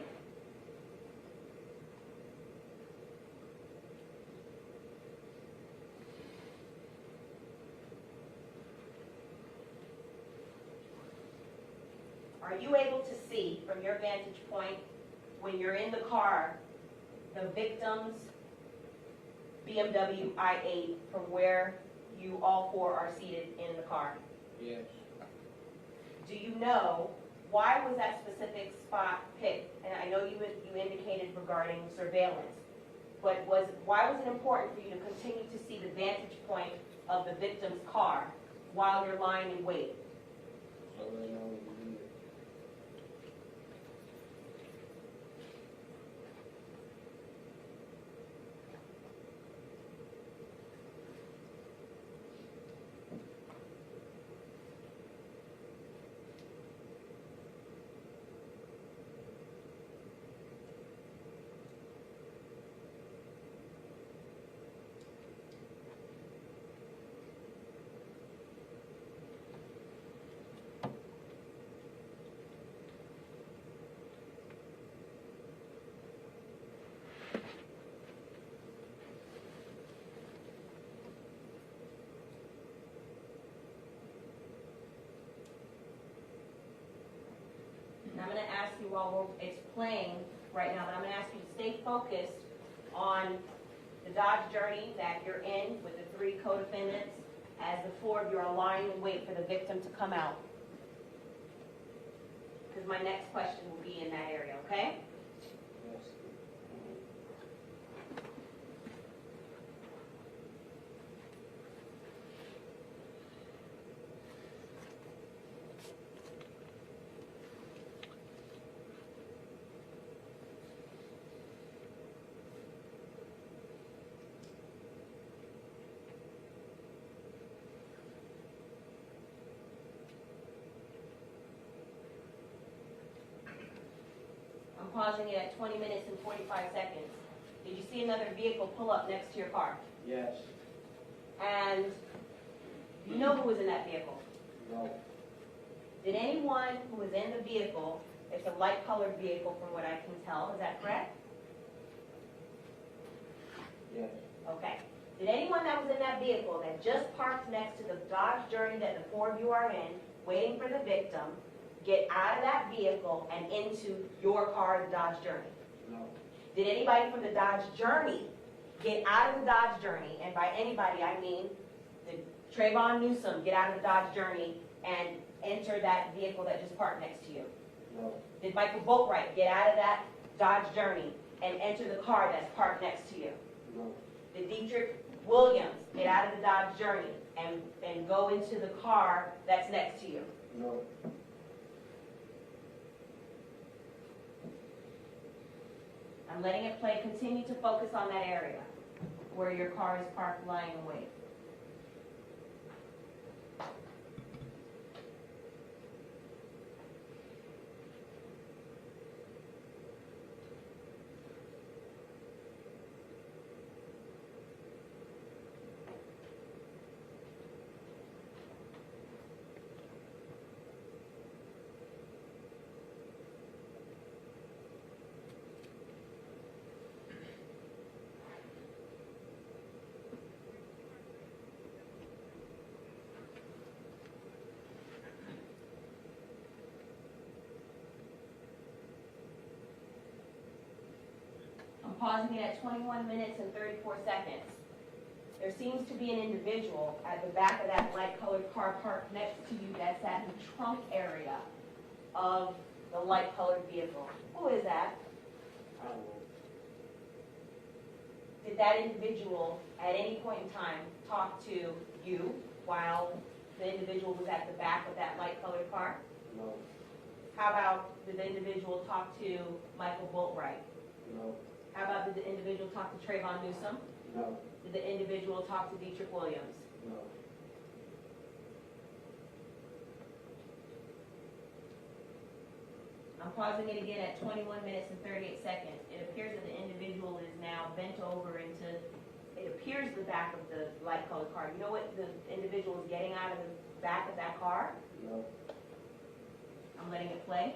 Are you able to see from your vantage point when you're in the car the victim's BMW i8 from where you all four are seated in the car? Yes. Do you know why was that specific spot picked? And I know you indicated regarding surveillance, but why was it important for you to continue to see the vantage point of the victim's car while you're lying in wait? So they know we need it. And I'm going to ask you while it's playing right now, but I'm going to ask you to stay focused on the Dodge Journey that you're in with the 3 co-defendants as the 4 of you are lying in wait for the victim to come out. Because my next question will be in that area, okay? Yes. I'm pausing it at 20 minutes and 45 seconds. Did you see another vehicle pull up next to your car? Yes. And you know who was in that vehicle? No. Did anyone who was in the vehicle, it's a light colored vehicle from what I can tell, is that correct? Yes. Okay. Did anyone that was in that vehicle that just parked next to the Dodge Journey that the 4 of you are in, waiting for the victim, get out of that vehicle and into your car, the Dodge Journey? No. Did anybody from the Dodge Journey get out of the Dodge Journey? And by anybody, I mean, did Trayvon Newsom get out of the Dodge Journey and enter that vehicle that just parked next to you? No. Did Michael Boatwright get out of that Dodge Journey and enter the car that's parked next to you? No. Did Dietrich Williams get out of the Dodge Journey and go into the car that's next to you? No. I'm letting it play. Continue to focus on that area where your car is parked lying in wait. I'm pausing it at 21 minutes and 34 seconds. There seems to be an individual at the back of that light-colored car parked next to you that's at the trunk area of the light-colored vehicle. Who is that? I don't know. Did that individual at any point in time talk to you while the individual was at the back of that light colored car? No, How about did the individual talk to Michael Boatwright? no, How about did the individual talk to Trayvon Newsom? no, Did the individual talk to Dietrich Williams? no. I'm pausing it again at 21 minutes and 38 seconds. It appears that the individual is now bent over into, it appears the back of the light colored car. You know what the individual is getting out of the back of that car? No. I'm letting it play.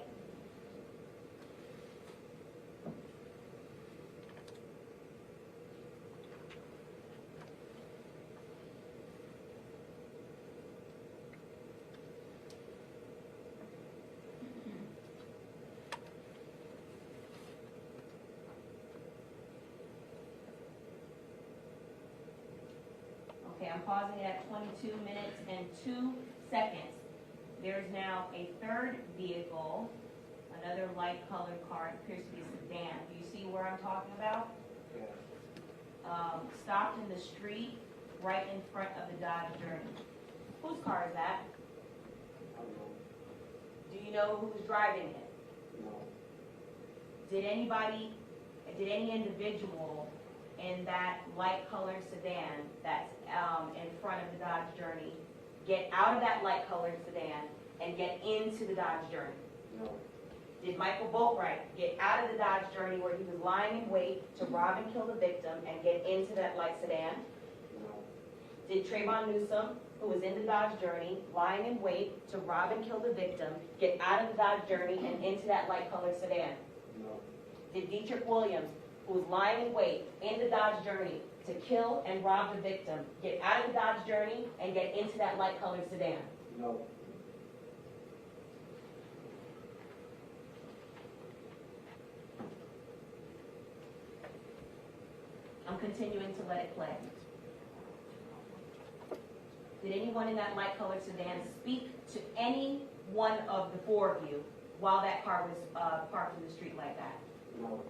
Okay, I'm pausing it at 22 minutes and 2 seconds. There's now a third vehicle, another light colored car, it appears to be a sedan. Do you see where I'm talking about? Yes. Stopped in the street right in front of the Dodge Journey. Whose car is that? I don't know. Do you know who was driving it? No. Did any individual in that light colored sedan that's in front of the Dodge Journey get out of that light colored sedan and get into the Dodge Journey? No. Did Michael Boatwright get out of the Dodge Journey where he was lying in wait to rob and kill the victim and get into that light sedan? No. Did Trayvon Newsom, who was in the Dodge Journey, lying in wait to rob and kill the victim, get out of the Dodge Journey and into that light colored sedan? No. Did Dietrich Williams, who was lying in wait in the Dodge Journey to kill and rob the victim, get out of the Dodge Journey and get into that light colored sedan? No. I'm continuing to let it play. Did anyone in that light colored sedan speak to any one of the four of you while that car was parked in the street like that? No.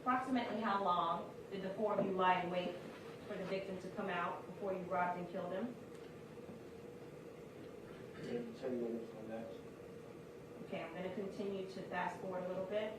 Approximately how long did the four of you lie in wait for the victim to come out before you robbed and killed him? Maybe 10 minutes on that. Okay, I'm going to continue to fast forward a little bit.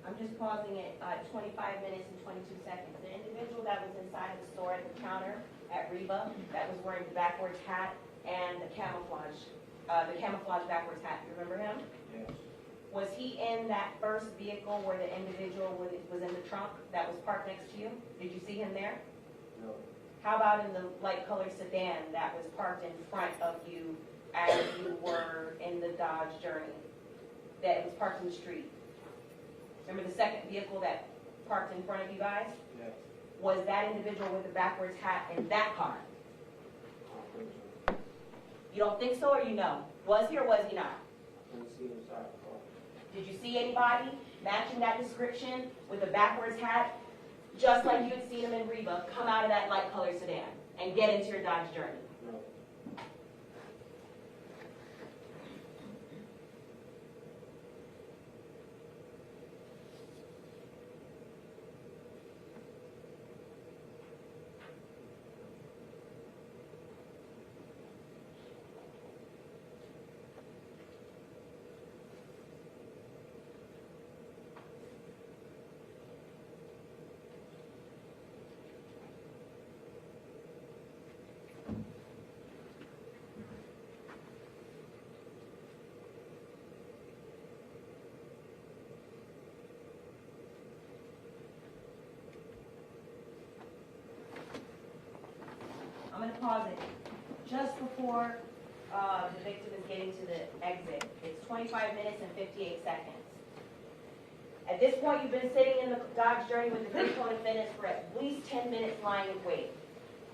I'm just pausing it 25 minutes and 22 seconds. The individual that was inside the store at the counter at Reba, that was wearing the backwards hat and the camouflage backwards hat, you remember him? Yes. Was he in that first vehicle where the individual was in the trunk that was parked next to you? Did you see him there? No. How about in the light colored sedan that was parked in front of you as you were in the Dodge Journey? That was parked in the street? Remember the second vehicle that parked in front of you guys? Yes. Was that individual with the backwards hat in that car? I don't think so. You don't think so or you know? Was he or was he not? I couldn't see inside the car. Did you see anybody matching that description with a backwards hat, just like you had seen them in Reba, come out of that light colored sedan and get into your Dodge Journey? No. I'm going to pause it just before the victim is getting to the exit. It's 25 minutes and 58 seconds. At this point, you've been sitting in the Dodge Journey with the vehicle defendants for at least 10 minutes lying in wait.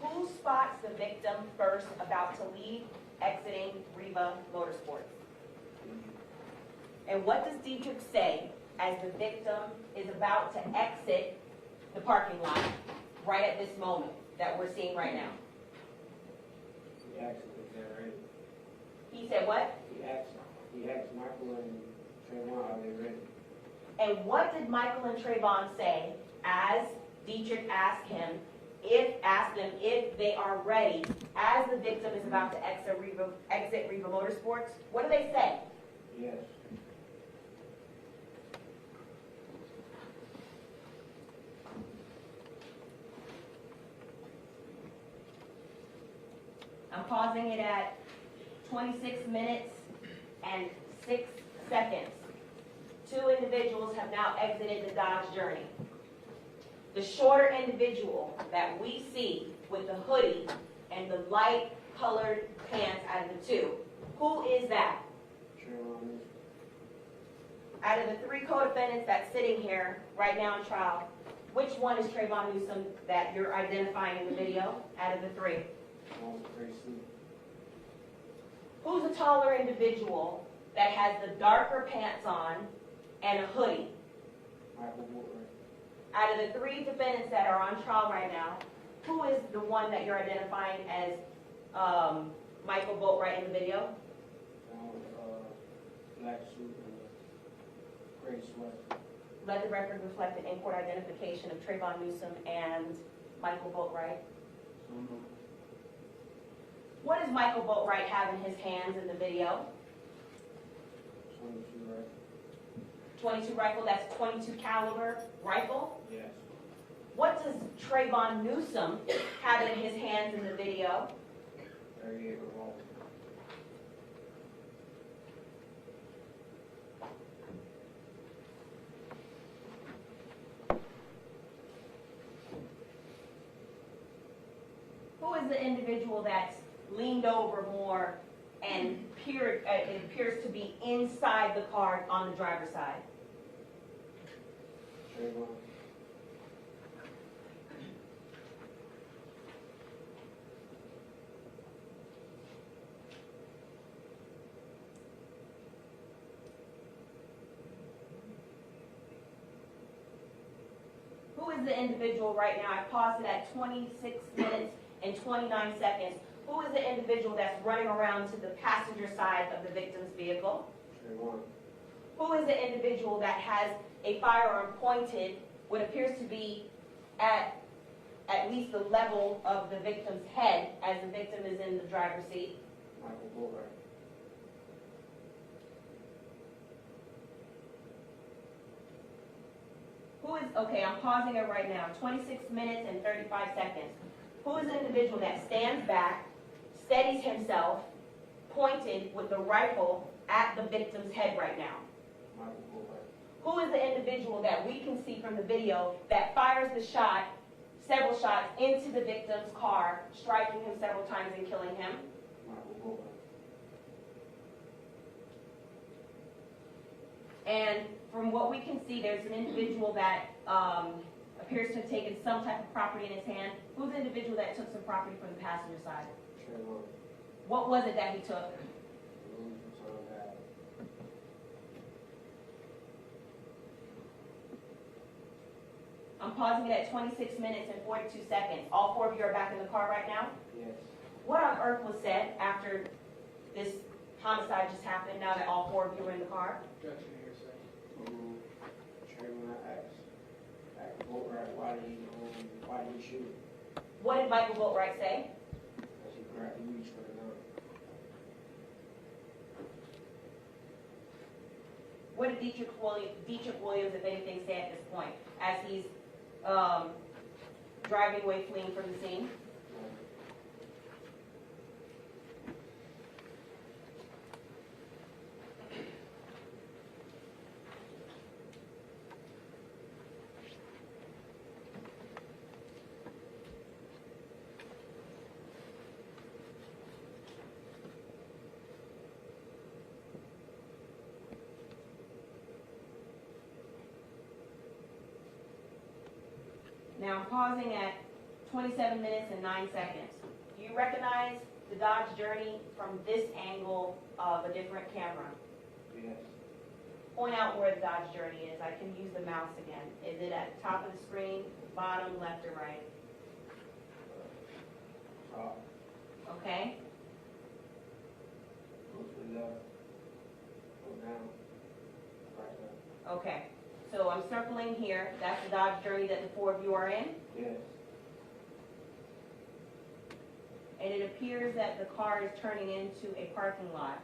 Who spots the victim first about to leave, exiting Reba Motorsports? And what does Dietrich say as the victim is about to exit the parking lot right at this moment that we're seeing right now? He asked if they're ready. He said what? He asked Michael and Trayvon, are they ready? And what did Michael and Trayvon say as Dietrich asked them if they are ready as the victim is about to exit Reba Motorsports? What do they say? Yes. I'm pausing it at 26 minutes and 6 seconds. Two individuals have now exited the Dodge Journey. The shorter individual that we see with the hoodie and the light colored pants out of the two, who is that? Trayvon. Out of the three co-defendants that's sitting here right now in trial, which one is Trayvon Newsom that you're identifying in the video out of the three? Who's a taller individual that has the darker pants on and a hoodie? Michael Bori. Out of the three defendants that are on trial right now, who is the one that you're identifying as Michael Boatwright in the video? Black suit and gray sweater. Let the record reflect the in-court identification of Trayvon Newsom and Michael Boatwright. What does Michael Boatwright have in his hands in the video? 22 rifle. 22 rifle, that's 22 caliber rifle? Yes. What does Trayvon Newsom have in his hands in the video? 38 revolver. Who is the individual that's leaned over more and it appears to be inside the car on the driver's side? Trayvon. Who is the individual right now? I paused it at 26 minutes and 29 seconds. Who is the individual that's running around to the passenger side of the victim's vehicle? Trayvon. Who is the individual that has a firearm pointed, what appears to be at least the level of the victim's head as the victim is in the driver's seat? Michael Bori. Who is, okay, I'm pausing it right now, 26 minutes and 35 seconds. Who is the individual that stands back, steadies himself, pointed with the rifle at the victim's head right now? Michael Bori. Who is the individual that we can see from the video that fires the shot, several shots, into the victim's car, striking him several times and killing him? Michael Bori. And from what we can see, there's an individual that appears to have taken some type of property in his hand. Who's the individual that took some property from the passenger side? Trayvon. What was it that he took? I'm pausing it at 26 minutes and 42 seconds. All four of you are back in the car right now? Yes. What on earth was said after this homicide just happened, now that all four of you were in the car? Objection to hearsay. Chairman, I vote right, why did he shoot him? What did Michael Boatwright say? As he grabbed, he reached for the gun. What did Dietrich Williams, if anything, say at this point, as he's driving away, fleeing from the scene? Now I'm pausing at 27 minutes and 9 seconds. Do you recognize the Dodge Journey from this angle of a different camera? Yes. Point out where the Dodge Journey is. I can use the mouse again. Is it at the top of the screen, bottom, left, or right? Top. Okay. Go to the left. Go down. Right there. Okay. So I'm circling here. That's the Dodge Journey that the four of you are in. Yes. And it appears that the car is turning into a parking lot.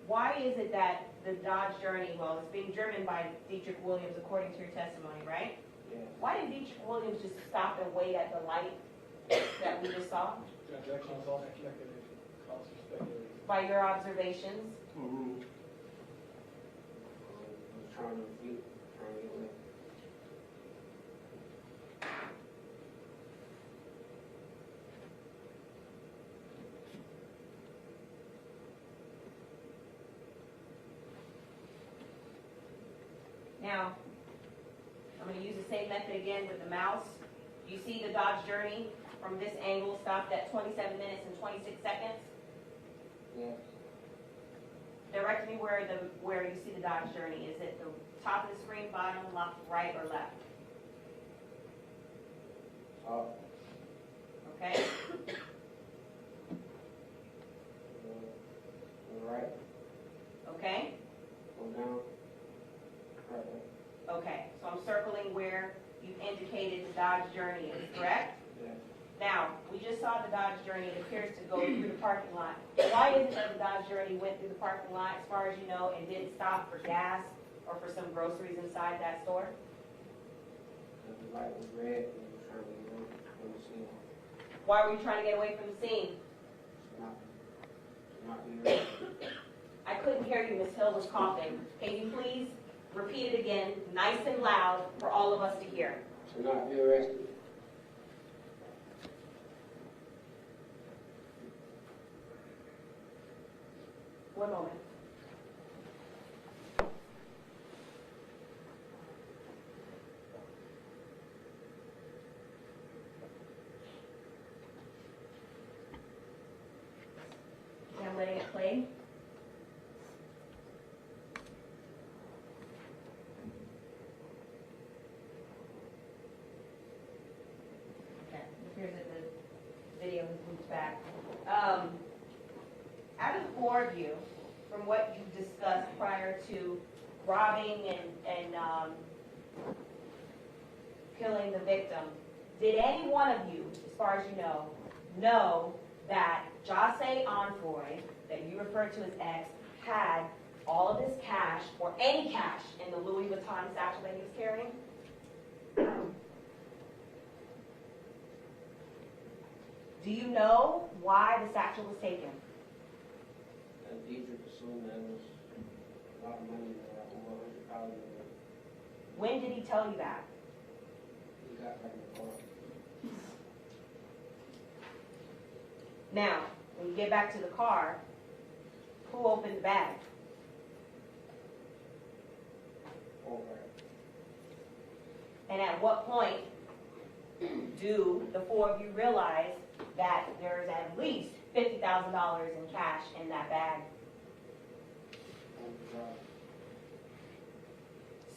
Why is it that the Dodge Journey, well, it's being driven by Dietrich Williams according to your testimony, right? Yes. Why did Dietrich Williams just stop and wait at the light that we just saw? Objection is all speculation. Cause for speculation. By your observations? Overruled. Was trying to get away. Now, I'm going to use the same method again with the mouse. You see the Dodge Journey from this angle stopped at 27 minutes and 26 seconds? Yes. Direct me where you see the Dodge Journey. Is it the top of the screen, bottom, left, right, or left? Top. Okay? Right. Okay? Go down. Right there. Okay. So I'm circling where you've indicated the Dodge Journey is, correct? Yes. Now, we just saw the Dodge Journey. It appears to go through the parking lot. Why is it that the Dodge Journey went through the parking lot, as far as you know, and didn't stop for gas or for some groceries inside that store? Because the light was red and we were trying to get away from the scene. Why were you trying to get away from the scene? Not be arrested. I couldn't hear you. Ms. Hill was coughing. Can you please repeat it again, nice and loud, for all of us to hear? To not be arrested. One moment. Okay, I'm letting it play. Okay, it appears that the video has moved back. Out of the four of you, from what you discussed prior to robbing and killing the victim, did any one of you, as far as you know that Jose Enfoy, that you referred to as X, had all of his cash, or any cash, in the Louis Vuitton satchel that he was carrying? Do you know why the satchel was taken? And Dietrich assumed that it was a lot of money there, over $100,000. When did he tell you that? He got back in the car. Now, when you get back to the car, who opened the bag? Over. And at what point do the four of you realize that there's at least $50,000 in cash in that bag? On the drive.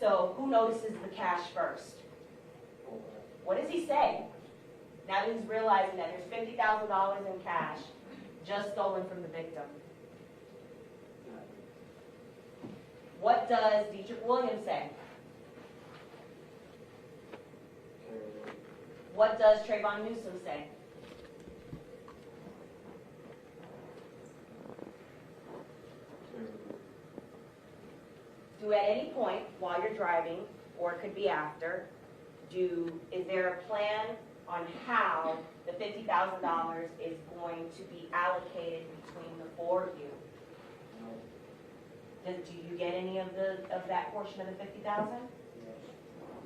So who notices the cash first? What does he say? Now that he's realizing that there's $50,000 in cash just stolen from the victim. What does Dietrich Williams say? What does Trayvon Newsom say? Do at any point while you're driving, or it could be after, is there a plan on how the $50,000 is going to be allocated between the four of you? Do you get any of that portion of the $50,000?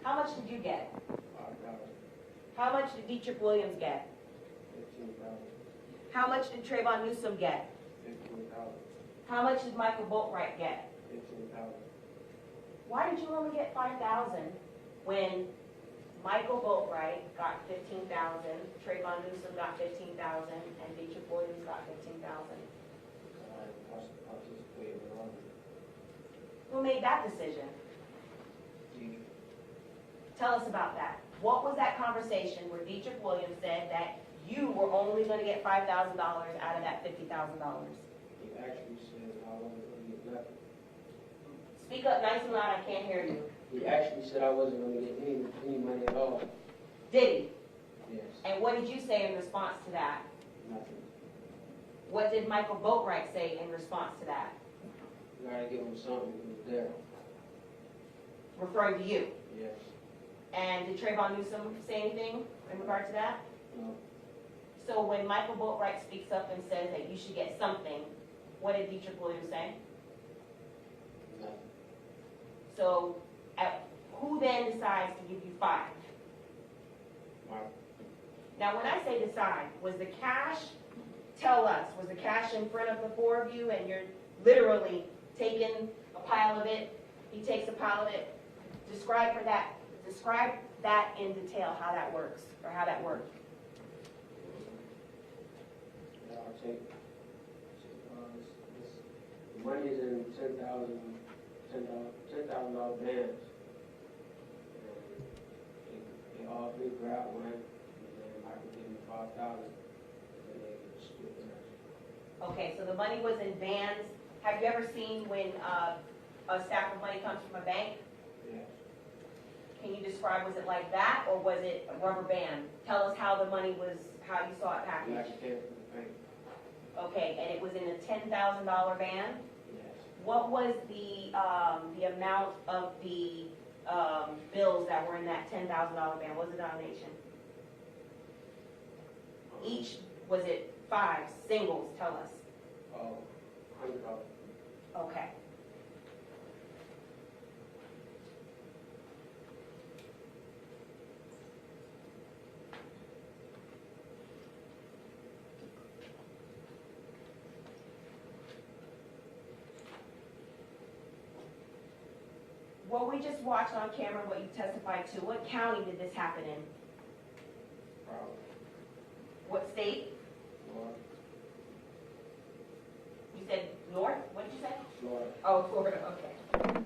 How much did you get? How much did Dietrich Williams get? How much did Trayvon Newsom get? How much did Michael Boatwright get? Why did you only get $5,000 when Michael Boatwright got $15,000, Trayvon Newsom got $15,000, and Dietrich Williams got $15,000? Who made that decision? Tell us about that. What was that conversation where Dietrich Williams said that you were only going to get $5,000 out of that $50,000? He actually said I wasn't going to get nothing. Speak up nice and loud, I can't hear you. He actually said I wasn't going to get any money at all. Did he? Yes. And what did you say in response to that? Nothing. What did Michael Boatwright say in response to that? You gotta give him something. He was there. Referring to you. Yes. And did Trayvon Newsom say anything in regard to that? No. So when Michael Boatwright speaks up and says that you should get something, what did Dietrich Williams say? Nothing. So who then decides to give you $5? Mark. Now when I say decide, was the cash, tell us, was the cash in front of the four of you and you're literally taking a pile of it, he takes a pile of it? Describe that in detail, how that works, or how that worked. Yeah, I'll take. The money's in $10,000 bands. They all three grab one, and then Michael gave me $5,000, and they split the rest. Okay, so the money was in bands. Have you ever seen when a stack of money comes from a bank? Yes. Can you describe, was it like that, or was it a rubber band? Tell us how the money was, how you saw it It packaged. actually came from the bank. Okay, and it was in a $10,000 band? Yes. What was the amount of the bills that were in that $10,000 band? What was the denomination? Each, was it 5, singles, tell us? $100. Okay. What we just watched on camera, what you testified to, what county did this happen in? Probably. What state? Florida. You said north? What did you say? Florida. Oh, Florida, okay.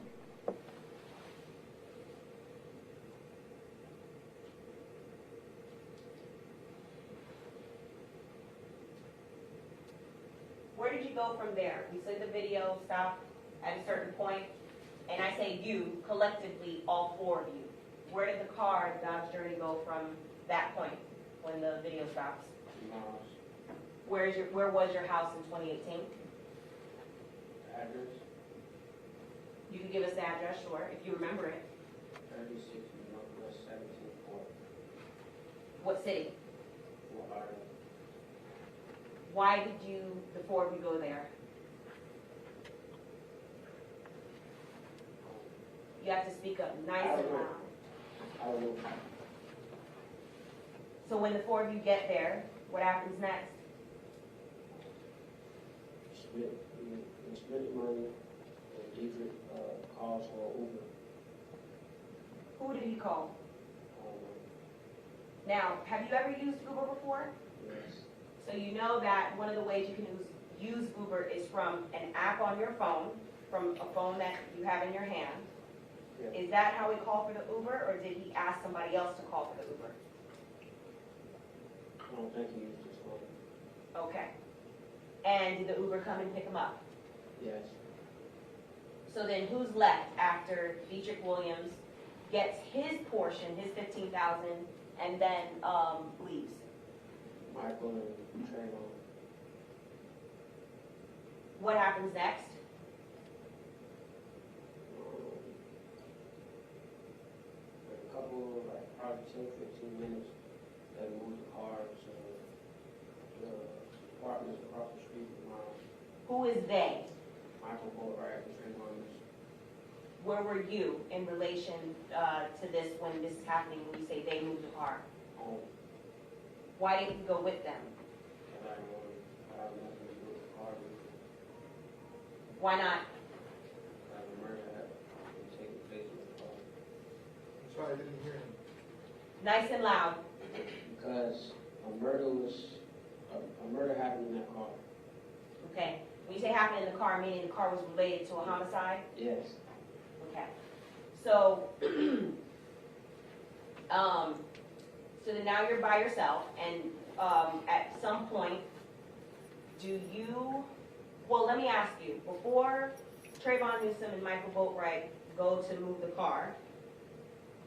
Where did you go from there? We saw the video stop at a certain point, and I say you, collectively, all four of you. Where did the car, Dodge Journey, go from that point when the video stops? Miles. Where was your house in 2018? Address. You can give us the address, sure, if you remember it. 36 Northwest 17th Court. What city? Florida. Why did the four of you go there? You have to speak up nice and loud. I don't know. So when the four of you get there, what happens next? We split the money, and Dietrich calls for Uber. Who did he call? I don't know. Now, have you ever used Uber before? Yes. So you know that one of the ways you can use Uber is from an app on your phone, from a phone that you have in your hand. Yeah. Is that how he called for the Uber, or did he ask somebody else to call for the Uber? I don't think he used his phone. Okay. And did the Uber come and pick him up? Yes. So then who's left after Dietrich Williams gets his portion, his 15,000, and then leaves? Michael and Trayvon. What happens next? A couple, like probably 10, 15 minutes, they moved the car to the apartments across the street from mine. Who is they? Michael Bori and Trayvon. Where were you in relation to this when this is happening, when you say they moved the car? Home. Why didn't you go with them? And I didn't want to have nothing to do with the car. Why not? The murder had taken place with the car. I'm sorry, I didn't hear him. Nice and loud. Because a murder happened in that car. Okay. When you say happened in the car, meaning the car was related to a homicide? Yes. Okay. So, so then now you're by yourself, and at some point, do you, well, let me ask you, before Trayvon Newsom and Michael Boatwright go to move the car,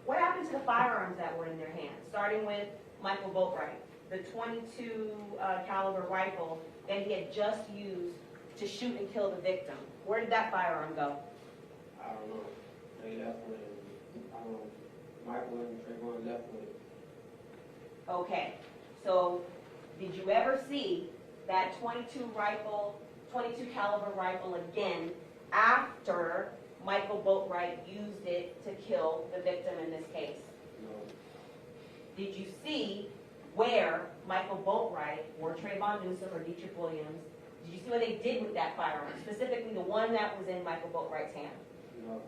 what happened to the firearms that were in their hands? Starting with Michael Boatwright, the .22 caliber rifle that he had just used to shoot and kill the victim. Where did that firearm go? I don't know. They left with it. Michael and Trayvon left with it. Okay, so did you ever see that .22 caliber rifle again after Michael Boatwright used it to kill the victim in this case? No. Did you see where Michael Boatwright or Trayvon Newsom or Dietrich Williams, did you see what they did with that firearm, specifically the one that was in Michael Boatwright's hand? No.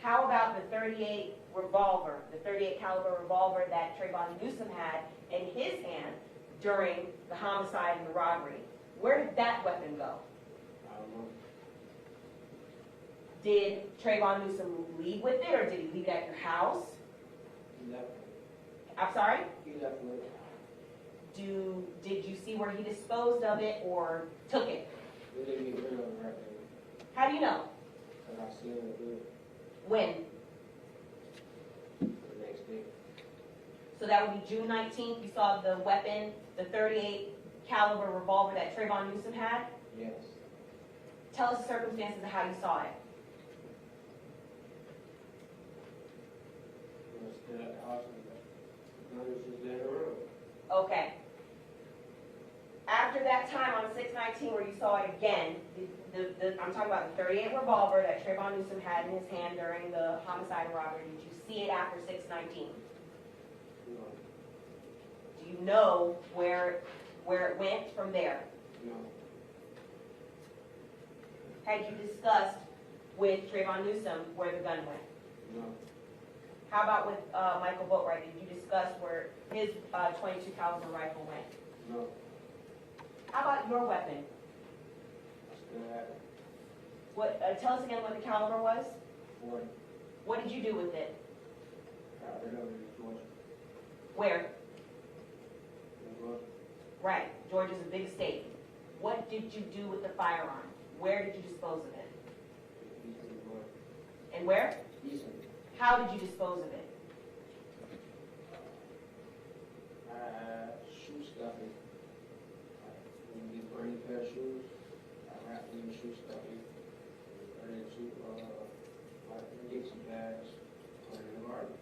How about the .38 revolver, the .38 caliber revolver that Trayvon Newsom had in his hand during the homicide and the robbery? Where did that weapon go? I don't know. Did Trayvon Newsom leave with it, or did he leave it at your house? He left with it. I'm sorry? He left with it. Did you see where he disposed of it or took it? We didn't get rid of it right there. How do you know? Because I seen him do it When? the next day. So that would be June 19th, you saw the weapon, the .38 caliber revolver that Trayvon Newsom had? Yes. Tell us the circumstances of how you saw it. We were still at the house and the gun was just laying around. Okay. After that time on 6/19 where you saw it again, I'm talking about the .38 revolver that Trayvon Newsom had in his hand during the homicide and robbery, did you see it after 6/19? No. Do you know where it went from there? No. Had you discussed with Trayvon Newsom where the gun went? No. How about with Michael Boatwright? Did you discuss where his .22 caliber rifle went? No. How about your weapon? I still had it. What? Tell us again what the caliber was. 40. What did you do with it? Got rid of it in Georgia. Where? In Georgia. Right. Georgia's a big state. What did you do with the firearm? Where did you dispose of it? Eastern Georgia. And where? Eastern. How did you dispose of it? Shoe stuffing. When you get brand new pair of shoes, I wrap them in shoe stuffing. Put it into like Dixie bags, put it in the garbage.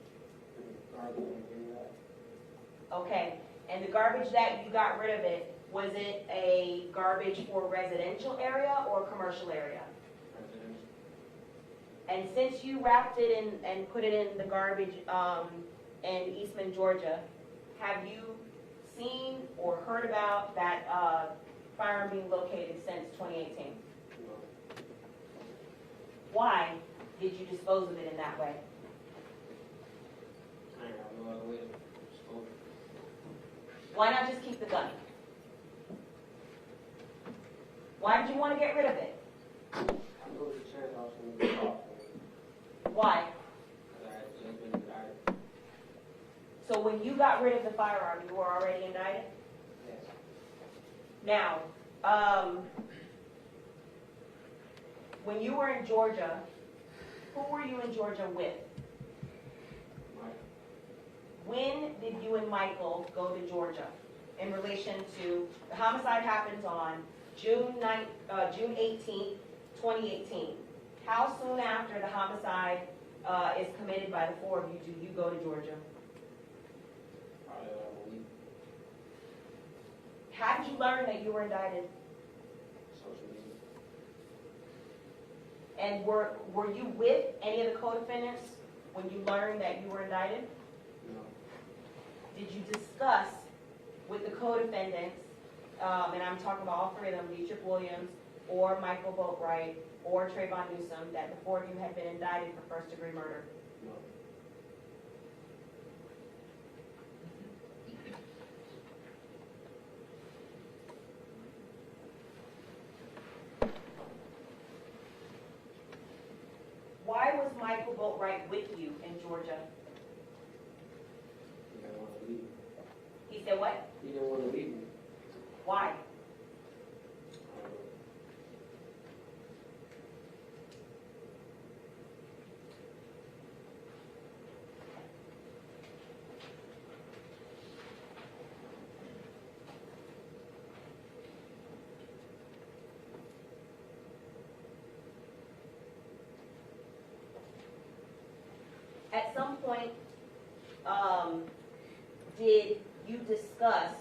And the garbage and bring it out. Okay. And the garbage that you got rid of it, was it a garbage for residential area or commercial area? Residential. And since you wrapped it in and put it in the garbage in Eastman, Georgia, have you seen or heard about that firearm being located since 2018? No. Why did you dispose of it in that way? I ain't have no other way to dispose of it. Why not just keep the gun? Why did you want to get rid of it? I know the chance I was going to be off. Why? when you got rid of the firearm, you were already indicted? Yes. Now, when you were in Georgia, who were you in Georgia with? Mike. When did you and Michael go to Georgia in relation to, the homicide happens on June 18th, 2018. How soon after the homicide is committed by the four of you do you go to Georgia? Probably like a week. How did you learn that you were indicted? Social media. And were you with any of the co-defendants when you learned that you were indicted? No. Did you discuss with the co-defendants, and I'm talking about all three of them, Dietrich Williams, or Michael Boatwright, or Trayvon Newsom, that the four of you had been indicted for first-degree murder? No. Why was Michael Boatwright with you in Georgia? He didn't want to leave me. He said what? He didn't want to leave me. Why? At some point, did you discuss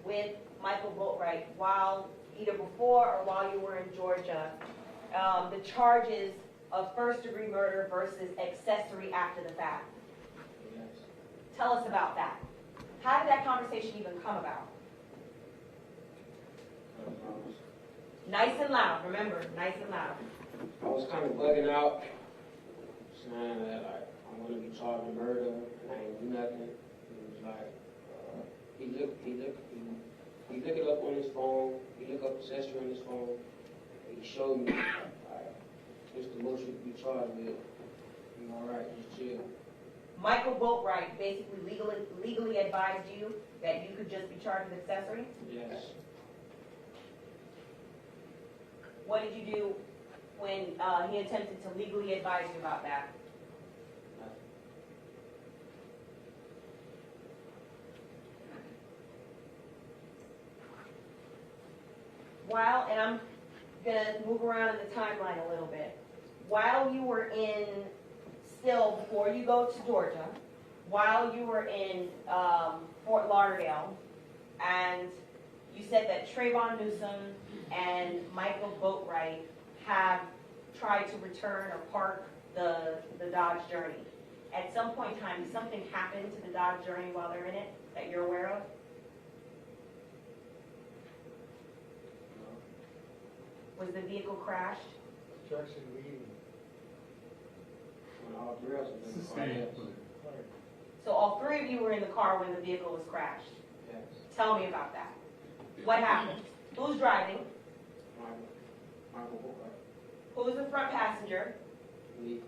with Michael Boatwright while, either before or while you were in Georgia, the charges of first-degree murder versus accessory after the fact? Yes. Tell us about that. How did that conversation even come about? Nice and loud, remember, nice and loud. I was kind of bugging out, saying that like, I want to be charged with murder, and I ain't do nothing. He was like, he look it up on his phone. He look up accessory on his phone. And he showed me, like, what's the most you can be charged with. I'm all right, just chill. Michael Boatwright basically legally advised you that you could just be charged with accessory? Yes. What did you do when he attempted to legally advise you about that? While, and I'm gonna move around in the timeline a little bit. While you were in, still before you go to Georgia, while you were in Fort Lauderdale, and you said that Trayvon Newsom and Michael Boatwright have tried to return or park the Dodge Journey. At some point in time, did something happen to the Dodge Journey while they're in it that you're aware of? Was the vehicle crashed? Objection leading. When all three of us was in the car, Sustained. yes. So all three of you were in the car when the vehicle was crashed. Yes. Tell me about that. What happened? Who's driving? Michael Booker. Who's the front passenger? Me.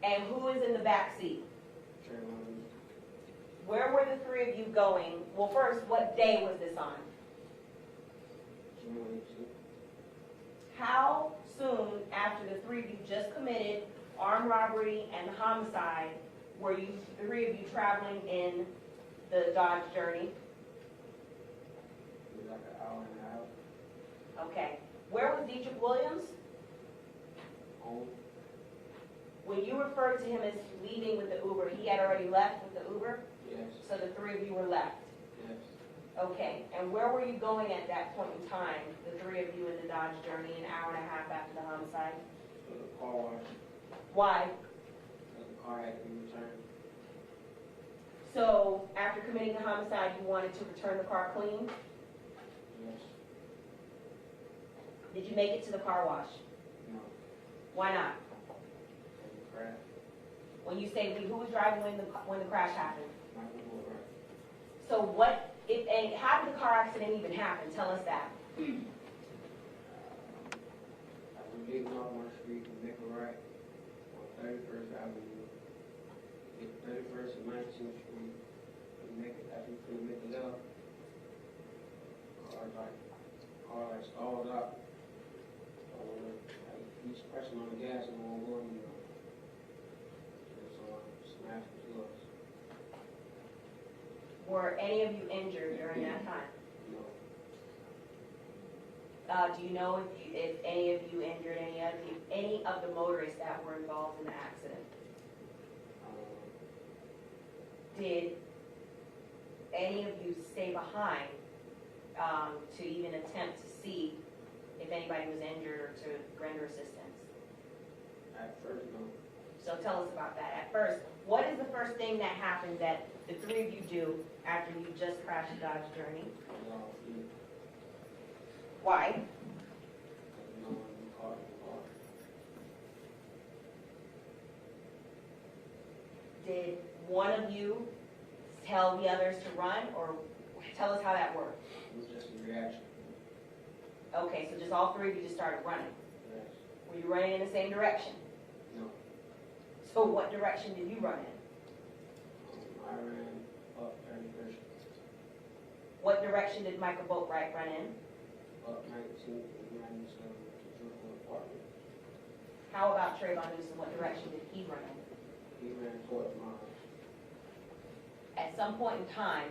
And who is in the back seat? Trayvon. Where were the three of you going? Well, first, what day was this on? June 18th. How soon after the three of you just committed armed robbery and homicide were you, the three of you, traveling in the Dodge Journey? It was like an hour and a half. Okay. Where was Dietrich Williams? Home. When you referred to him as leaving with the Uber, he had already left with the Uber? Yes. So the three of you were left? Yes. Okay. And where were you going at that point in time, the three of you in the Dodge Journey, an hour and a half after the homicide? So the car wash. Why? Because the car had to be returned. So after committing the homicide, you wanted to return the car clean? Yes. Did you make it to the car wash? No. Why not? Because the crash. When you say we, who was driving when the crash happened? Michael Booker. So what, if, and how did the car accident even happen? Tell us that. I was leaving off my street and make a right on 31st Avenue. Get 31st and 9th 19th Street, we make it, after we make it up, car like stalls up. Each person on the gas and won't go, you know. So, smash the doors. Were any of you injured during that time? No. Do you know if any of you injured any of the motorists that were involved in the accident? Did any of you stay behind to even attempt to see if anybody was injured or to render assistance? At first, no. So tell us about that. At first, what is the first thing that happened that the three of you do after you just crashed a Dodge Journey? Why? No one in the car. Did one of you tell the others to run, or tell us how that worked? It was just a reaction. Okay, so just all three of you just started running. Yes. Were you running in the same direction? No. So what direction did you run in? I ran up 31st, What direction did Michael Boatwright run in? up 19th, and ran into the Driftwood apartment. How about Trayvon Newsom? What direction did he run in? He ran towards my house. At some point in time,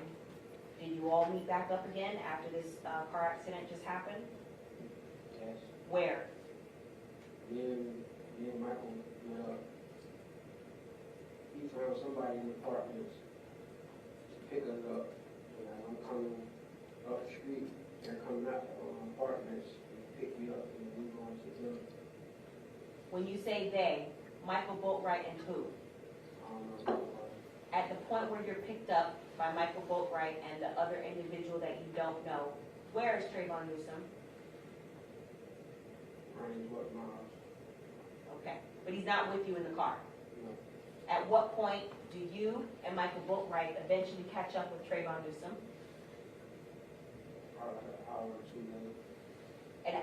did you all meet back up again after this car accident just happened? Yes. Where? Me and Michael met up. He found somebody in the apartments to pick us up. And I'm coming up the street. They're coming out of the apartments and pick me up, and we going to them. When you say they, Michael Boatwright and who? I don't know. At the point where you're picked up by Michael Boatwright and the other individual that you don't know, where is Trayvon Newsom? Running towards my house. Okay, but he's not with you in the car. No. At what point do you and Michael Boatwright eventually catch up with Trayvon Newsom? Probably like an hour or two later. And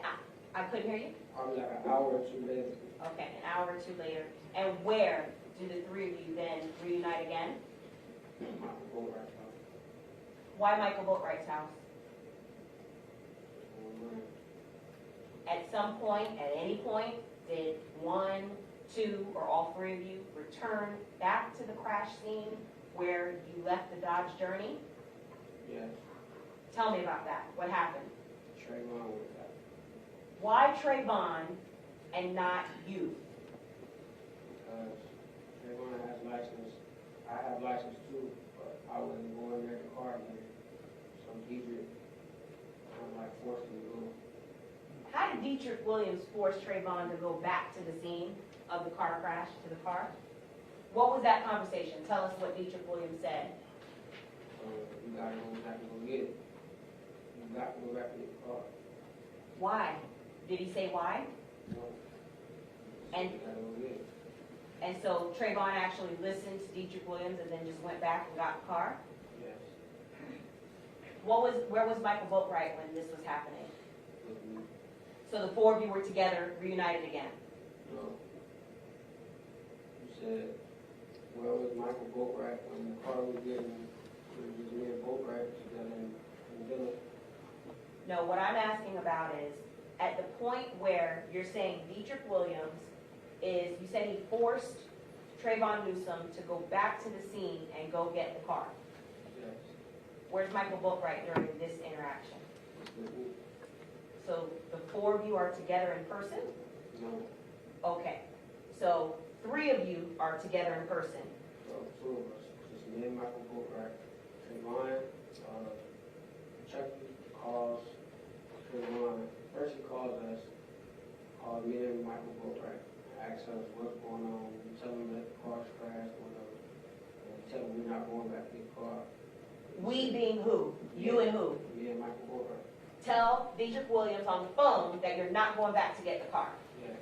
I couldn't hear you? Probably like an hour or two later. Okay, an hour or two later. And where do the three of you then reunite again? Michael Boatwright's house. Why Michael Boatwright's house? At some point, at any point, did one, two, or all three of you return back to the crash scene where you left the Dodge Journey? Yes. Tell me about that. What happened? Trayvon was that. Why Trayvon and not you? Because Trayvon has license. I have license too, but I wasn't going near the car again. So Dietrich kind of like forced me to go. How did Dietrich Williams force Trayvon to go back to the scene of the car crash, to the car? What was that conversation? Tell us what Dietrich Williams said. You gotta go back and go get it. You got to go back and get the car. Why? Did he say why? No. And- You gotta go get it. And so Trayvon actually listened to Dietrich Williams and then just went back and got the car? Yes. Where was Michael Boatwright when this was happening? With me. So the four of you were together, reunited again? No. You said, where was Michael Boatwright when the car was getting, it was just me and Boatwright together in Villa? No, what I'm asking about is, at the point where you're saying Dietrich Williams is, you said he forced Trayvon Newsom to go back to the scene and go get the car. Yes. Where's Michael Boatwright during this interaction? With me? So the four of you are together in person? No. Okay. So three of you are together in person. So two of us, just me and Michael Boatwright. Trayvon, Chucky calls Trayvon. First he calls us, called me and Michael Boatwright. Asks us what's going on. We tell him that the car's crashed, whatever. And tell him we're not going back to the car. We being who? You and who? Me and Michael Boatwright. Tell Dietrich Williams on the phone that you're not going back to get the car. Yes.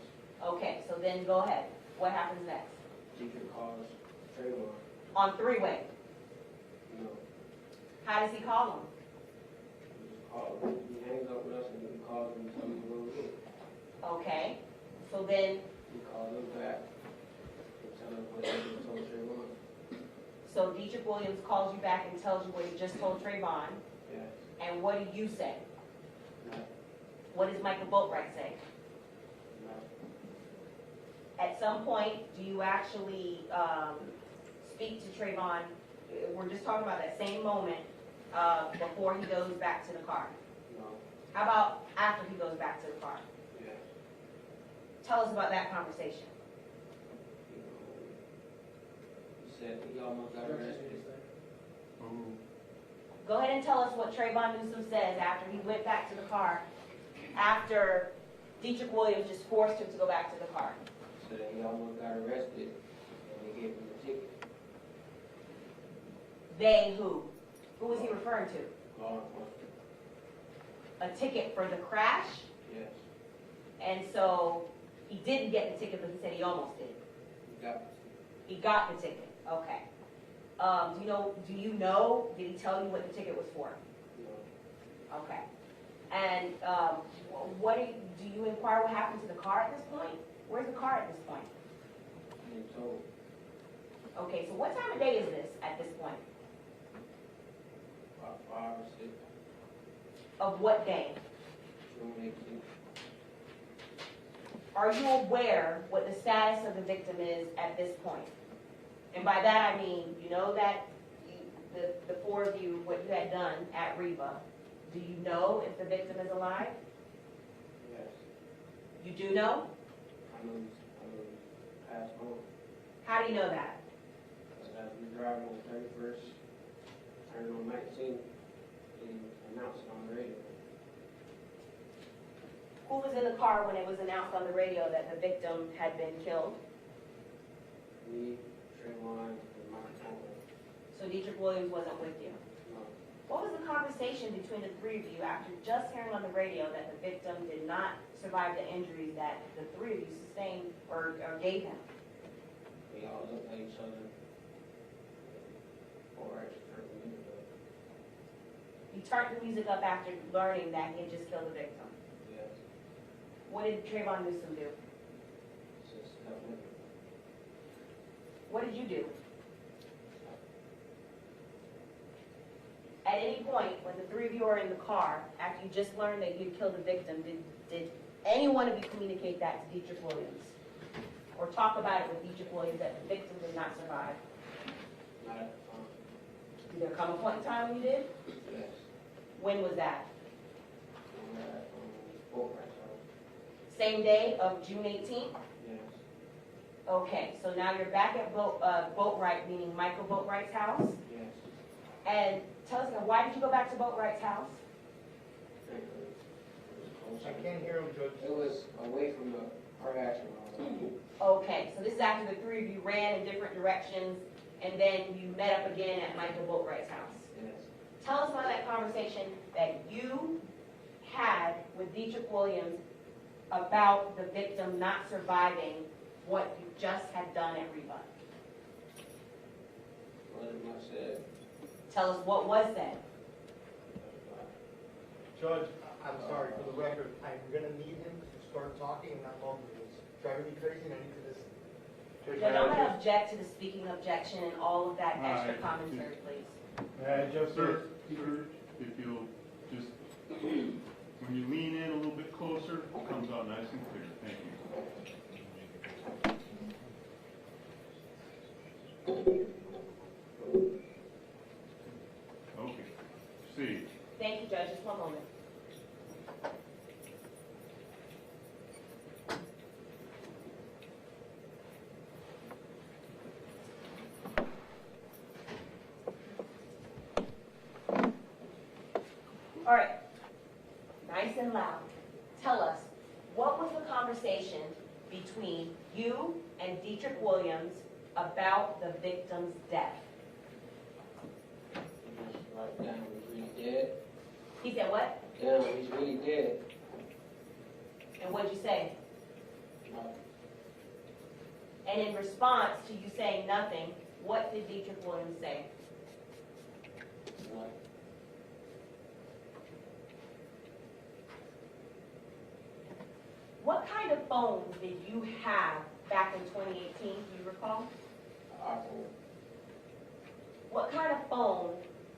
Okay, so then go ahead. What happens next? Teacher calls Trayvon. On three-way. No. How does he call him? He just calls him. He hangs up with us and he calls him and tells him to go get it. Okay. So then, He calls him back and tells us what he just told Trayvon. So Dietrich Williams calls you back and tells you what he just told Trayvon, Yes. and what do you say? No. What does Michael Boatwright say? No. At some point, do you actually speak to Trayvon? We're just talking about that same moment before he goes back to the car. No. How about after he goes back to the car? Yes. Tell us about that conversation. He said he almost got arrested. Go ahead and tell us what Trayvon Newsom says after he went back to the car, after Dietrich Williams just forced him to go back to the car. He said he almost got arrested, and they gave him a ticket. They who? Who was he referring to? Law enforcement. A ticket for the crash? Yes. And so he didn't get the ticket, but he said he almost did. He got He got the ticket. Okay. Do you know, did he tell you what the ticket was for? no. Okay. And do you inquire what happened to the car at this point? Where's the car at this point? He told Okay, so what time of day is this at this point? about 5 or 6, Of what day? June 18th. Are you aware what the status of the victim is at this point? And by that I mean, you know that the four of you, what you had done at Reba, do you know if the victim is alive? Yes. You do know? I know he's passed on. How do you know that? As we were driving on 31st, turned on 19th, he announced it on the radio. Who was in the car when it was announced on the radio that the victim had been killed? Me, Trayvon, and Mike Conway. So Dietrich Williams wasn't with you. No. What was the conversation between the three of you after just hearing on the radio that the victim did not survive the injuries that the three of you sustained or gave him? We all looked at each other. Or actually turned the music up. You turned the music up after learning that he had just killed the victim. Yes. What did Trayvon Newsom do? Just help me. What did you do? At any point, when the three of you are in the car, after you just learned that you had killed the victim, did any one of you communicate that to Dietrich Williams? Or talk about it with Dietrich Williams that the victim did not survive? Not at the time. Did there come a point in time when you did? Yes. When was that? We were at Boatwright's house. Same day of June 18th? Yes. Okay, so now you're back at Boatwright, meaning Michael Boatwright's house? Yes. And tell us now, why did you go back to Boatwright's house? I can't hear him, Judge. It was away from the car accident. Okay, so this is after the three of you ran in different directions, and then you met up again at Michael Boatwright's house. Yes. Tell us about that conversation that you had with Dietrich Williams about the victim not surviving what you just had done at Reba. Wasn't much said. Tell us what was said. Judge, I'm sorry, for the record, I'm gonna need him to start talking and not longer. It's driving me crazy and I need to listen. Judge, I'm going to object to the speaking objection and all of that extra Right. commentary, please. Sir, if you'll just, when you lean in a little bit closer, it comes out nice and clear. Thank you. Okay, see. Thank you, Judge. Just one moment. All right, nice and loud. Tell us, what was the conversation between you and Dietrich Williams about the victim's death? Like, damn, he's really dead. He said what? Damn, he's really dead. And what'd you say? Like, And in response to you saying nothing, what did Dietrich Williams say? like, What kind of phones did you have back in 2018? Do you recall? iPhone. What kind of phone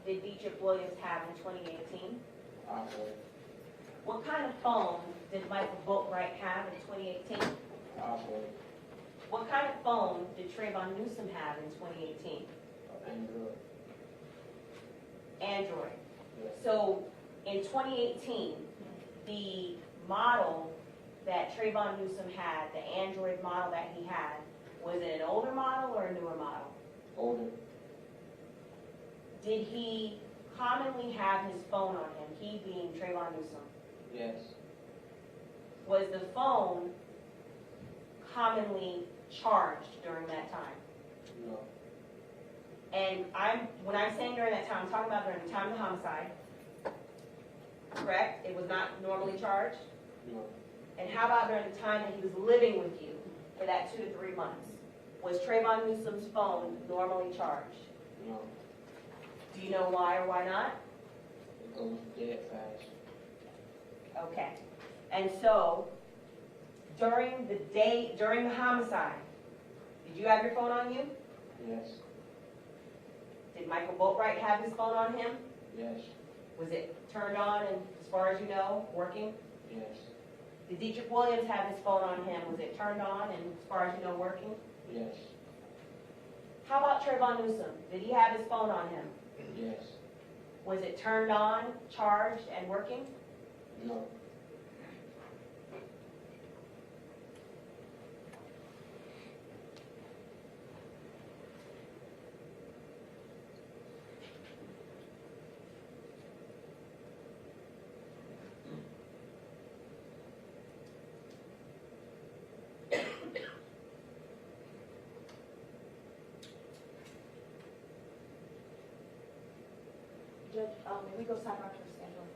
did Dietrich Williams have in 2018? iPhone, What kind of phone did Michael Boatwright have in 2018? iPhone, What kind of phone did Trayvon Newsom have in 2018? Android, Android. yes, So in 2018, the model that Trayvon Newsom had, the Android model that he had, was it an older model or a newer model? older, Did he commonly have his phone on him, he being Trayvon Newsom? yes, Was the phone commonly charged during that time? no, And when I'm saying during that time, I'm talking about during the time of the homicide, correct? It was not normally charged? no, And how about during the time that he was living with you for that 2 to 3 months? Was Trayvon Newsom's phone normally charged? no, Do you know why or why not? it goes dead fast, Okay. And so, during the homicide, did you have your phone on you? yes, Did Michael Boatwright have his phone on him? yes, Was it turned on and, as far as you know, working? yes, Did Dietrich Williams have his phone on him? Was it turned on and, as far as you know, working? yes, How about Trayvon Newsom? Did he have his phone on him? yes, Was it turned on, charged, and working? no, Judge, may we go sidebar to schedule?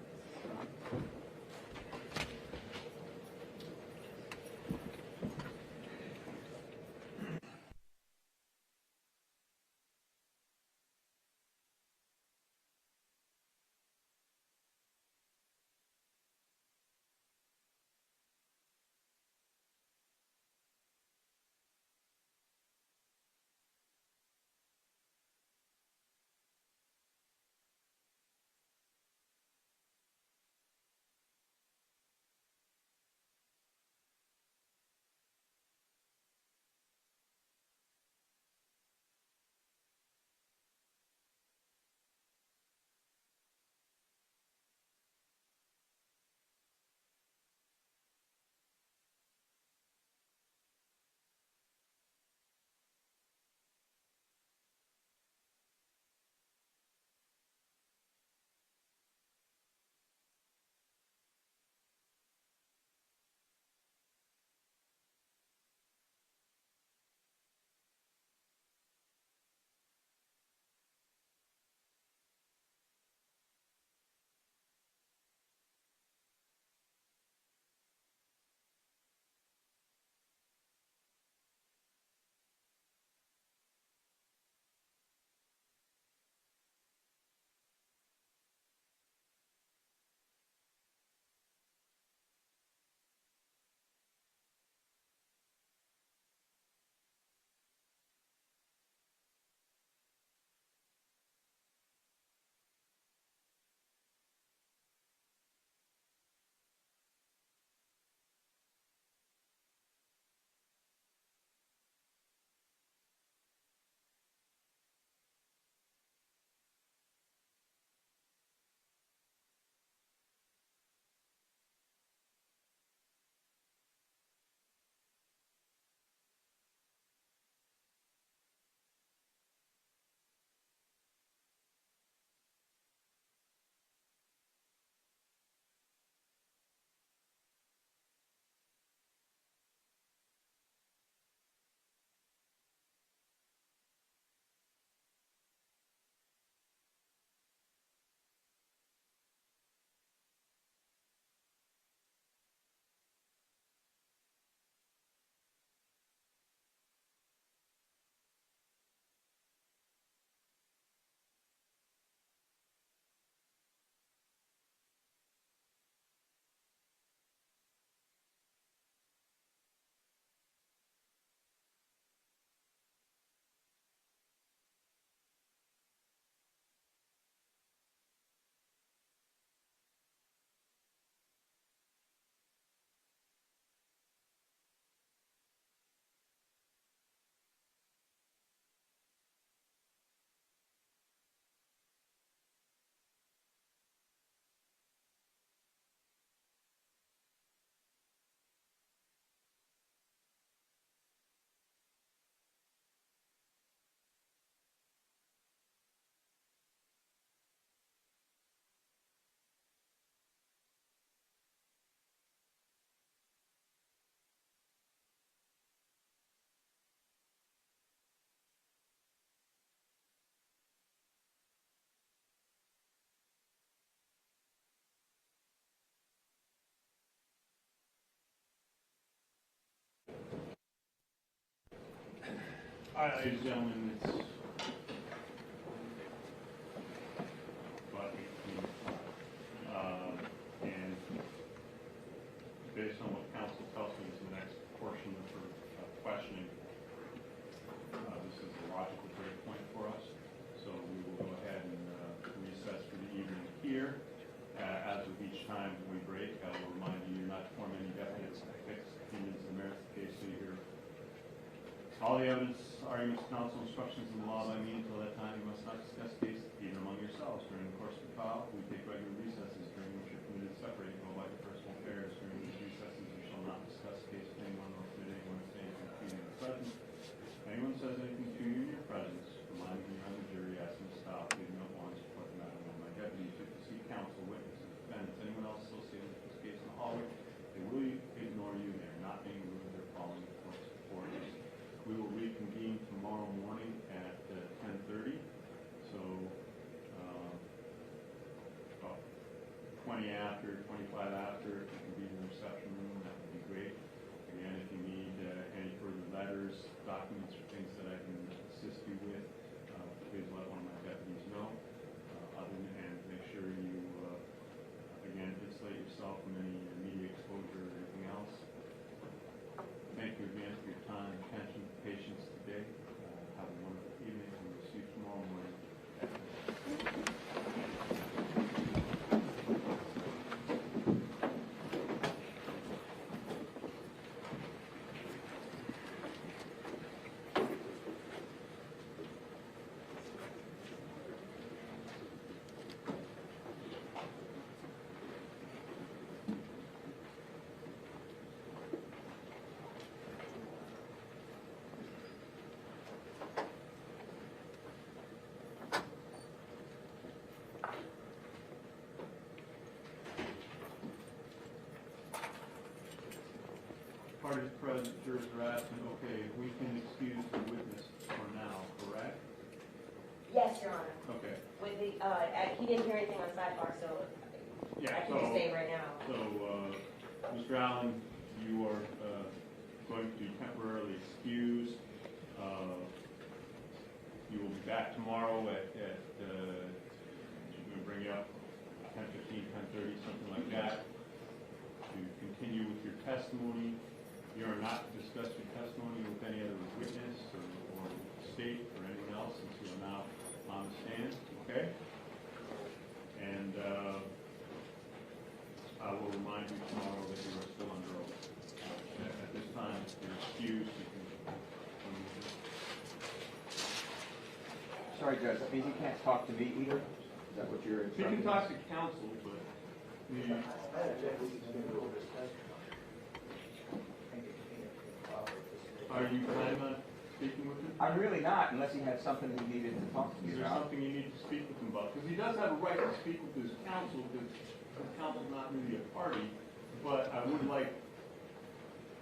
All right, ladies and gentlemen, it's about 18. And based on what council tells me is the next portion of her questioning, this is a logical break point for us. So we will go ahead and recess for the evening here. As with each time we break, I will remind you not to form any definite fixed opinions in the merits of the case. So you hear all the evidence, arguments, counsel, instructions, and the law by me. Until that time, you must not discuss the case even among yourselves. During the course of the trial, we take regular recesses during which you're permitted to separate and go by your personal affairs. During these recesses, you shall not discuss the case with anyone or permit anyone to say anything to you in your presence. If anyone says anything to you in your presence, remind me on the jury, ask them to stop, leave no one support the matter. When my deputies get to see counsel, witnesses, defendants, anyone else associated with this case in the hallway, they will ignore you. They are not being rude. They're following the court's orders. We will reconvene tomorrow morning at 10:30. So about 20 after, 25 after, if you can be in the reception room, that would be great. Again, if you need any further letters, documents, or things that I can assist you with, please let one of my deputies know. And make sure you, again, insulate yourself from any media exposure or anything else. Thank you again for your time, attention, patience today. Have a wonderful evening, and we'll see you tomorrow morning. Parties present, jurors are asking, okay, we can excuse the witness for now, correct? Yes, Your Honor. Okay. With the, he didn't hear anything on sidebar, so Yeah, I can just say right now. So, Mr. Allen, you are going to be temporarily excused. You will be back tomorrow at I'm going to bring you up 10:15, 10:30, something like that, to continue with your testimony. You are not to discuss your testimony with any other witness or state or anyone else since you are now on the stand, okay? And I will remind you tomorrow that you are still under oath. At this time, you're excused. You can Sorry, Judge, that means he can't talk to me either? Is that what you're you can talk to counsel, but you, are you planning on speaking with him? I'm really not, unless he had something he needed to talk to me Is there about. something you need to speak with him about? Because he does have a right to speak with his counsel, because his counsel's not really a party, but I would like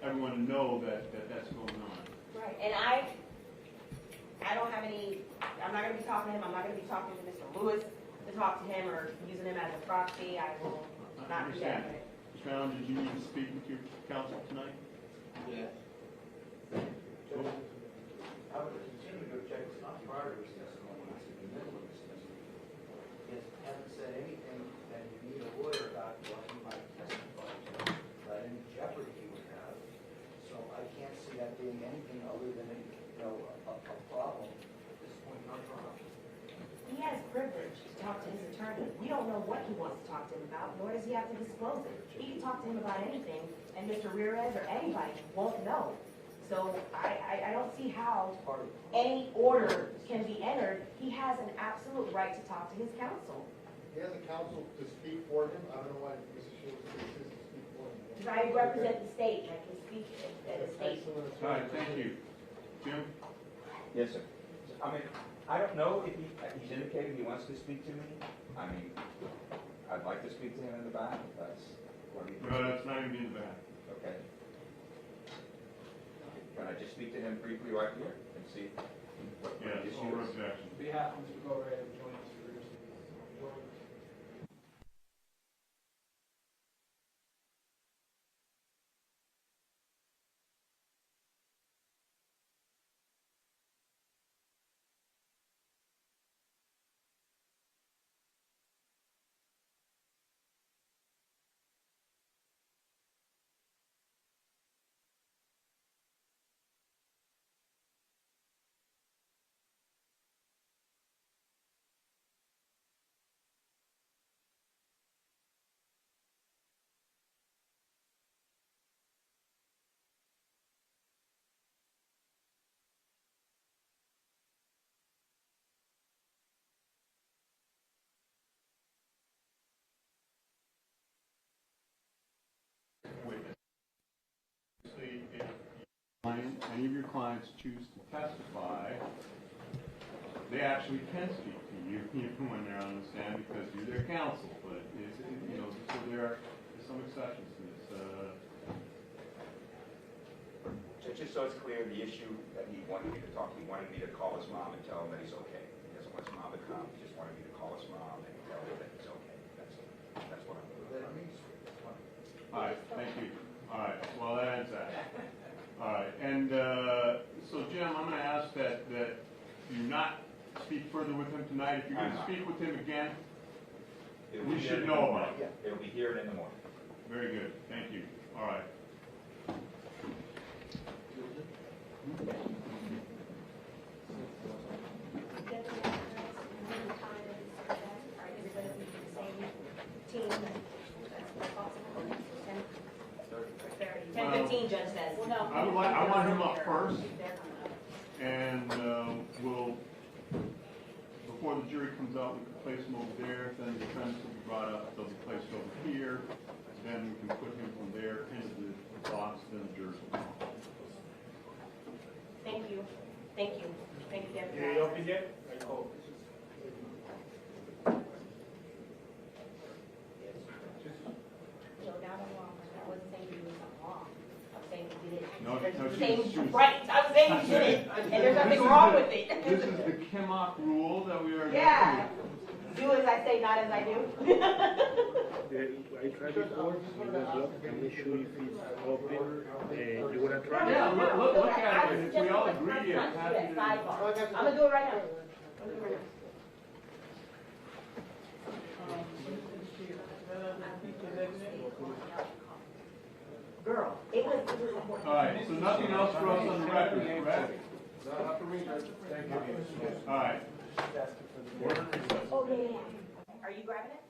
everyone to know that that's going on. Right, and I don't have any, I'm not gonna be talking to him, I'm not gonna be talking to Mr. Lewis to talk to him or using him as a proxy, I will not do that. Mr. Allen, did you need to speak with your counsel tonight? Yes. I would continue to object, it's not part of his testimony, it's in the middle of his testimony. He hasn't said anything that you need a lawyer about what he might testify to, about any jeopardy he would have. So I can't see that being anything other than a problem at this point in our trial. He has privilege to talk to his attorney. We don't know what he wants to talk to him about, nor does he have to disclose it. He can talk to him about anything, and Mr. Ramirez or anybody won't know. So I don't see how any order can be entered. He has an absolute right to talk to his counsel. He has a counsel to speak for him. I don't know why Mrs. Shields insists to speak for him. Because I represent the state, and I can speak at the state. Excellent. All right, thank you. Jim? Yes, sir. I mean, I don't know if he's indicated he wants to speak to me. I mean, I'd like to speak to him in the back, if that's what he thinks. No, that's not going to be in the back. Okay. Can I just speak to him briefly right here and see what Yes, the issue over is? objection. On behalf of Mr. Bori, I join Mr. Reardon. any of your clients choose to testify, they actually can speak to you even when they're on the stand because you're their counsel. But so there are some exceptions to this. Just so it's clear, the issue that he wanted me to talk, he wanted me to call his mom and tell him that he's okay. He doesn't want his mom to come, he just wanted me to call his mom and tell her that he's okay. That's what I'm doing. All right, thank you. All right, well, that ends that. All right, and so Jim, I'm going to ask that you not speak further with him tonight. If you're going to speak with him again, we should know about it. It'll be here in the morning. Very good, thank you. All right. Ten 15, Judge says. I want him up first, and we'll, before the jury comes out, we can place him over there, then the defendants will be brought up, they'll be placed over here, then we can put him from there into the box, then the jurors will come out. Thank you. Thank you. Thank you, Deputy. You open yet? No, not wrong. I wasn't saying you did something wrong. I was saying you did it. No, she was right. I was saying you did it, and there's nothing wrong with it. This is the Kimmock rule that we are. Yeah. Do as I say, not as I do. I tried before, it was locked, I'm not sure if it's open, you wanna try? Yeah, look at it, if we all agree, I'm I'm happy to. gonna do it right now. Girl, it was. All right, so nothing else for us on the record, correct? Not for me, Judge. Thank you. All right. Oh, yeah. Are you grabbing it?